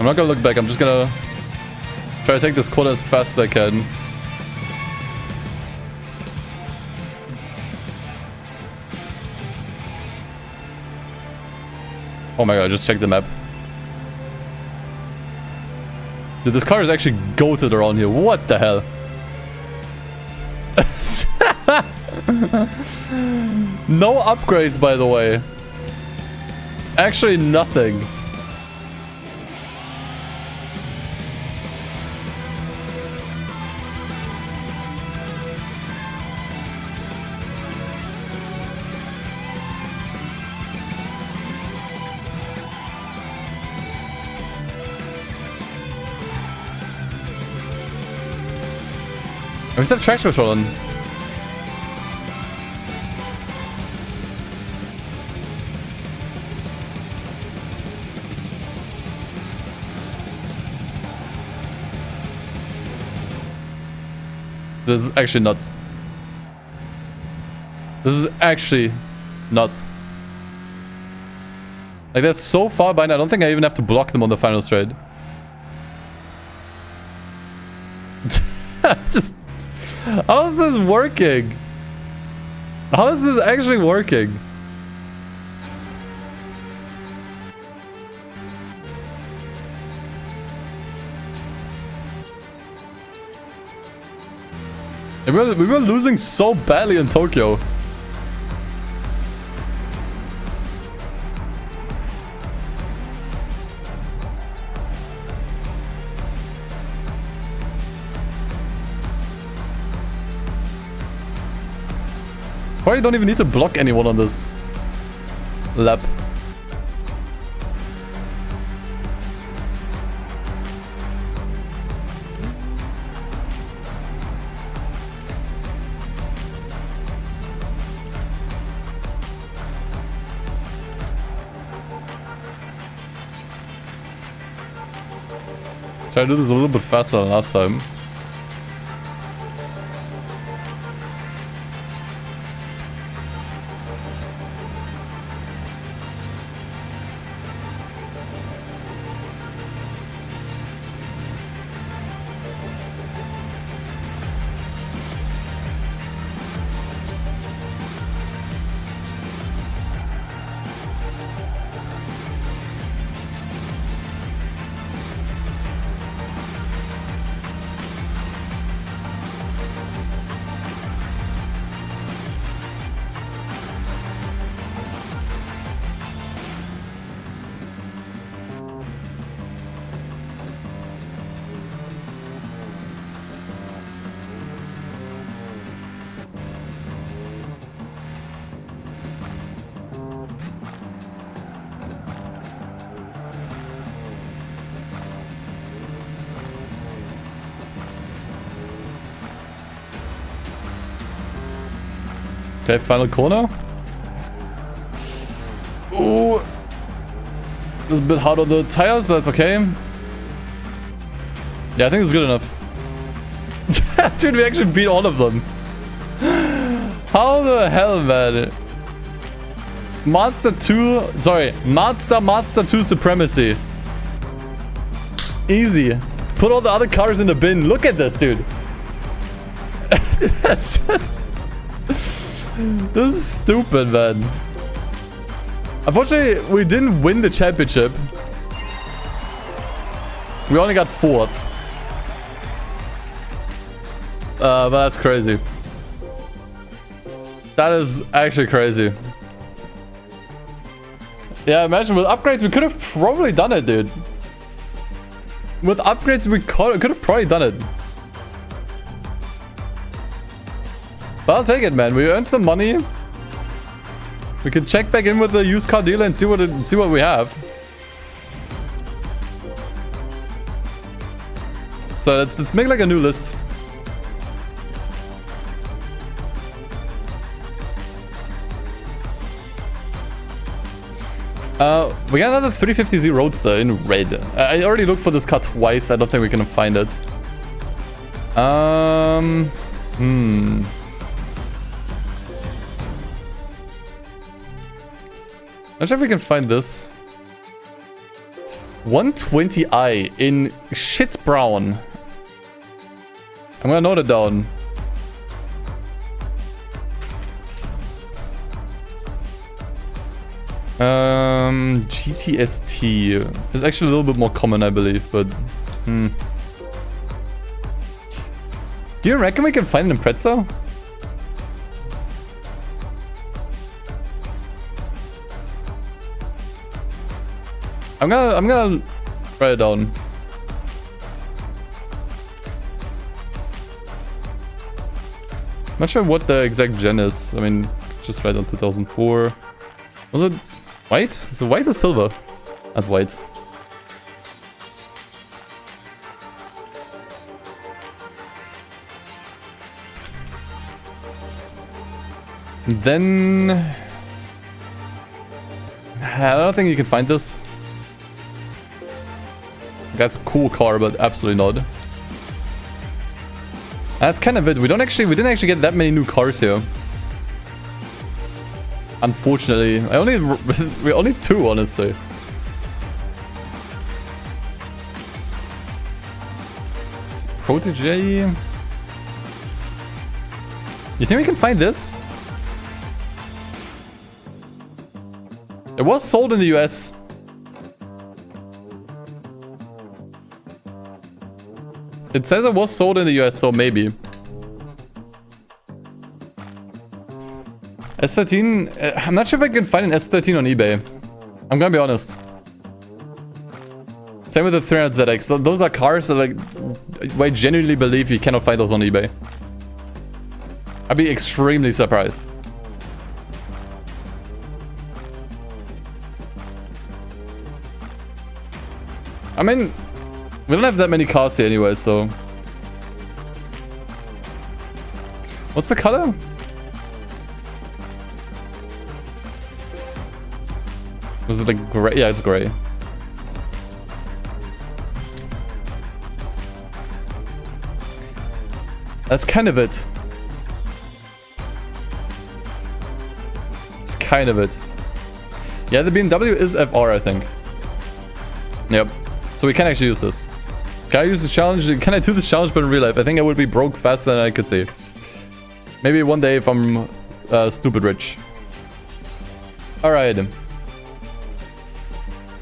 I'm not gonna look back, I'm just gonna try to take this corner as fast as I can. Oh my god, just check the map. Dude, this car is actually goated around here. What the hell? No upgrades, by the way. Actually, nothing. We still have traction control on. This is actually nuts. This is actually nuts. Like, they're so far behind, I don't think I even have to block them on the final straight. Just... How is this working? How is this actually working? We were losing so badly in Tokyo. Probably don't even need to block anyone on this lap. Try to do this a little bit faster than last time. Okay, final corner. Ooh. It's a bit hard on the tires, but it's okay. Yeah, I think it's good enough. Dude, we actually beat all of them. How the hell, man? Mazda 2... Sorry, Mazda 2 supremacy. Easy. Put all the other cars in the bin. Look at this, dude. This is stupid, man. Unfortunately, we didn't win the championship. We only got 4th. But that's crazy. That is actually crazy. Yeah, imagine with upgrades, we could have probably done it, dude. With upgrades, we could have probably done it. But I'll take it, man. We earned some money. We can check back in with the used car dealer and see what we have. So let's make like a new list. We got another 350Z Roadster in red. I already looked for this car twice. I don't think we can find it. Not sure if we can find this. 120i in shit brown. I'm gonna note it down. GTST is actually a little bit more common, I believe, but Do you reckon we can find an Impreza? I'm gonna write it down. Not sure what the exact gen is. I mean, just write on 2004. Was it white? Is it white or silver? That's white. Then I don't think you can find this. That's a cool car, but absolutely not. That's kind of it. We didn't actually get that many new cars here. Unfortunately, we only two, honestly. Protege. You think we can find this? It was sold in the US. It says it was sold in the US, so maybe. S13, I'm not sure if I can find an S13 on eBay. I'm gonna be honest. Same with the 300ZX. Those are cars that, like, I genuinely believe you cannot find those on eBay. I'd be extremely surprised. I mean, we don't have that many cars here anyway, so... What's the color? Was it like gray? Yeah, it's gray. That's kind of it. It's kind of it. Yeah, the BMW is FR, I think. Yep. So we can actually use this. Can I use this challenge? Can I do this challenge but in real life? I think I would be broke faster than I could see. Maybe one day if I'm stupid rich. Alright.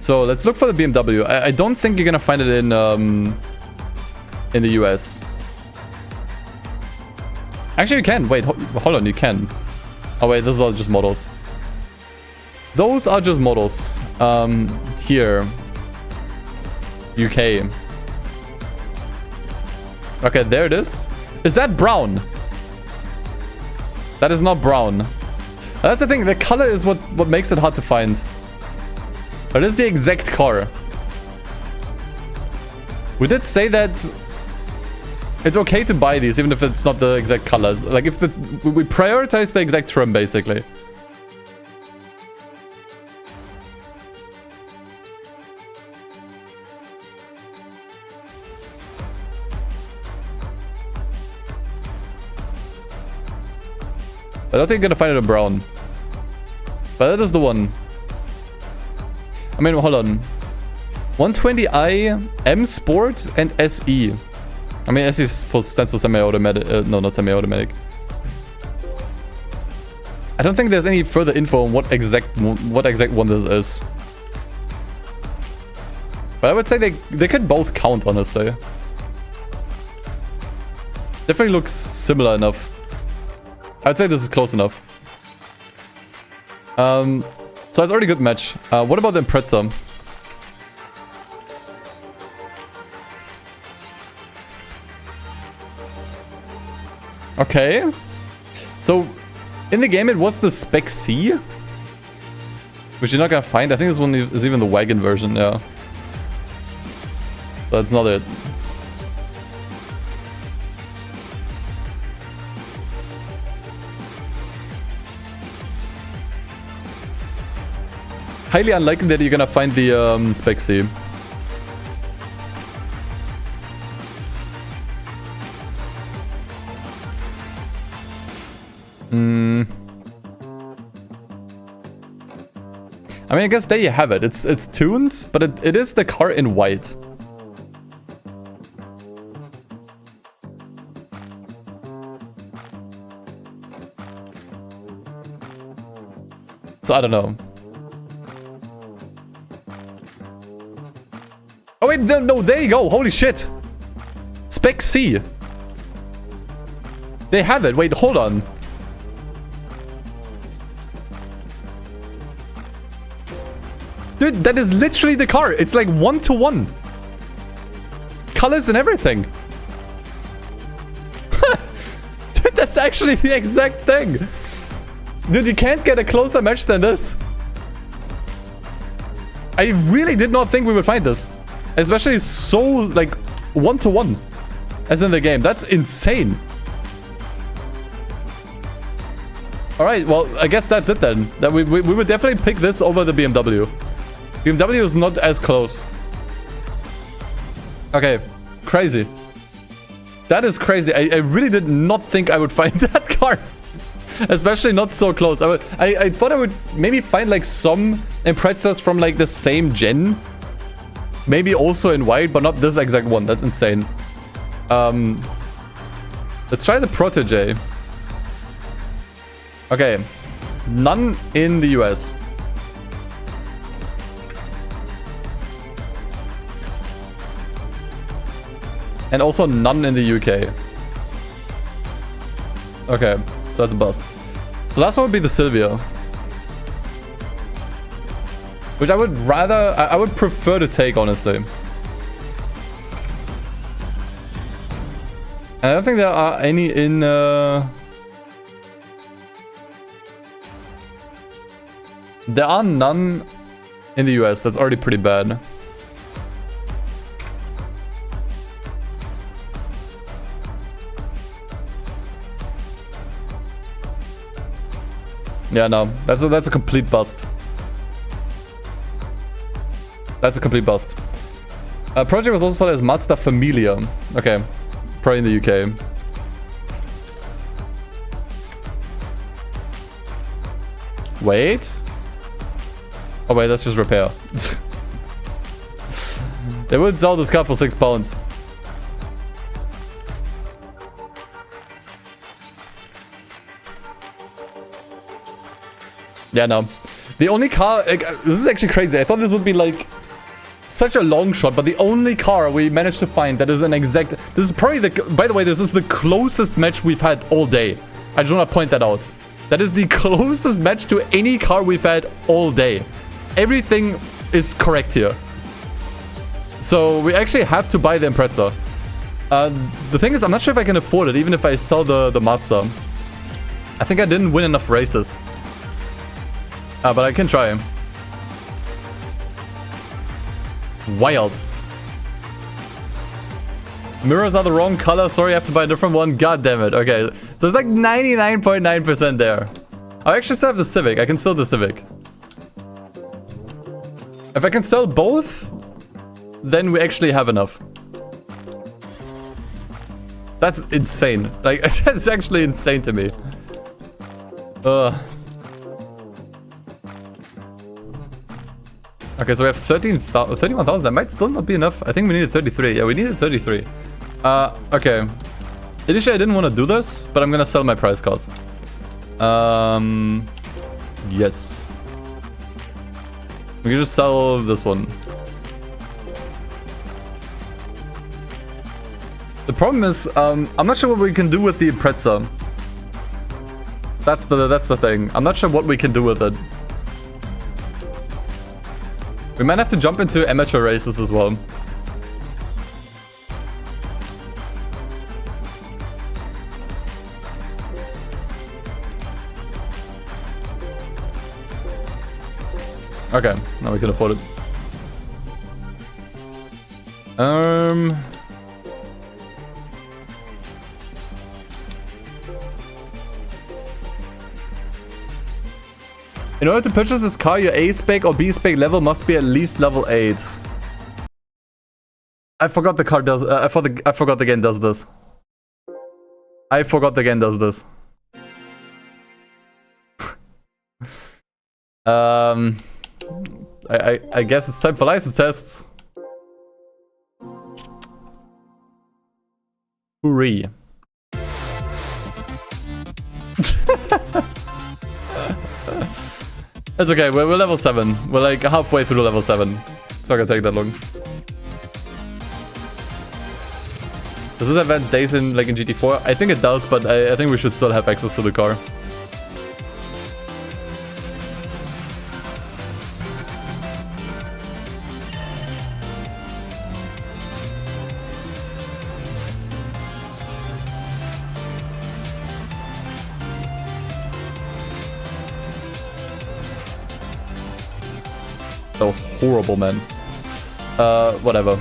So let's look for the BMW. I don't think you're gonna find it in the US. Actually, you can. Wait, hold on. You can. Oh wait, those are just models. Those are just models. Here. UK. Okay, there it is. Is that brown? That is not brown. That's the thing. The color is what makes it hard to find. But it is the exact car. We did say that it's okay to buy these, even if it's not the exact colors. Like, if we prioritize the exact trim, basically. I don't think you're gonna find it in brown. But that is the one. I mean, hold on. 120i, M Sport, and SE. I mean, SE stands for semi-automatic. No, not semi-automatic. I don't think there's any further info on what exact one this is. But I would say they could both count, honestly. Definitely looks similar enough. I'd say this is close enough. So it's already a good match. What about the Impreza? Okay. So, in the game it was the Spec C. Which you're not gonna find. I think this one is even the wagon version, yeah. That's not it. Highly unlikely that you're gonna find the Spec C. I mean, I guess there you have it. It's tuned, but it is the car in white. So I don't know. Wait, no, there you go. Holy shit. Spec C. They have it. Wait, hold on. Dude, that is literally the car. It's like 1-to-1. Colors and everything. Dude, that's actually the exact thing. Dude, you can't get a closer match than this. I really did not think we would find this. Especially so, like, 1-to-1. As in the game. That's insane. Alright, well, I guess that's it then. That we would definitely pick this over the BMW. BMW is not as close. Okay, crazy. That is crazy. I really did not think I would find that car. Especially not so close. I thought I would maybe find like some Imprezas from like the same gen. Maybe also in white, but not this exact one. That's insane. Let's try the Protege. Okay. None in the US. And also none in the UK. Okay, so that's a bust. So last one would be the Silvia. Which I would rather... I would prefer to take, honestly. And I don't think there are any in... There are none in the US. That's already pretty bad. Yeah, no. That's a complete bust. That's a complete bust. Project was also sold as Mazda Familia. Okay. Probably in the UK. Wait. Oh wait, that's just repair. They would sell this car for £6. Yeah, no. The only car... Like, this is actually crazy. I thought this would be like... such a long shot, but the only car we managed to find that is an exact... This is probably the... By the way, this is the closest match we've had all day. I just want to point that out. That is the closest match to any car we've had all day. Everything is correct here. So we actually have to buy the Impreza. The thing is, I'm not sure if I can afford it, even if I sell the Mazda. I think I didn't win enough races. But I can try. Wild. Mirrors are the wrong color. Sorry, I have to buy a different one. God damn it. Okay. So it's like 99.9% there. I actually still have the Civic. I can sell the Civic. If I can sell both, then we actually have enough. That's insane. Like, that's actually insane to me. Okay, so we have 31,000. That might still not be enough. I think we needed 33. Yeah, we needed 33. Okay. Initially, I didn't want to do this, but I'm gonna sell my prize cards. Yes. We can just sell this one. The problem is, I'm not sure what we can do with the Impreza. That's the thing. I'm not sure what we can do with it. We might have to jump into amateur races as well. Okay, now we can afford it. In order to purchase this car, your A spec or B spec level must be at least level 8. I forgot the car does. I forgot the game does this. I forgot the game does this. I guess it's time for license tests. Hooray. It's okay, we're level 7. We're like halfway through level 7. It's not gonna take that long. Does this advance days in like in GT4? I think it does, but I think we should still have access to the car. That was horrible, man. Whatever.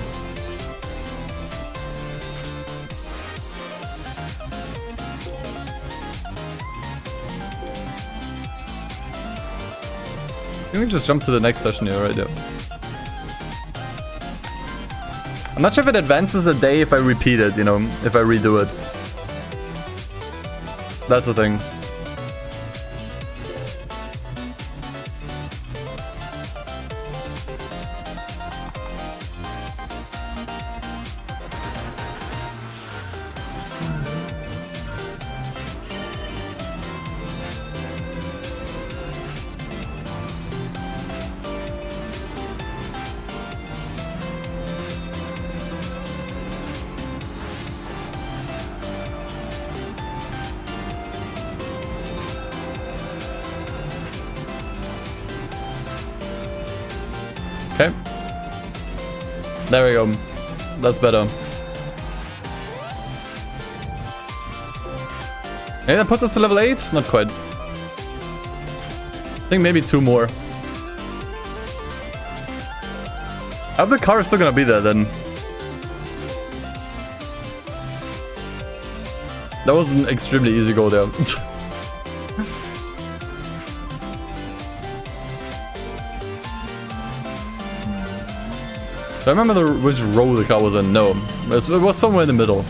Can we just jump to the next session here, right? Yeah. I'm not sure if it advances a day if I repeat it, you know, if I redo it. That's the thing. Okay. There we go. That's better. Maybe that puts us to level 8? Not quite. I think maybe 2 more. I hope the car is still gonna be there then. That was an extremely easy goal there. Do I remember which row the car was in? No. It was somewhere in the middle.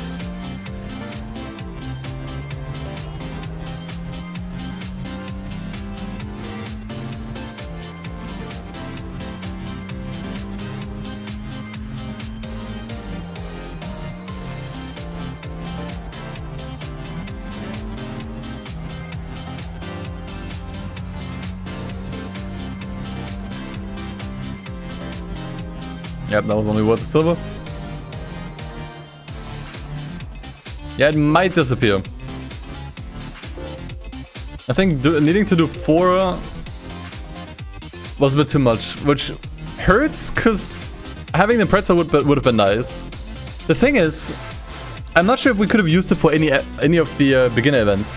Yep, that was only worth the silver. Yeah, it might disappear. I think needing to do 4 was a bit too much, which hurts because having the pretzel would have been nice. The thing is, I'm not sure if we could have used it for any of the beginner events.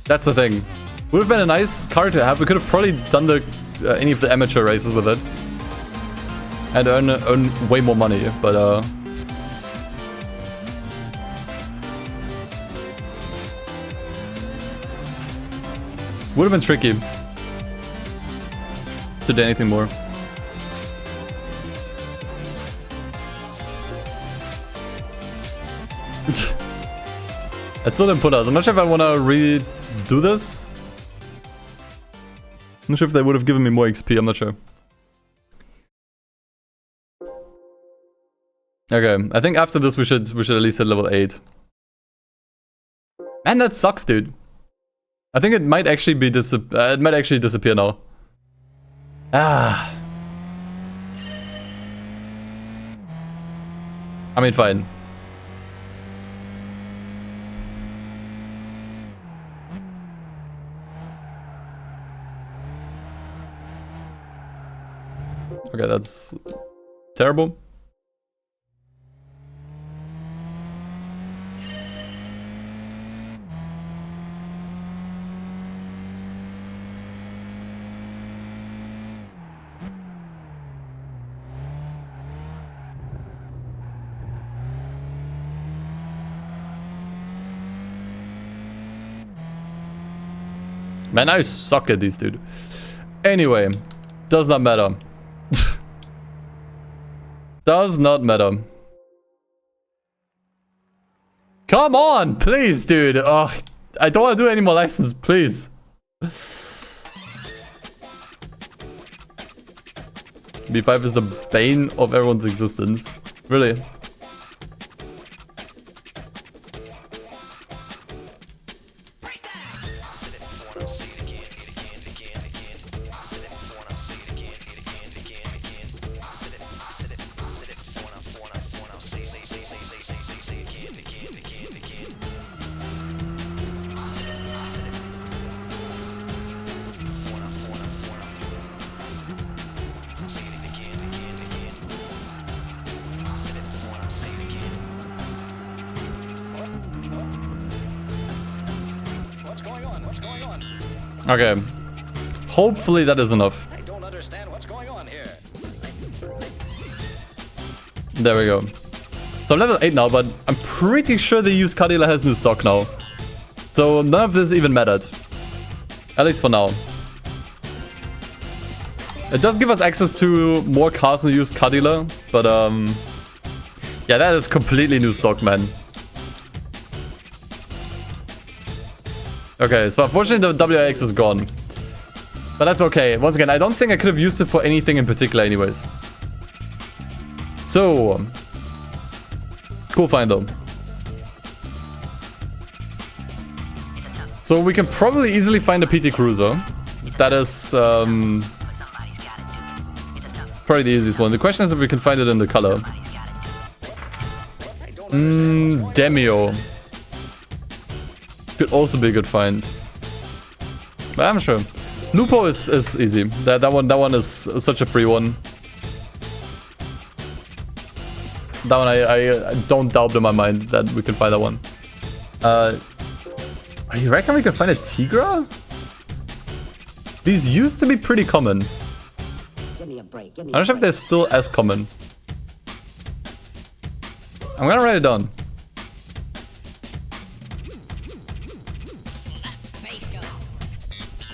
That's the thing. Would have been a nice car to have. We could have probably done the any of the amateur races with it. And earn way more money, but would have been tricky to do anything more. I still didn't put us. I'm not sure if I want to redo this. I'm not sure if they would have given me more XP. I'm not sure. Okay, I think after this we should at least hit level 8. Man, that sucks, dude. I think it might actually be disappear now. Ah. I mean, fine. Okay, that's terrible. Man, I suck at these, dude. Anyway, does not matter. Does not matter. Come on, please, dude. Oh, I don't want to do any more license, please. B5 is the bane of everyone's existence. Really. Okay. Hopefully that is enough. I don't understand what's going on here. There we go. So I'm level 8 now, but I'm pretty sure the used car dealer has new stock now. So none of this even mattered. At least for now. It does give us access to more cars in the used car dealer, but yeah, that is completely new stock, man. Okay, so unfortunately the WRX is gone. But that's okay. Once again, I don't think I could have used it for anything in particular anyways. So, cool find though. So we can probably easily find a PT Cruiser. That is probably the easiest one. The question is if we can find it in the color. Demio. Could also be a good find. But I'm sure. Lupo is easy. That one is such a free one. That one I don't doubt in my mind that we can find that one. You reckon we can find a Tigra? These used to be pretty common. Give me a break. Give me I'm not sure if they're still as common. I'm gonna write it down.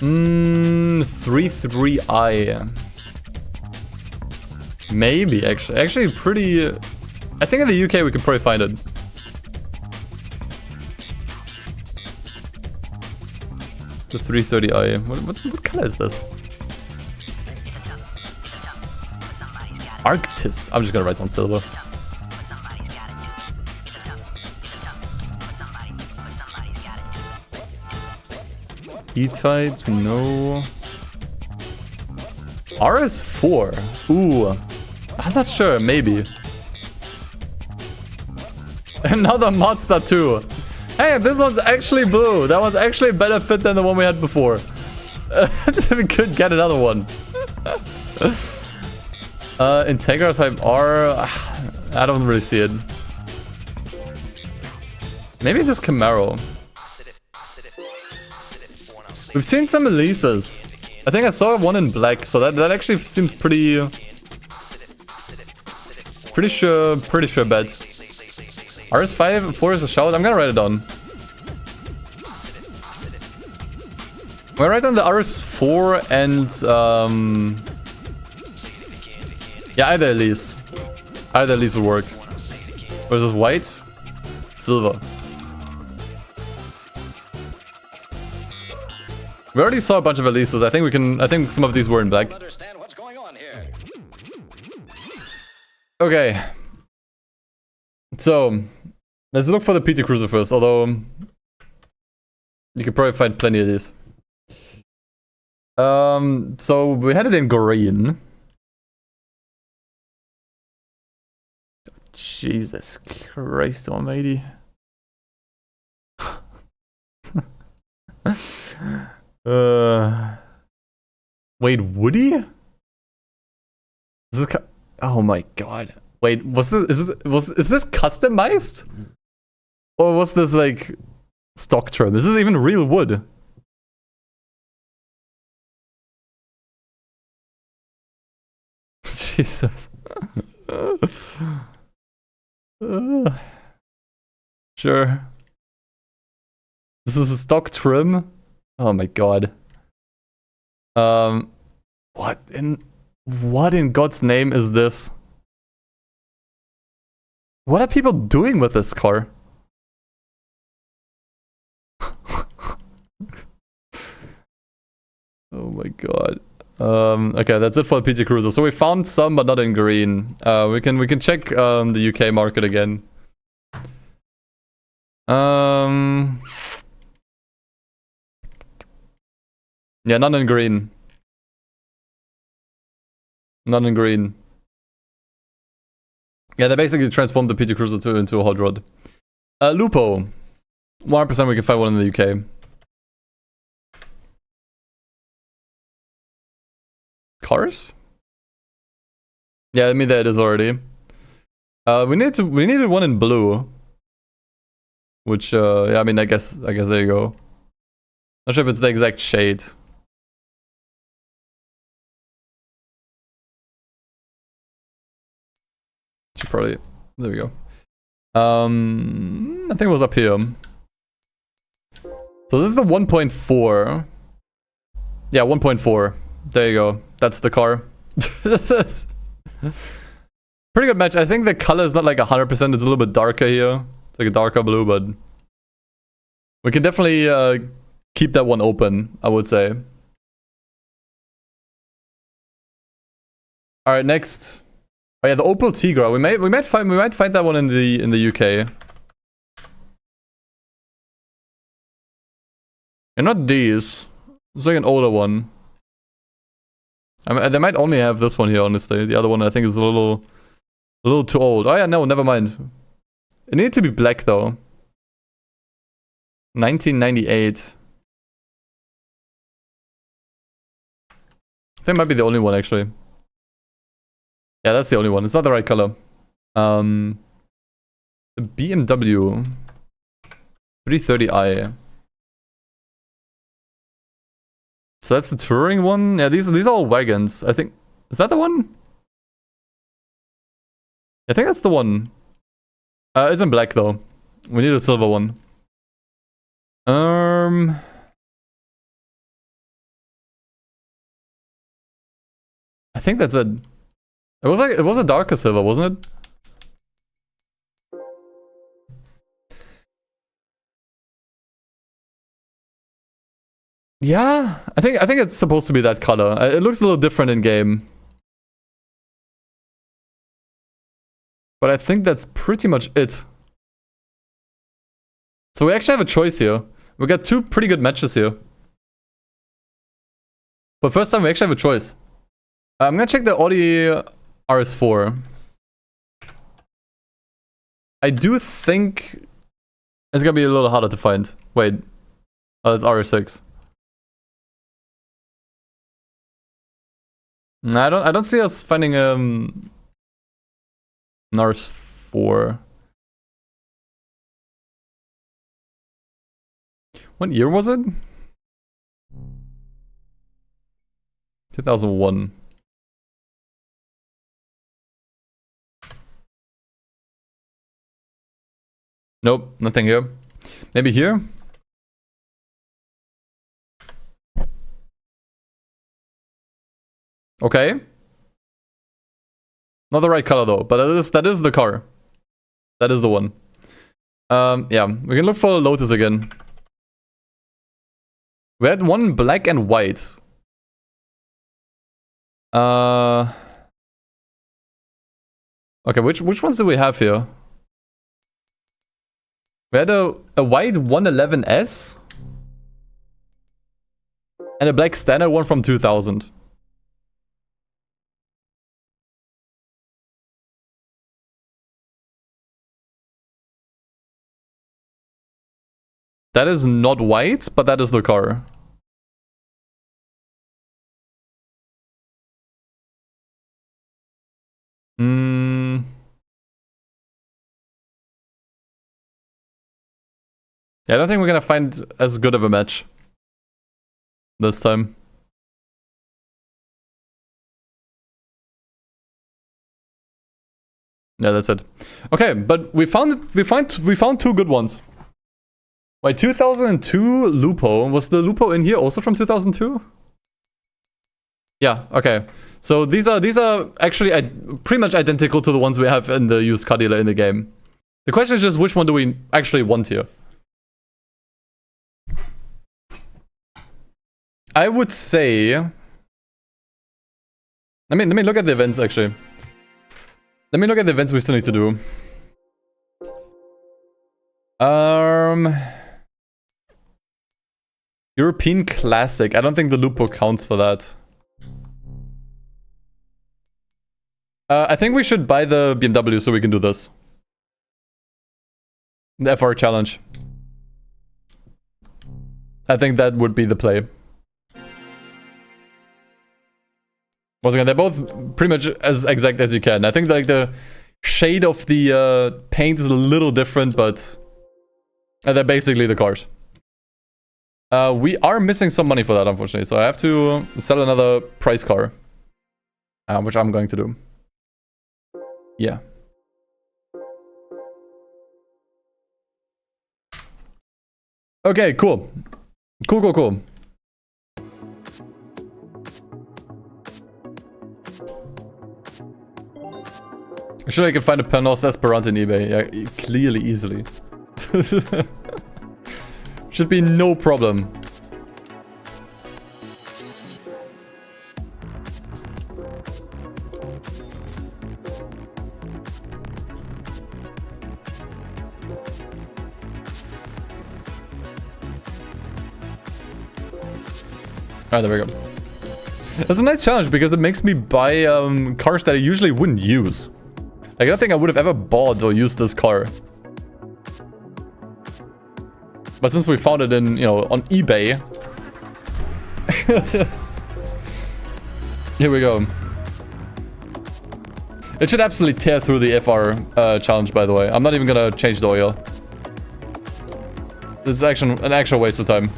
33i. Maybe, actually. Actually, pretty... I think in the UK we could probably find it. The 330i. What color is this? Arctis. I'm just gonna write down silver. E-Type, no. RS4. Ooh. I'm not sure, maybe. Another Mazda 2. Hey, this one's actually blue. That one's actually a better fit than the one we had before. We could get another one. Integra Type R. I don't really see it. Maybe this Camaro. We've seen some Elises. I think I saw one in black, so that actually seems pretty sure bet. RS5 4 is a shout. I'm gonna write it down. I'm gonna write down the RS4 and yeah, either Elise. Either Elise would work. Or is this white? Silver. We already saw a bunch of Elises. I think some of these were in black. Understand what's going on here. Okay. So, let's look for the PT Cruiser first, although you could probably find plenty of these. So we had it in green. Jesus Christ almighty. Wait, Woody? Is this oh my god. Wait, is this customized? Or was this like stock trim? Is this even real wood? Jesus. Sure. This is a stock trim? Oh my god. What in God's name is this? What are people doing with this car? Oh my god. Okay, that's it for the PT Cruiser. So we found some, but not in green. We can check the UK market again. Yeah, none in green. None in green. Yeah, they basically transformed the PT Cruiser 2 into a hot rod. Lupo. 100% we can find one in the UK. Cars? Yeah, I mean there it is already. We needed one in blue. Which yeah, I mean I guess there you go. Not sure if it's the exact shade. Should probably... There we go. I think it was up here. So this is the 1.4. Yeah, 1.4. There you go. That's the car. Pretty good match. I think the color is not like 100%. It's a little bit darker here. It's like a darker blue, but... We can definitely keep that one open, I would say. Alright, next. Oh yeah, the Opel Tigra. We might find that one in the UK. And not these. It's like an older one. I mean, they might only have this one here, honestly. The other one I think is a little too old. Oh yeah, no, never mind. It needed to be black though. 1998. I think it might be the only one actually. Yeah, that's the only one. It's not the right color. The BMW 330i. So that's the touring one. Yeah, these are all wagons. I think, is that the one? I think that's the one. It's in black though. We need a silver one. I think that's it. It was a darker silver, wasn't it? Yeah, I think it's supposed to be that color. It looks a little different in game. But I think that's pretty much it. So we actually have a choice here. We got two pretty good matches here. For the first time we actually have a choice. I'm gonna check the Audi RS4. I do think it's gonna be a little harder to find. Wait. Oh, it's RS6. No, I don't see us finding an RS4. What year was it? 2001. Nope, nothing here. Maybe here? Okay. Not the right color though, but that is the car. That is the one. Yeah, we can look for a Lotus again. We had one black and white. Okay, which ones do we have here? We had a white 111S and a black standard one from 2000. That is not white, but that is the car. Yeah, I don't think we're gonna find as good of a match this time. Yeah, that's it. Okay, but we found two good ones. Wait, 2002 Lupo. Was the Lupo in here also from 2002? Yeah, okay. So these are actually pretty much identical to the ones we have in the used car dealer in the game. The question is just which one do we actually want here? I would say... Let me look at the events actually. Let me look at the events we still need to do. European Classic. I don't think the Lupo counts for that. I think we should buy the BMW so we can do this. The FR challenge. I think that would be the play. Once again, they're both pretty much as exact as you can. I think like the shade of the paint is a little different, but they're basically the cars. We are missing some money for that, unfortunately, so I have to sell another price car, which I'm going to do. Yeah. Okay, cool. Cool. I'm sure I can find a Panos Esperanto in eBay. Yeah, clearly, easily. Should be no problem. Alright, there we go. That's a nice challenge because it makes me buy cars that I usually wouldn't use. Like, I don't think I would have ever bought or used this car. But since we found it in, you know, on eBay. Here we go. It should absolutely tear through the FR challenge, by the way. I'm not even gonna change the oil. It's actually an actual waste of time.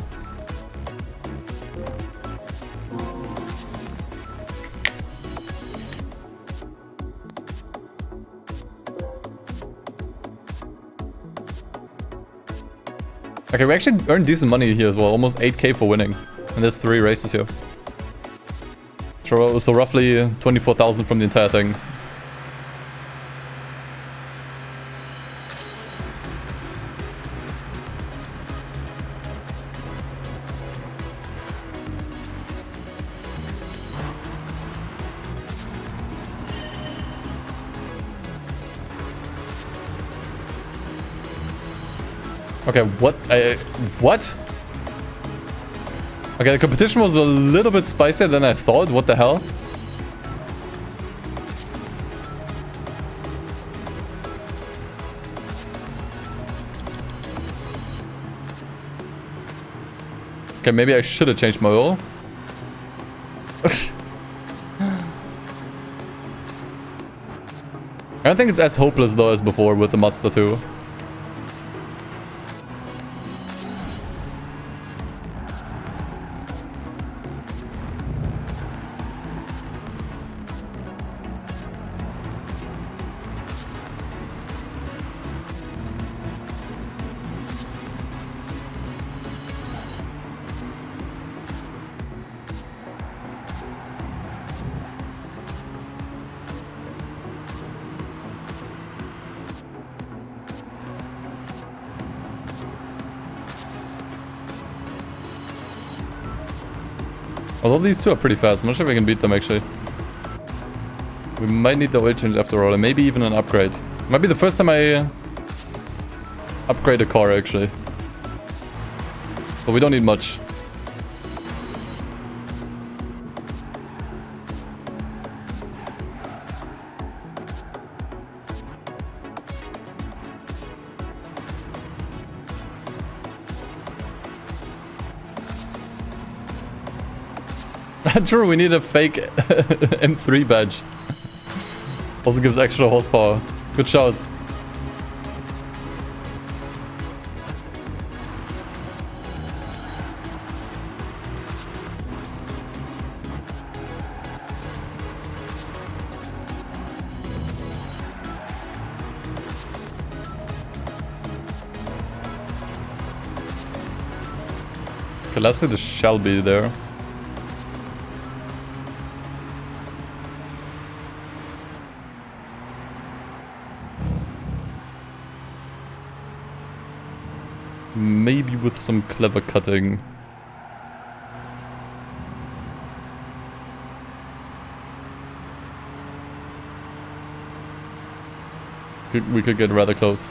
Okay, we actually earned decent money here as well. Almost 8k for winning. And there's 3 races here. So roughly 24,000 from the entire thing. Okay, what? What? Okay, the competition was a little bit spicier than I thought. What the hell? Okay, maybe I should have changed my oil. I don't think it's as hopeless though as before with the Mazda 2. Although these two are pretty fast, I'm not sure if we can beat them actually. We might need the oil change after all, and maybe even an upgrade. Might be the first time I upgrade a car actually. But we don't need much. True, we need a fake M3 badge. Also gives extra horsepower. Good shout. Okay, lastly, the shall be there. Maybe with some clever cutting. We could get rather close.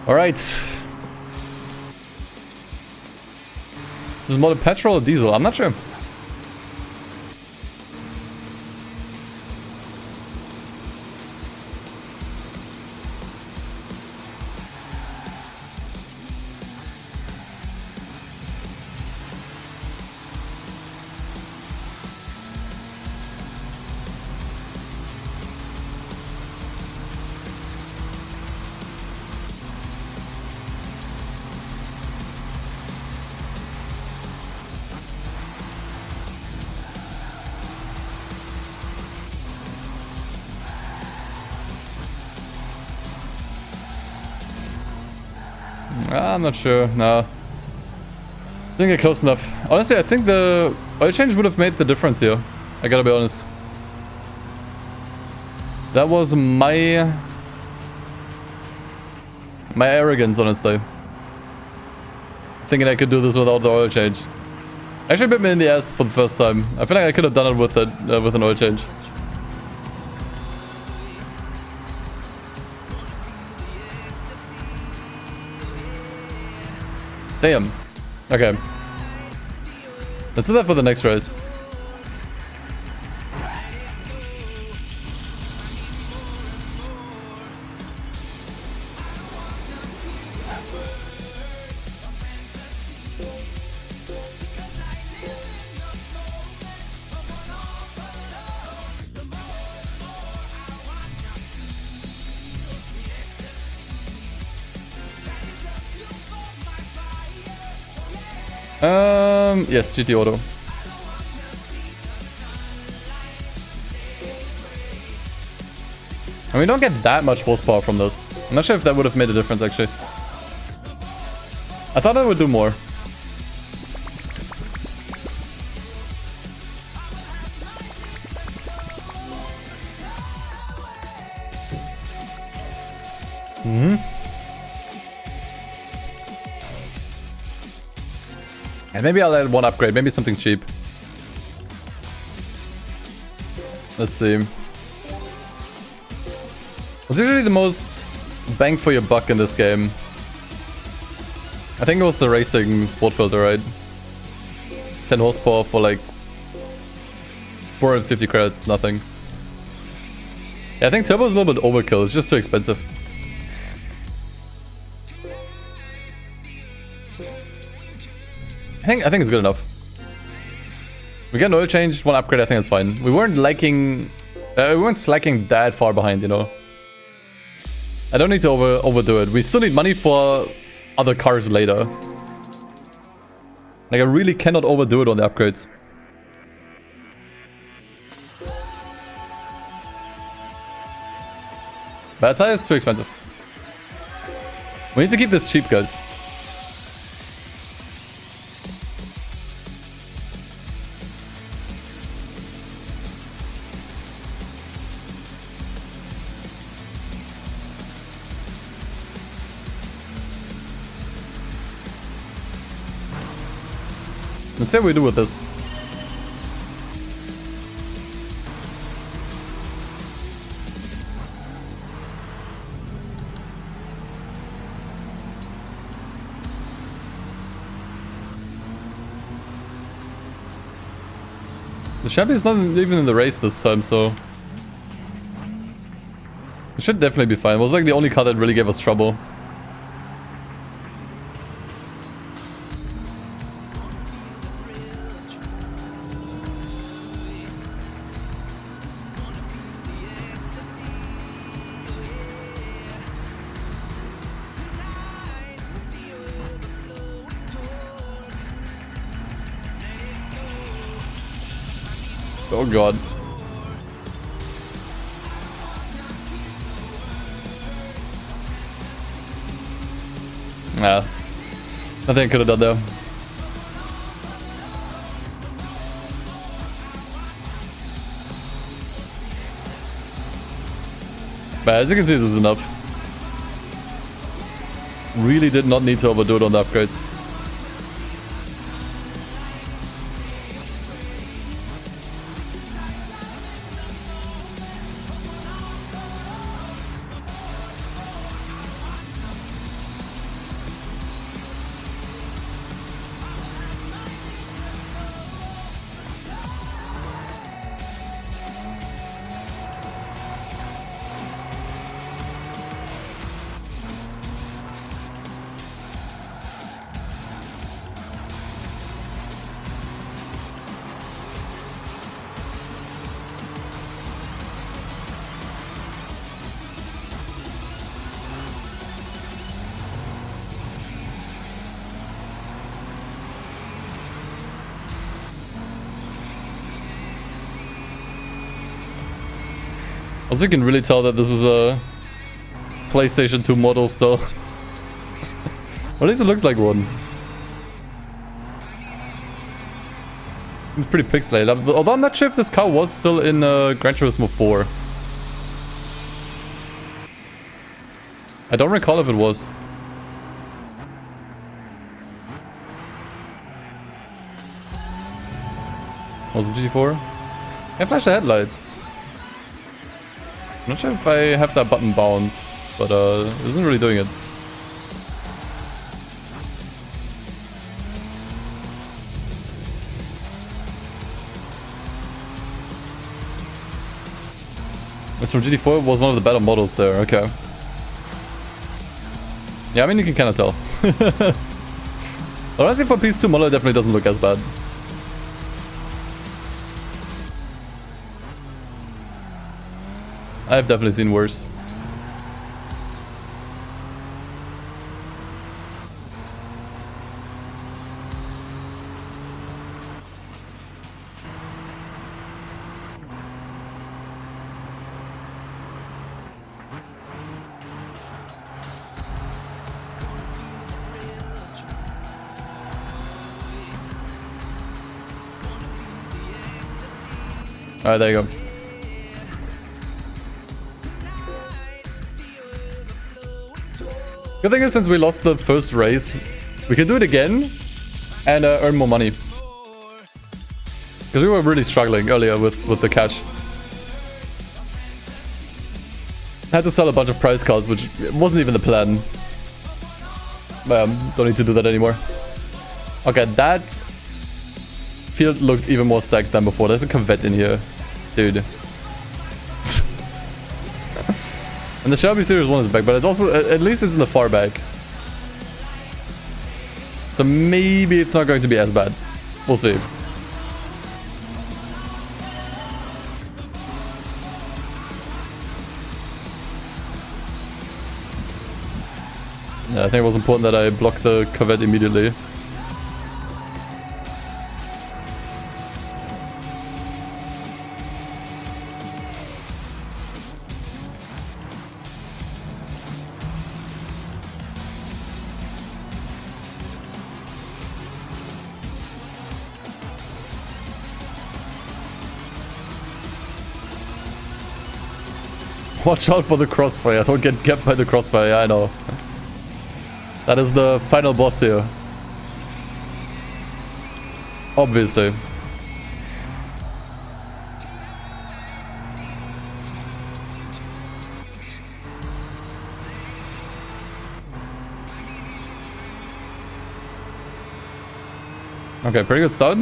Alright. This is more the petrol or diesel? I'm not sure. I'm not sure. No. Didn't get close enough. Honestly, I think the oil change would have made the difference here. I gotta be honest. That was my arrogance, honestly. Thinking I could do this without the oil change. Actually bit me in the ass for the first time. I feel like I could have done it with an oil change. Damn. Okay. Let's do that for the next race. Yes, GT Auto. And we don't get that much horsepower from this. I'm not sure if that would have made a difference, actually. I thought I would do more. And maybe I'll add one upgrade, maybe something cheap. Let's see. What's usually the most bang for your buck in this game? I think it was the racing sport filter, right? 10 horsepower for like 450 credits, nothing. Yeah, I think turbo is a little bit overkill, it's just too expensive. I think it's good enough. We get an oil change, one upgrade, I think it's fine. We weren't slacking that far behind, you know. I don't need to overdo it. We still need money for other cars later. Like, I really cannot overdo it on the upgrades. Bad tire is too expensive. We need to keep this cheap, guys. Let's see what we do with this. The Chevy's not even in the race this time, so it should definitely be fine. It was like the only car that really gave us trouble. Oh god. Nah. Nothing I could have done there. But as you can see, this is enough. Really did not need to overdo it on the upgrades. Also, you can really tell that this is a PlayStation 2 model still. Or at least it looks like one. It's pretty pixelated. Although I'm not sure if this car was still in Gran Turismo 4. I don't recall if it was. Was it GT4? I flash the headlights. I'm not sure if I have that button bound, but it isn't really doing it. It's from GT4, was one of the better models there, okay. Yeah, I mean, you can kind of tell. Honestly, for PS2 model, it definitely doesn't look as bad. I've definitely seen worse. Alright, there you go. Good thing is, since we lost the first race, we can do it again and earn more money. Because we were really struggling earlier with the cash. Had to sell a bunch of prize cards, which wasn't even the plan. Don't need to do that anymore. Okay, that field looked even more stacked than before. There's a Corvette in here. Dude. And the Shelby Series 1 is back, but it's also, at least it's in the far back. So maybe it's not going to be as bad. We'll see. Yeah, I think it was important that I blocked the Corvette immediately. Watch out for the crossfire. Don't get kept by the crossfire. Yeah, I know. That is the final boss here. Obviously. Okay, pretty good start.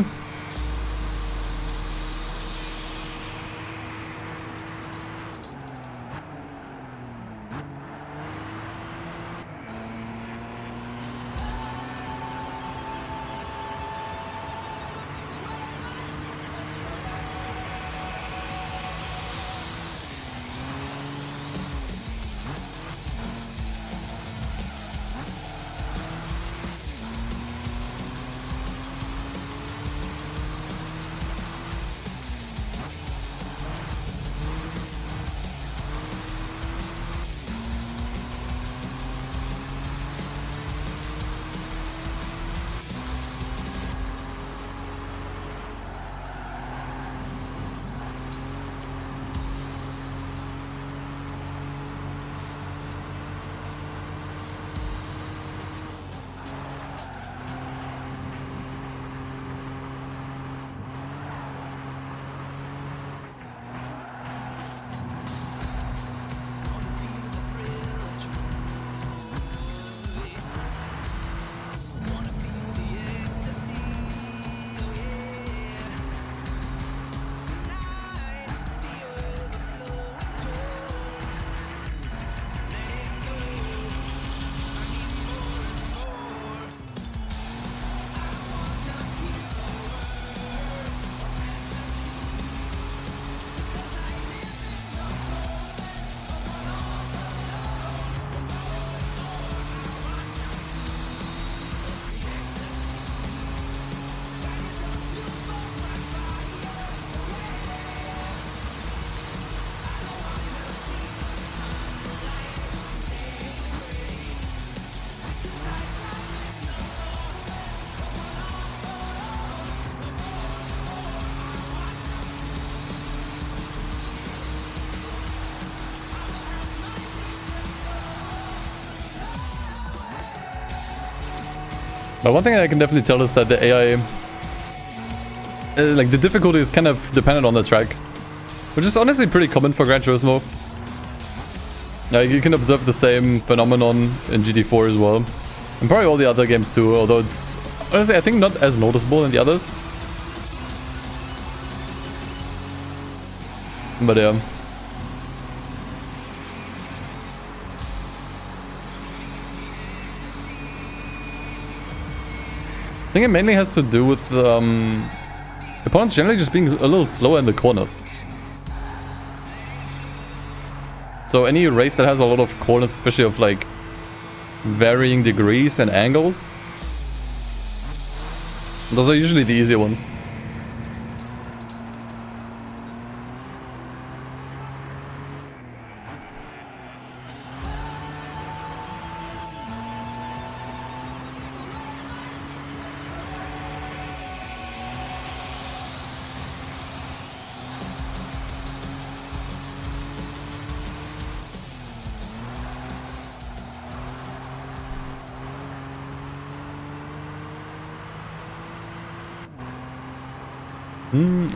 But one thing I can definitely tell is that the AI, like the difficulty is kind of dependent on the track, which is honestly pretty common for Gran Turismo. Like you can observe the same phenomenon in GT4 as well, and probably all the other games too. Although it's honestly, I think, not as noticeable in the others. But yeah. I think it mainly has to do with opponents generally just being a little slower in the corners. So any race that has a lot of corners, especially of like varying degrees and angles, those are usually the easier ones.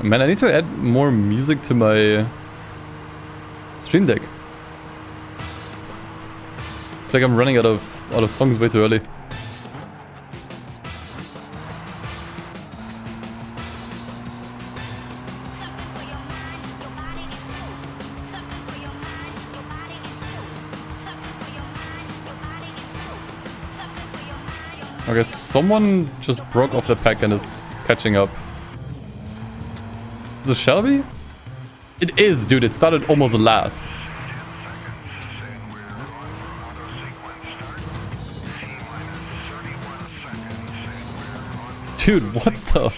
Man, I need to add more music to my stream deck. I feel like I'm running out of songs way too early. Okay, someone just broke off the pack and is catching up. The Shelby? It is, dude. It started almost last. Dude, what the?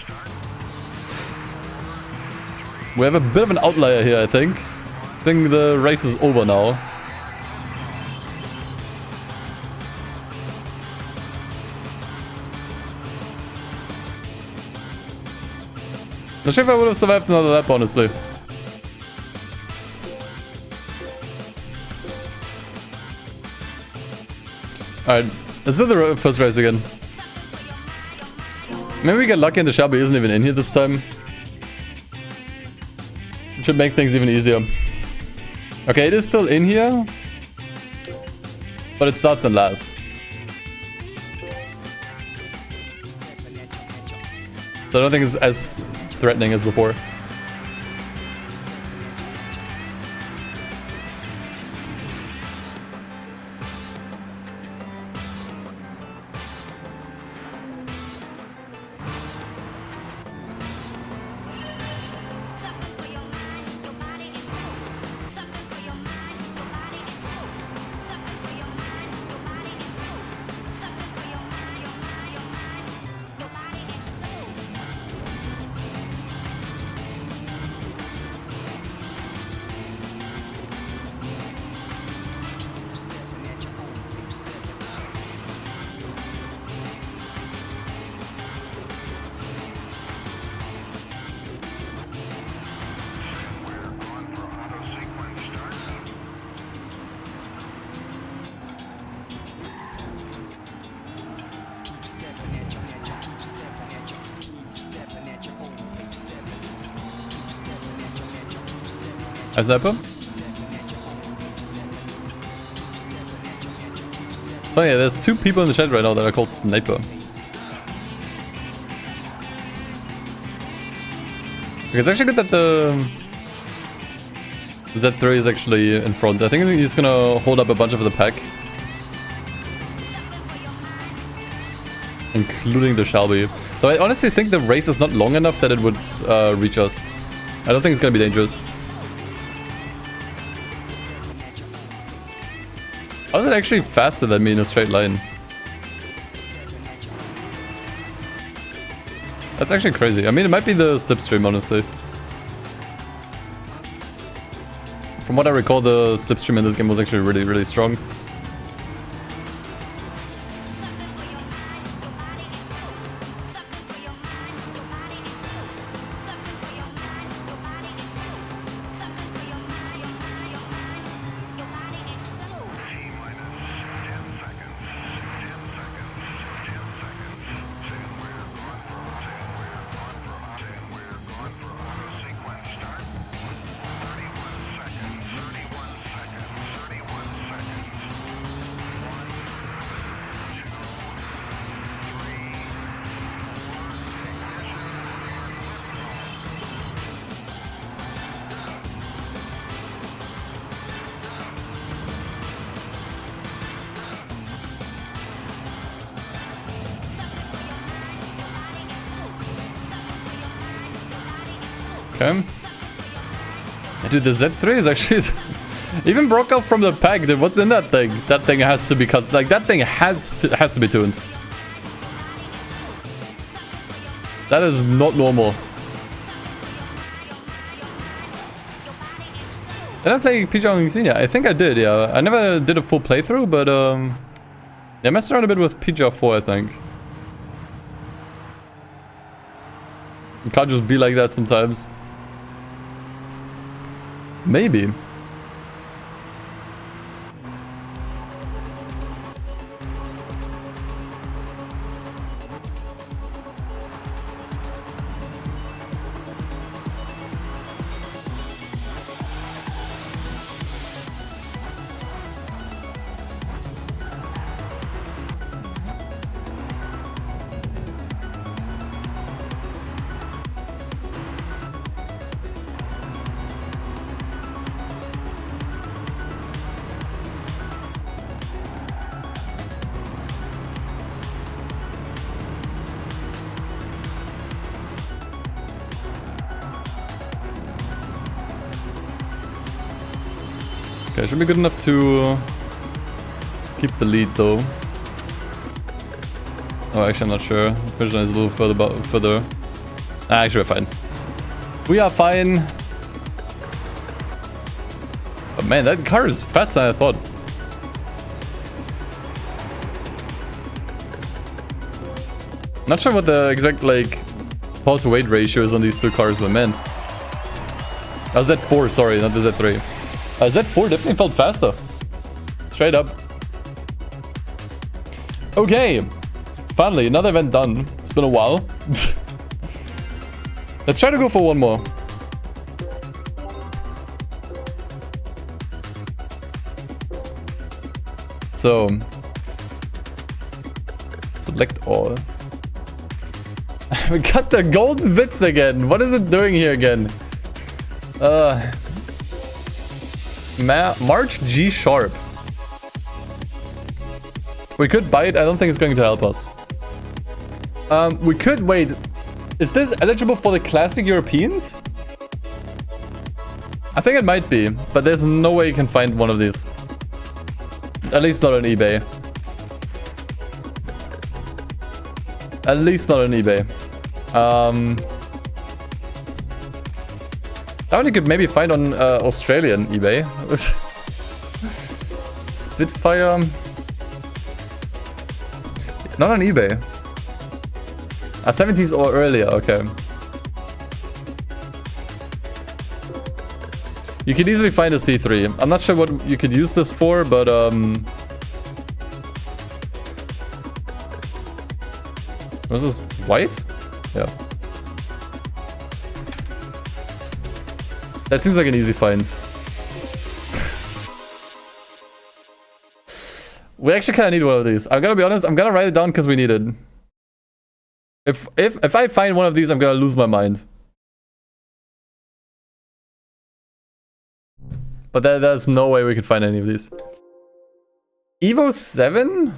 We have a bit of an outlier here, I think. I think the race is over now. Not sure if I would have survived another lap, honestly. Alright, let's do the first race again. Maybe we get lucky and the Shelby isn't even in here this time. It should make things even easier. Okay, it is still in here, but it starts in last. So I don't think it's as threatening as before. A sniper? So yeah, there's two people in the chat right now that are called Sniper. Okay, it's actually good that the Z3 is actually in front. I think he's gonna hold up a bunch of the pack, including the Shelby. Though I honestly think the race is not long enough that it would reach us. I don't think it's gonna be dangerous. How is it actually faster than me in a straight line? That's actually crazy. I mean, it might be the slipstream, honestly. From what I recall, the slipstream in this game was actually really, really strong. Okay. Dude, the Z3 is actually... even broke out from the pack, dude. What's in that thing? That thing has to be... like, that thing has to be tuned. That is not normal. Did I play PJ on Xenia? I think I did, yeah. I never did a full playthrough, but yeah, I messed around a bit with PJ4, I think. It can't just be like that sometimes. Maybe. Okay, should be good enough to keep the lead though. Oh, actually, I'm not sure. Vision is a little further. Actually, we're fine. We are fine. But man, that car is faster than I thought. Not sure what the exact like power to weight ratio is on these two cars, but man. Oh, Z4, sorry, not the Z3. Z4 definitely felt faster. Straight up. Okay. Finally, another event done. It's been a while. Let's try to go for one more. So. Select all. We got the golden bits again. What is it doing here again? March G sharp. We could buy it. I don't think it's going to help us. We could wait. Is this eligible for the classic Europeans? I think it might be, but there's no way you can find one of these. At least not on eBay. At least not on eBay. That one you could maybe find on Australian eBay. Spitfire. Not on eBay. 70s or earlier, okay. You could easily find a C3. I'm not sure what you could use this for, but was this white? Yeah. That seems like an easy find. We actually kind of need one of these. I'm gonna be honest. I'm gonna write it down because we need it. If I find one of these, I'm gonna lose my mind. But there's no way we could find any of these. Evo 7?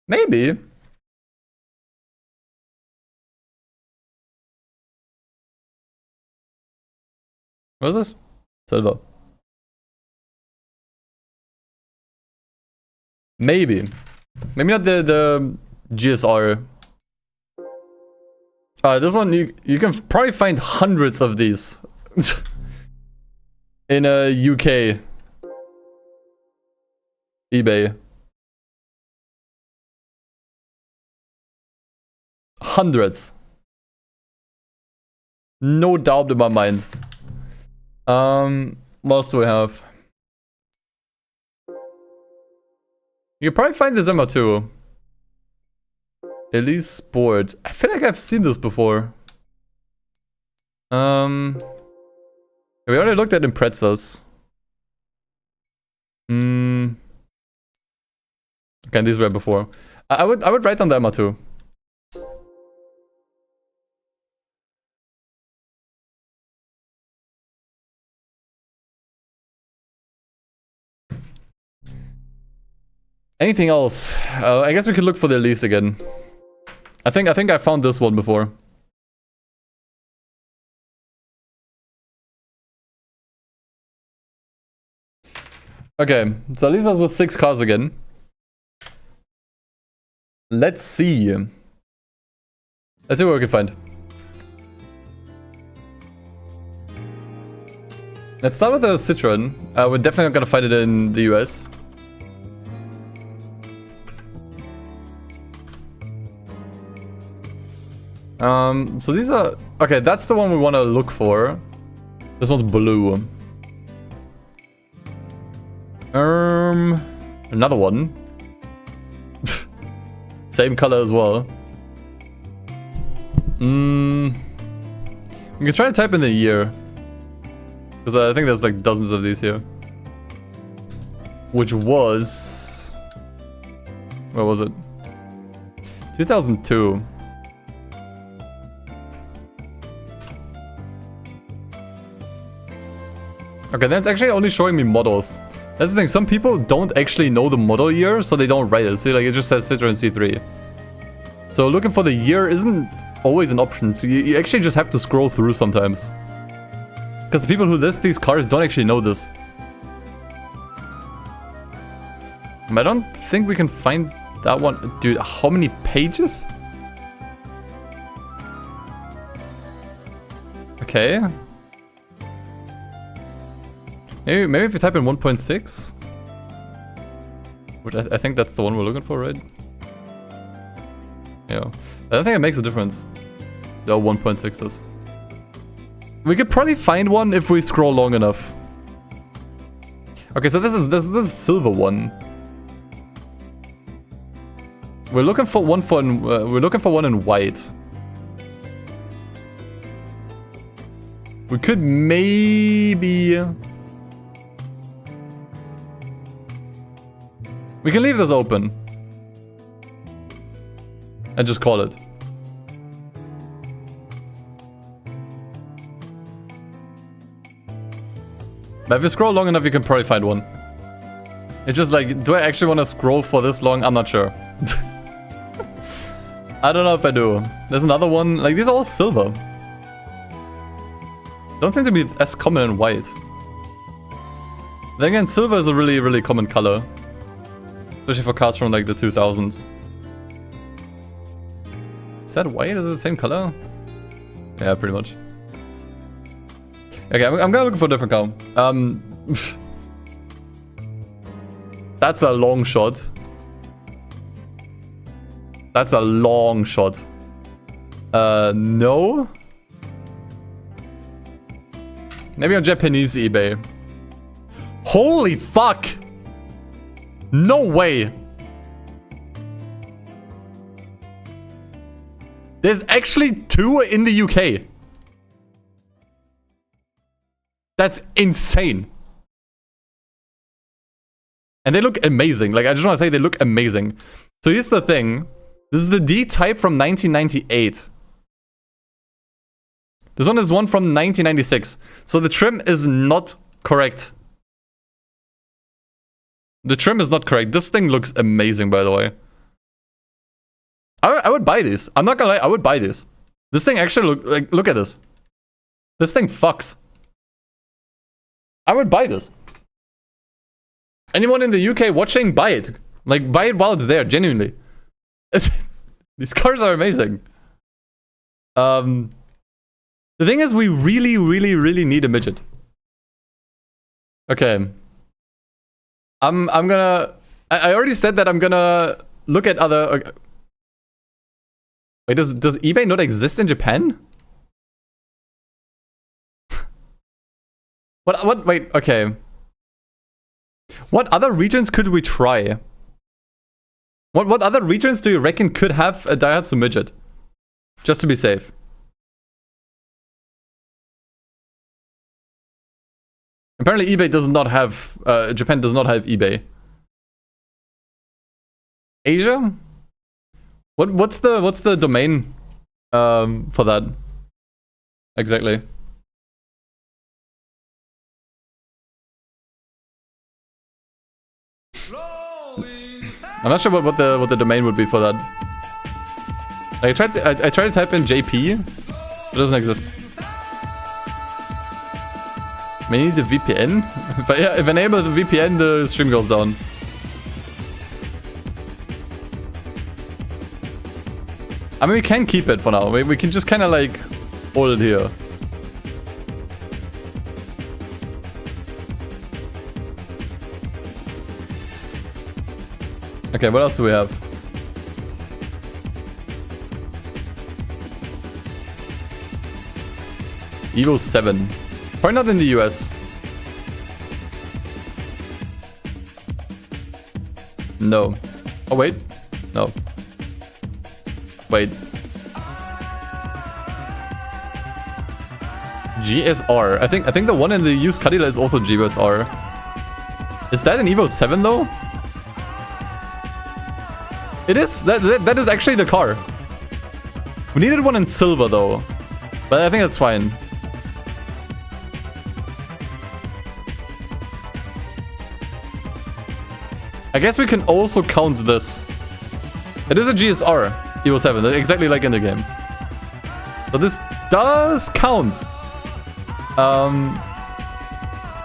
Maybe. What is this? Silver. Maybe. Maybe not the GSR. This one, you can probably find hundreds of these. In a UK. eBay. Hundreds. No doubt in my mind. What else do we have? You can probably find this Emma too. Elise Sport. I feel like I've seen this before. We already looked at Imprezas. Okay, these were before. I would write down the Emma too. Anything else? I guess we could look for the Elise again. I think I found this one before. Okay, so that leaves us with 6 cars again. Let's see. Let's see what we can find. Let's start with the Citroen. We're definitely not gonna find it in the US. So these are... Okay, that's the one we want to look for. This one's blue. Another one. Same color as well. We can try to type in the year. Because I think there's like dozens of these here. Which was... Where was it? 2002. Okay, that's actually only showing me models. That's the thing, some people don't actually know the model year, so they don't write it. See, like, it just says Citroen C3. So looking for the year isn't always an option, so you actually just have to scroll through sometimes. Because the people who list these cars don't actually know this. I don't think we can find that one. Dude, how many pages? Okay. Maybe if you type in 1.6, which I think that's the one we're looking for, right? Yeah, I don't think it makes a difference. The 1.6s. We could probably find one if we scroll long enough. Okay, so this is silver one. We're looking for one in white. We could maybe. We can leave this open. And just call it. But if you scroll long enough, you can probably find one. It's just like, do I actually want to scroll for this long? I'm not sure. I don't know if I do. There's another one. Like, these are all silver. Don't seem to be as common in white. Then again, silver is a really, really common color. Especially for cars from like the 2000s. Is that white? Is it the same color? Yeah, pretty much. Okay, I'm gonna look for a different car. That's a long shot. That's a long shot. No? Maybe on Japanese eBay. Holy fuck! No way! There's actually 2 in the UK. That's insane. And they look amazing. Like, I just want to say they look amazing. So here's the thing. This is the D-Type from 1998. This one is one from 1996. So the trim is not correct. The trim is not correct. This thing looks amazing, by the way. I would buy this. I'm not gonna lie, I would buy this. This thing actually look at this. This thing fucks. I would buy this. Anyone in the UK watching, buy it. Like, buy it while it's there, genuinely. These cars are amazing. The thing is, we really, really, really need a midget. Okay. I'm gonna... I already said that I'm gonna look at other... Okay. Wait, does eBay not exist in Japan? What? Wait, okay. What other regions could we try? What other regions do you reckon could have a Daihatsu Midget? Just to be safe. Apparently eBay does not have... Japan does not have eBay. Asia? What's the domain for that? Exactly. I'm not sure what the domain would be for that. Like, I tried to type in JP, but it doesn't exist. Maybe need the VPN? If I enable the VPN, the stream goes down. I mean, we can keep it for now. We can just kind of like hold it here. Okay, what else do we have? Evo 7. Probably not in the US. No. Oh, wait. No. Wait. GSR. I think the one in the used Cadillac is also GSR. Is that an Evo 7 though? It is. That is actually the car. We needed one in silver though. But I think that's fine. I guess we can also count this. It is a GSR Evo 7, exactly like in the game. So this does count.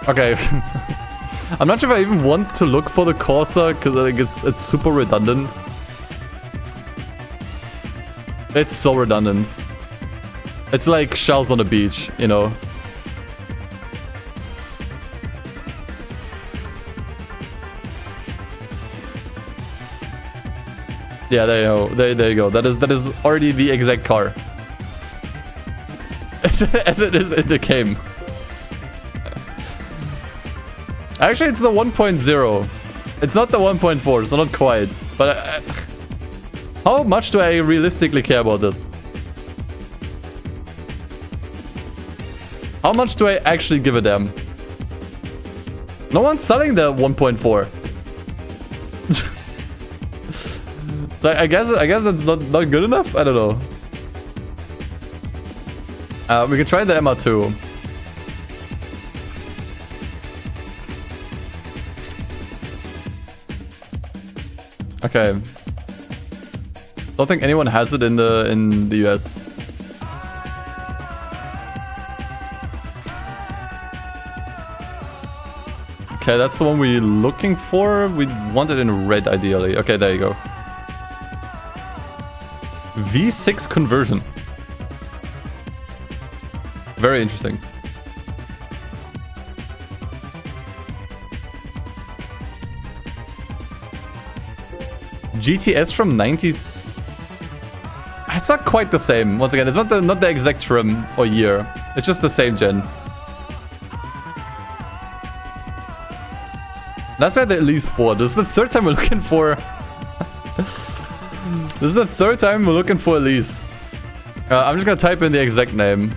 Okay. I'm not sure if I even want to look for the Corsa because I think it's super redundant. It's so redundant. It's like shells on the beach, you know. Yeah, there you go. There you go. That is already the exact car. As it is in the game. Actually, it's the 1.0. It's not the 1.4, so not quite. But how much do I realistically care about this? How much do I actually give a damn? No one's selling the 1.4. So I guess that's not good enough? I don't know. We can try the MR2. Okay. Don't think anyone has it in the US. Okay, that's the one we're looking for. We want it in red ideally. Okay, there you go. V6 conversion. Very interesting. GTS from 90s. It's not quite the same. Once again, it's not the exact trim or year. It's just the same gen. That's why the Elise Sport. This is the third time we're looking for. This is the third time we're looking for Elise. I'm just gonna type in the exact name.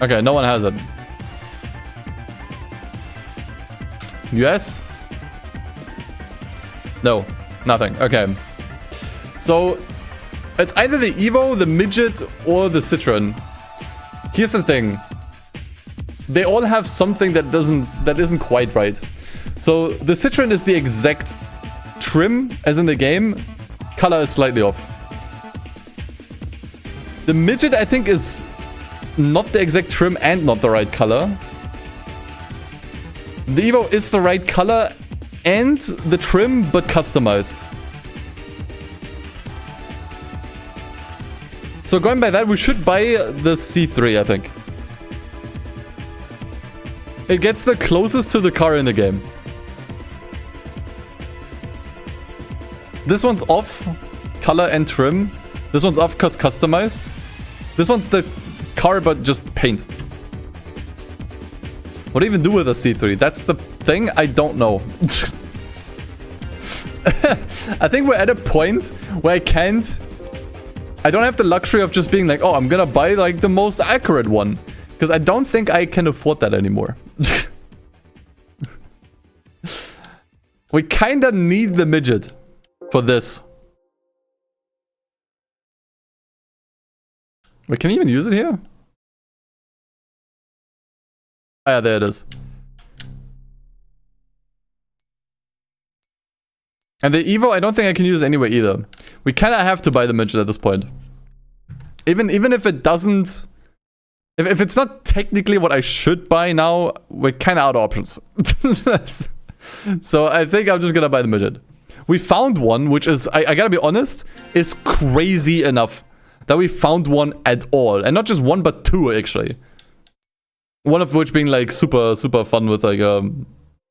Okay, no one has it. US? No, nothing. Okay. So, it's either the Evo, the Midget, or the Citroen. Here's the thing. They all have something that isn't quite right. So, the Citroen is the exact trim as in the game. Color is slightly off. The Midget, I think, is not the exact trim and not the right color. The Evo is the right color and the trim, but customized. So going by that, we should buy the C3, I think. It gets the closest to the car in the game. This one's off color and trim. This one's off because customized. This one's the car, but just paint. What do you even do with a C3? That's the thing I don't know. I think we're at a point where I don't have the luxury of just being like, oh, I'm gonna buy like the most accurate one. Because I don't think I can afford that anymore. We kinda need the Midget for this. Wait, can you even use it here? Ah, yeah, there it is. And the Evo, I don't think I can use anyway either. We kind of have to buy the Midget at this point. Even if it doesn't... If it's not technically what I should buy now, we're kind of out of options. So I think I'm just gonna buy the Midget. We found one, which is, I gotta be honest, is crazy enough that we found one at all. And not just one, but two, actually. One of which being, like, super, super fun with, like, you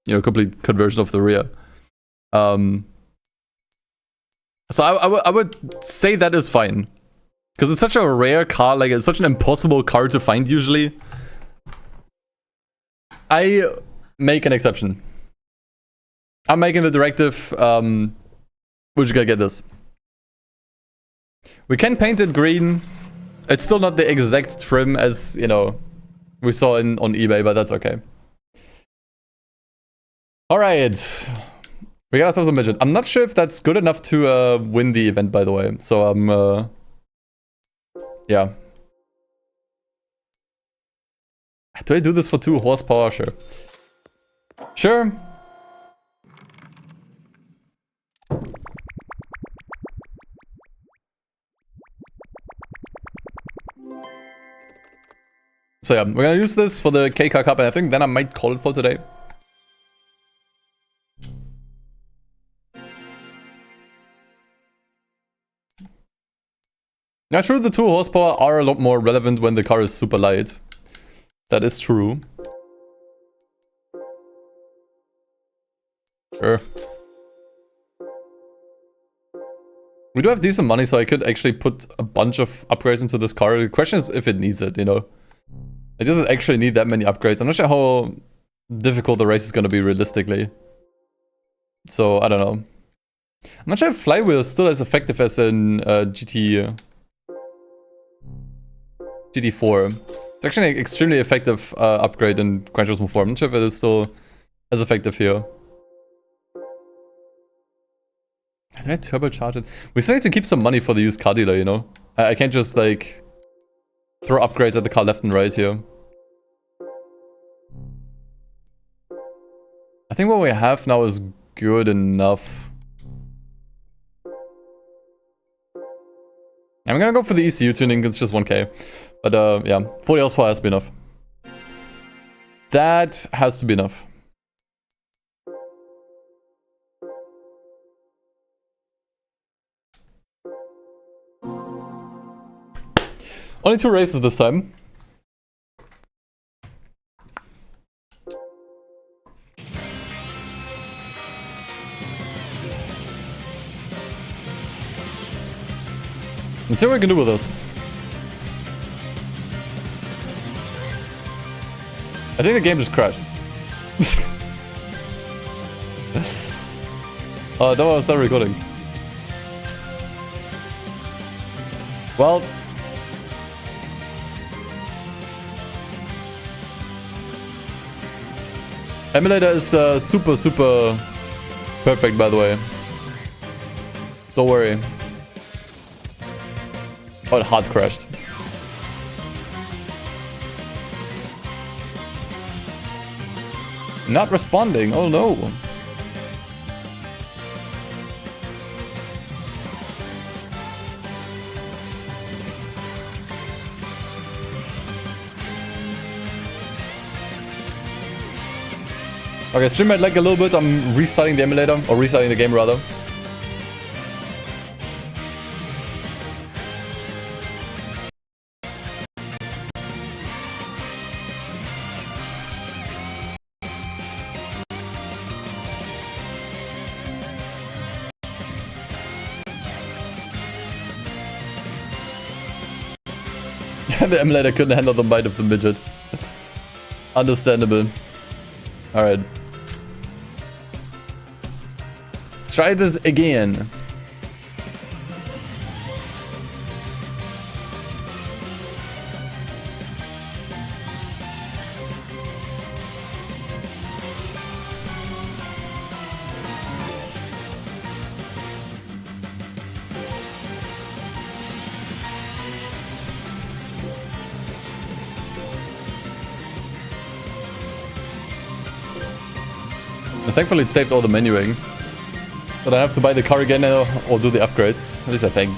know, complete conversion of the rear. So I would say that is fine. Because it's such a rare car, like, it's such an impossible car to find, usually. I make an exception. I'm making the directive, we're just gonna get this. We can paint it green. It's still not the exact trim as, you know, we saw on eBay, but that's okay. Alright. We got ourselves a Midget. I'm not sure if that's good enough to win the event, by the way. So I'm, yeah. Do I do this for 2 horsepower? Sure. Sure. So yeah, we're gonna use this for the KK Cup, and I think then I might call it for today. Yeah, sure, the 2 horsepower are a lot more relevant when the car is super light. That is true. Sure. We do have decent money, so I could actually put a bunch of upgrades into this car. The question is if it needs it, you know? It doesn't actually need that many upgrades. I'm not sure how difficult the race is going to be realistically. So, I don't know. I'm not sure if Flywheel is still as effective as in GT4. It's actually an extremely effective upgrade in Gran Turismo 4. I'm not sure if it is still as effective here. Did I turbocharge it? We still need to keep some money for the used car dealer, you know? I can't just, like, throw upgrades at the car left and right here. I think what we have now is good enough. I'm gonna go for the ECU tuning, it's just 1k. But yeah, 40 horsepower has to be enough. That has to be enough. Only 2 races this time. Let's see what we can do with this. I think the game just crashed. Oh, no, I was not recording. Well. Emulator is super, super perfect, by the way. Don't worry. Oh, it hard crashed. Not responding, oh no. Okay, stream might lag a little bit. I'm restarting the emulator, or restarting the game rather. The emulator couldn't handle the might of the midget. Understandable. Alright. Let's try this again. Thankfully it saved all the menuing. But I have to buy the car again now or do the upgrades. At least I think.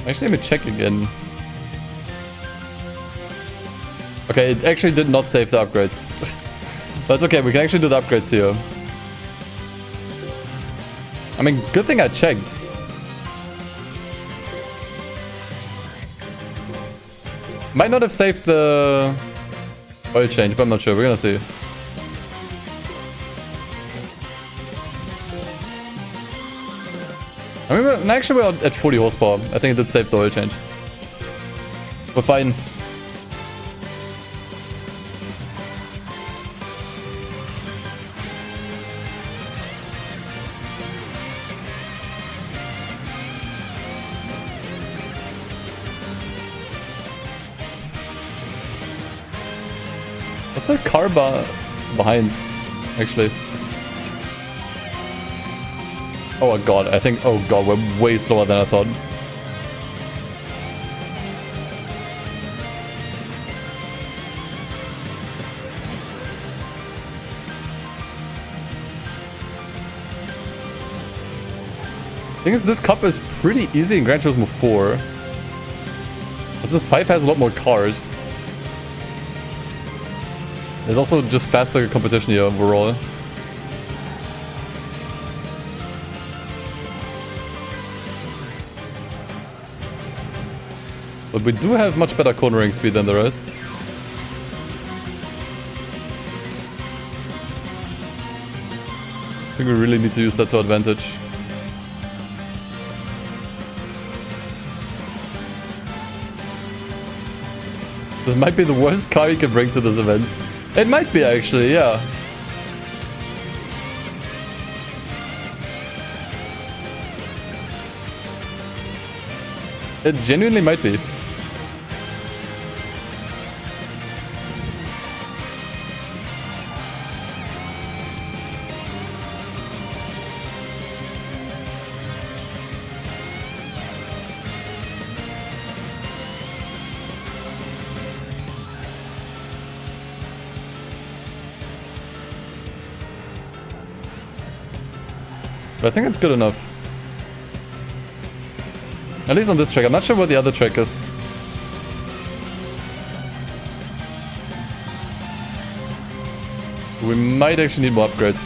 Actually, let me check again. Okay, it actually did not save the upgrades. But it's okay, we can actually do the upgrades here. I mean, good thing I checked. Might not have saved the oil change, but I'm not sure. We're gonna see. I mean, actually we're at 40 horsepower. I think it did save the oil change. We're fine. What's a car behind, actually? Oh god, I think, oh god, we're way slower than I thought. Thing is, this cup is pretty easy in Gran Turismo 4. But this 5 has a lot more cars. There's also just faster competition here overall. But we do have much better cornering speed than the rest. I think we really need to use that to advantage. This might be the worst car you can bring to this event. It might be actually, yeah. It genuinely might be. But I think it's good enough. At least on this track. I'm not sure what the other track is. We might actually need more upgrades.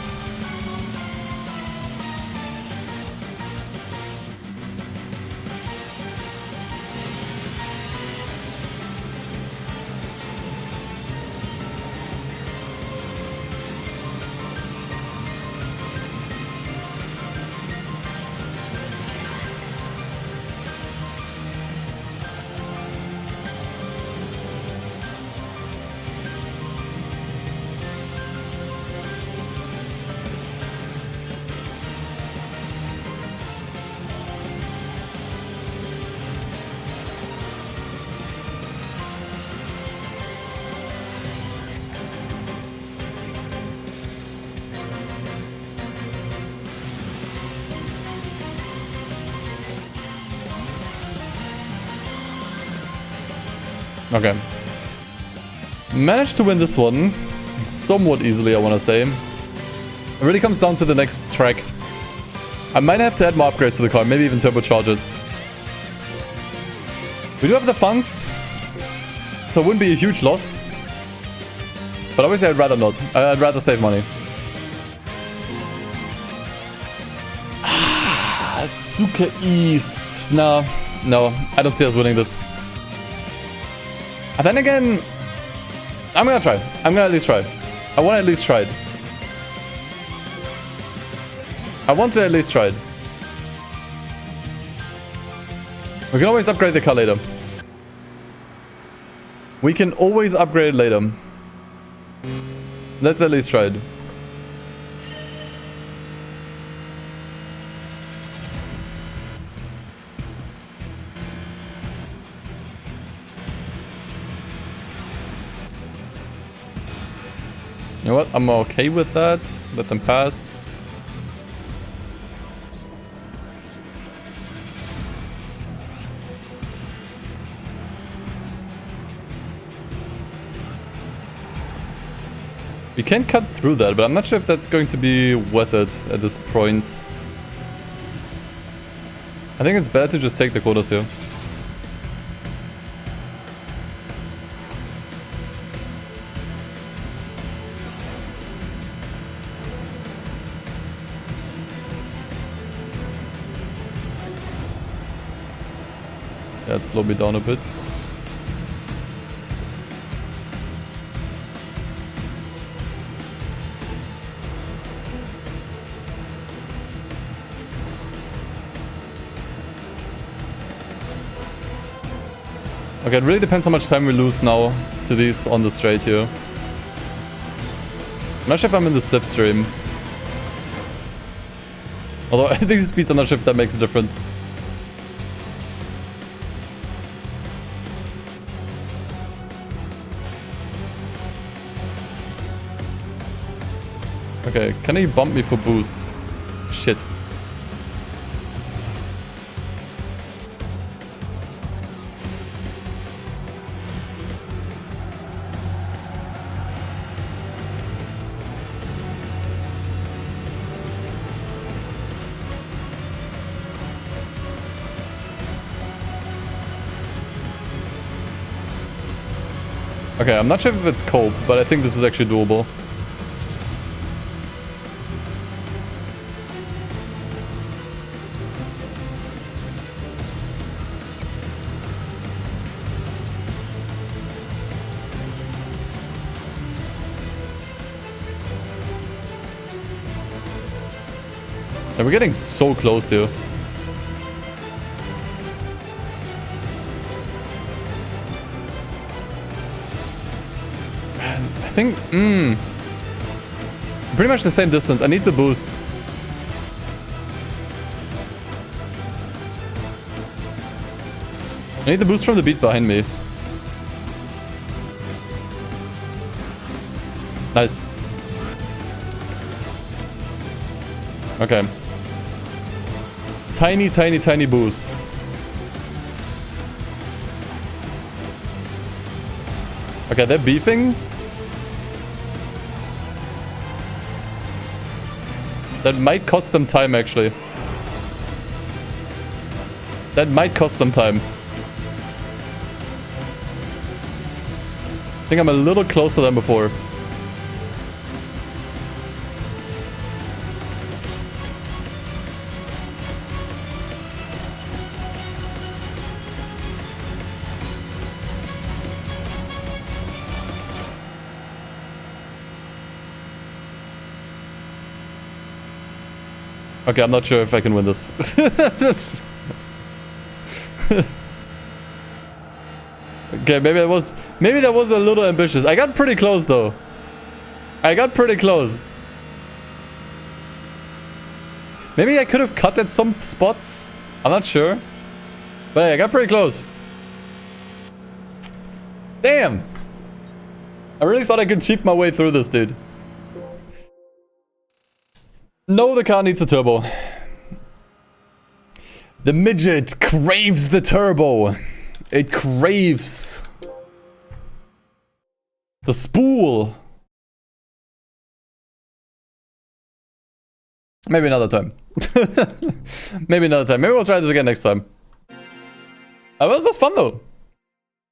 Okay. Managed to win this one somewhat easily, I want to say. It really comes down to the next track. I might have to add more upgrades to the car, maybe even turbocharge it. We do have the funds, so it wouldn't be a huge loss. But obviously I'd rather not. I'd rather save money. Suka East. No, I don't see us winning this. And then again, I'm gonna try. I'm gonna at least try. I want to at least try it. I want to at least try it. We can always upgrade the car later. We can always upgrade it later. Let's at least try it. You know what? I'm okay with that. Let them pass. You can cut through that, but I'm not sure if that's going to be worth it at this point. I think it's better to just take the quotas here. Yeah, slow me down a bit. Okay, it really depends how much time we lose now to these on the straight here. I'm not sure if I'm in the slipstream. Although I think the speeds, I'm not sure if that makes a difference. Okay, can he bump me for boost? Shit. Okay, I'm not sure if it's cope, but I think this is actually doable. And we're getting so close here. I think, pretty much the same distance. I need the boost. I need the boost from the beat behind me. Nice. Okay. Tiny, tiny, tiny boost. Okay, they're beefing. That might cost them time, actually. That might cost them time. I think I'm a little closer than before. Okay, I'm not sure if I can win this. Okay, maybe that was a little ambitious. I got pretty close though. I got pretty close. Maybe I could have cut at some spots. I'm not sure. But hey, I got pretty close. Damn. I really thought I could cheat my way through this, dude. No, the car needs a turbo. The Midget craves the turbo. It craves the spool. Maybe another time. Maybe another time. Maybe we'll try this again next time. This was fun though.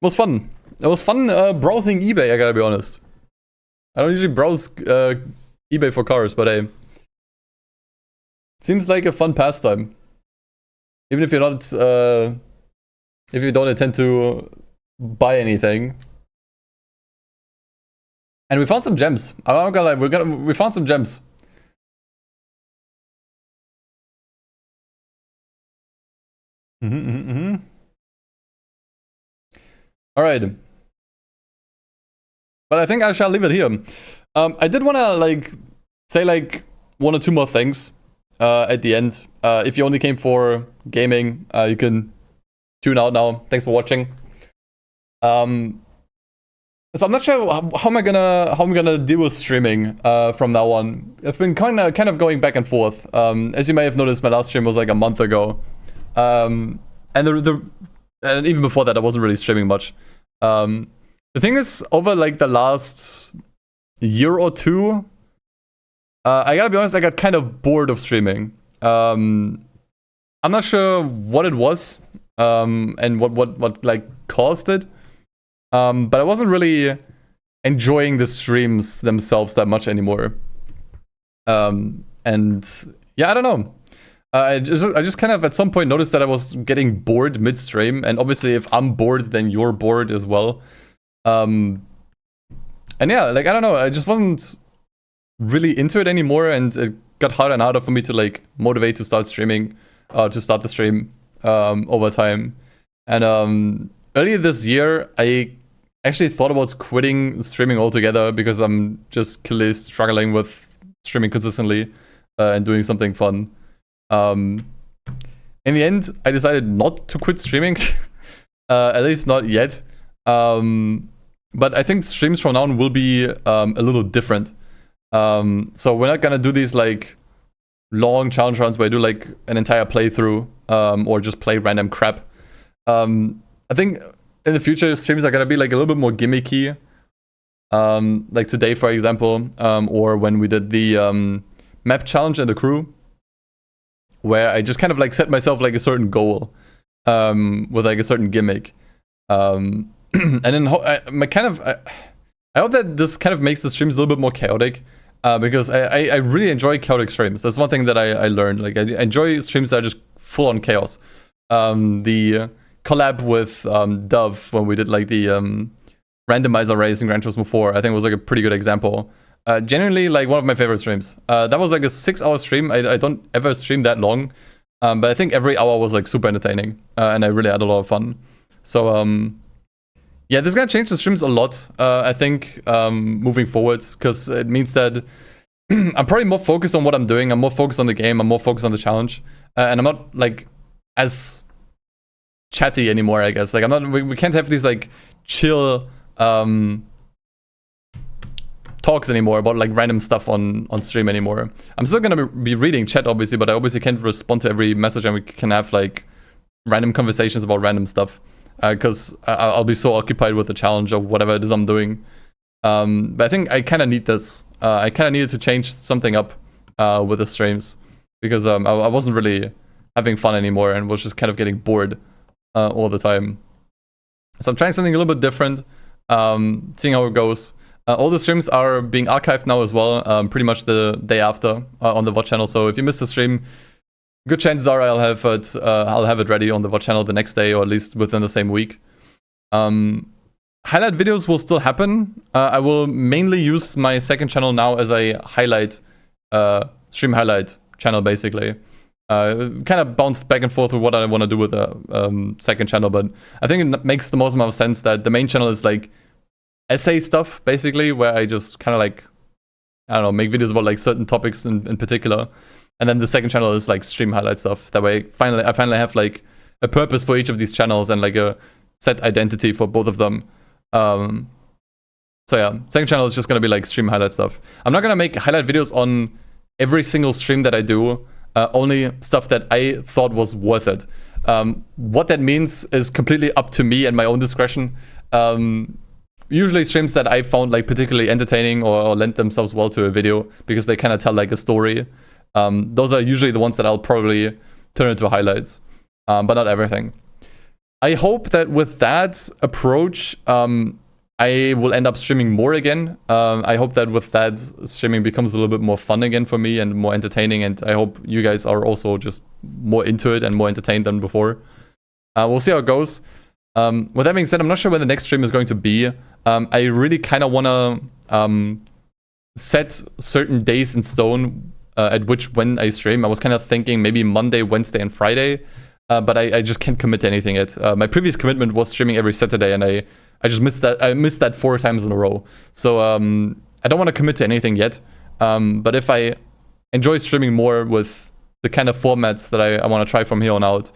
It was fun. It was fun browsing eBay, I gotta be honest. I don't usually browse eBay for cars, but hey. Seems like a fun pastime. Even if you're not, if you don't intend to buy anything. And we found some gems. I'm not gonna lie, we found some gems. Alright. But I think I shall leave it here. I did wanna say one or two more things. At the end. If you only came for gaming, you can tune out now. Thanks for watching. So I'm not sure how I'm gonna deal with streaming from now on. I've been kind of going back and forth. As you may have noticed, my last stream was like a month ago, and and even before that, I wasn't really streaming much. The thing is, over like the last year or two, I gotta be honest, I got kind of bored of streaming. I'm not sure what it was, and what like caused it. But I wasn't really enjoying the streams themselves that much anymore. And yeah, I don't know. I just kind of at some point noticed that I was getting bored mid-stream, and obviously if I'm bored, then you're bored as well. And yeah, like I don't know, I just wasn't really into it anymore, and it got harder and harder for me to like motivate to start streaming, to start the stream over time. And earlier this year, I actually thought about quitting streaming altogether because I'm just clearly struggling with streaming consistently and doing something fun. In the end, I decided not to quit streaming, at least not yet. But I think streams from now on will be a little different. So we're not gonna do these like long challenge runs where I do like an entire playthrough or just play random crap. I think in the future streams are gonna be like a little bit more gimmicky. Like today, for example, or when we did the map challenge and the crew, where I just kind of like set myself like a certain goal with like a certain gimmick. And then I hope that this kind of makes the streams a little bit more chaotic, because I really enjoy chaotic streams. That's one thing that I learned. Like I enjoy streams that are just full on chaos. The collab with Dove when we did like the randomizer race in Gran Turismo 4, I think was like a pretty good example. Genuinely like one of my favorite streams. That was like a 6-hour stream. I don't ever stream that long, but I think every hour was like super entertaining, and I really had a lot of fun. So yeah, this is gonna change the streams a lot, I think, moving forwards, because it means that I'm probably more focused on what I'm doing. I'm more focused on the game. I'm more focused on the challenge, and I'm not like as chatty anymore, I guess. Like I'm not. We can't have these like chill talks anymore about like random stuff on stream anymore. I'm still gonna be reading chat, obviously, but I obviously can't respond to every message, and we can have like random conversations about random stuff, because I'll be so occupied with the challenge or whatever it is I'm doing. But I think I kind of need this. I kind of needed to change something up with the streams, because I wasn't really having fun anymore and was just kind of getting bored all the time. So I'm trying something a little bit different, seeing how it goes. All the streams are being archived now as well, pretty much the day after on the VOD channel. So if you missed the stream, good chances are I'll have it ready on the VOD channel the next day, or at least within the same week. Highlight videos will still happen. I will mainly use my second channel now as a stream highlight channel, basically. Kind of bounce back and forth with what I want to do with the second channel, but I think it makes the most amount of sense that the main channel is like essay stuff, basically, where I just kind of like, I don't know, make videos about like certain topics in particular. And then the second channel is like stream highlight stuff. That way, I finally have like a purpose for each of these channels and like a set identity for both of them. So yeah, second channel is just gonna be like stream highlight stuff. I'm not gonna make highlight videos on every single stream that I do. Only stuff that I thought was worth it. What that means is completely up to me and my own discretion. Usually streams that I found like particularly entertaining or lend themselves well to a video because they kind of tell like a story. Those are usually the ones that I'll probably turn into highlights, but not everything. I hope that with that approach, I will end up streaming more again. I hope that with that, streaming becomes a little bit more fun again for me and more entertaining, and I hope you guys are also just more into it and more entertained than before. We'll see how it goes. With that being said, I'm not sure when the next stream is going to be. I really kind of want to set certain days in stone at when I stream. I was kind of thinking maybe Monday, Wednesday, and Friday, but I just can't commit to anything yet. My previous commitment was streaming every Saturday, and I just missed that. I missed that 4 times in a row. So I don't want to commit to anything yet. But if I enjoy streaming more with the kind of formats that I want to try from here on out,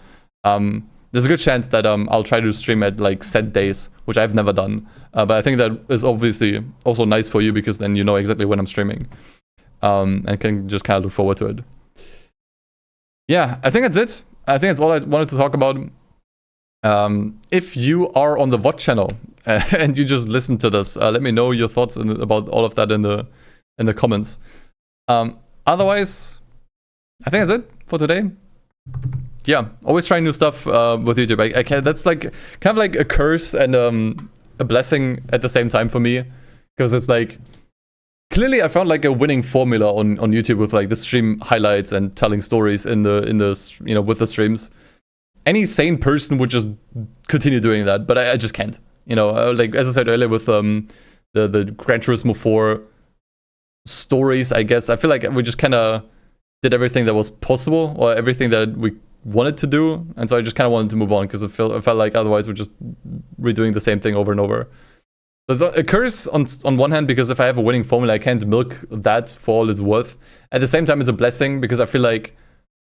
there's a good chance that I'll try to stream at like set days, which I've never done. But I think that is obviously also nice for you because then you know exactly when I'm streaming, and can just kind of look forward to it. Yeah, I think that's it. I think that's all I wanted to talk about. If you are on the VOD channel and you just listen to this. Let me know your thoughts about all of that in the comments. Otherwise, I think that's it for today. Yeah, always trying new stuff with YouTube. I can, that's like kind of like a curse and a blessing at the same time for me, because it's like clearly I found like a winning formula on YouTube with like the stream highlights and telling stories in the you know, with the streams. Any sane person would just continue doing that, but I just can't. You know, like as I said earlier with the Gran Turismo 4 stories, I guess I feel like we just kind of did everything that was possible, or everything that we wanted to do, and so I just kind of wanted to move on, because I felt like otherwise we're just redoing the same thing over and over. There's a curse on one hand, because if I have a winning formula, I can't milk that for all it's worth. At the same time, it's a blessing, because I feel like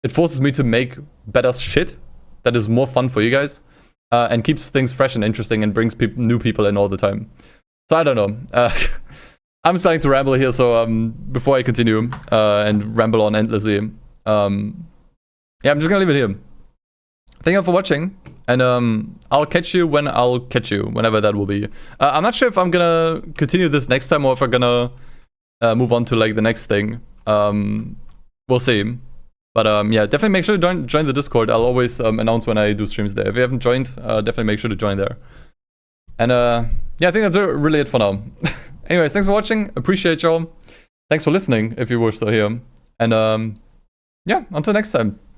it forces me to make better shit that is more fun for you guys, and keeps things fresh and interesting, and brings new people in all the time. So I don't know. I'm starting to ramble here, so before I continue and ramble on endlessly, yeah, I'm just gonna leave it here. Thank you for watching, and I'll catch you when I'll catch you, whenever that will be. I'm not sure if I'm gonna continue this next time, or if I'm gonna move on to like the next thing. We'll see. But yeah, definitely make sure to join the Discord. I'll always announce when I do streams there. If you haven't joined, definitely make sure to join there. And yeah, I think that's really it for now. Anyways, thanks for watching. Appreciate y'all. Thanks for listening if you were still here. And yeah, until next time.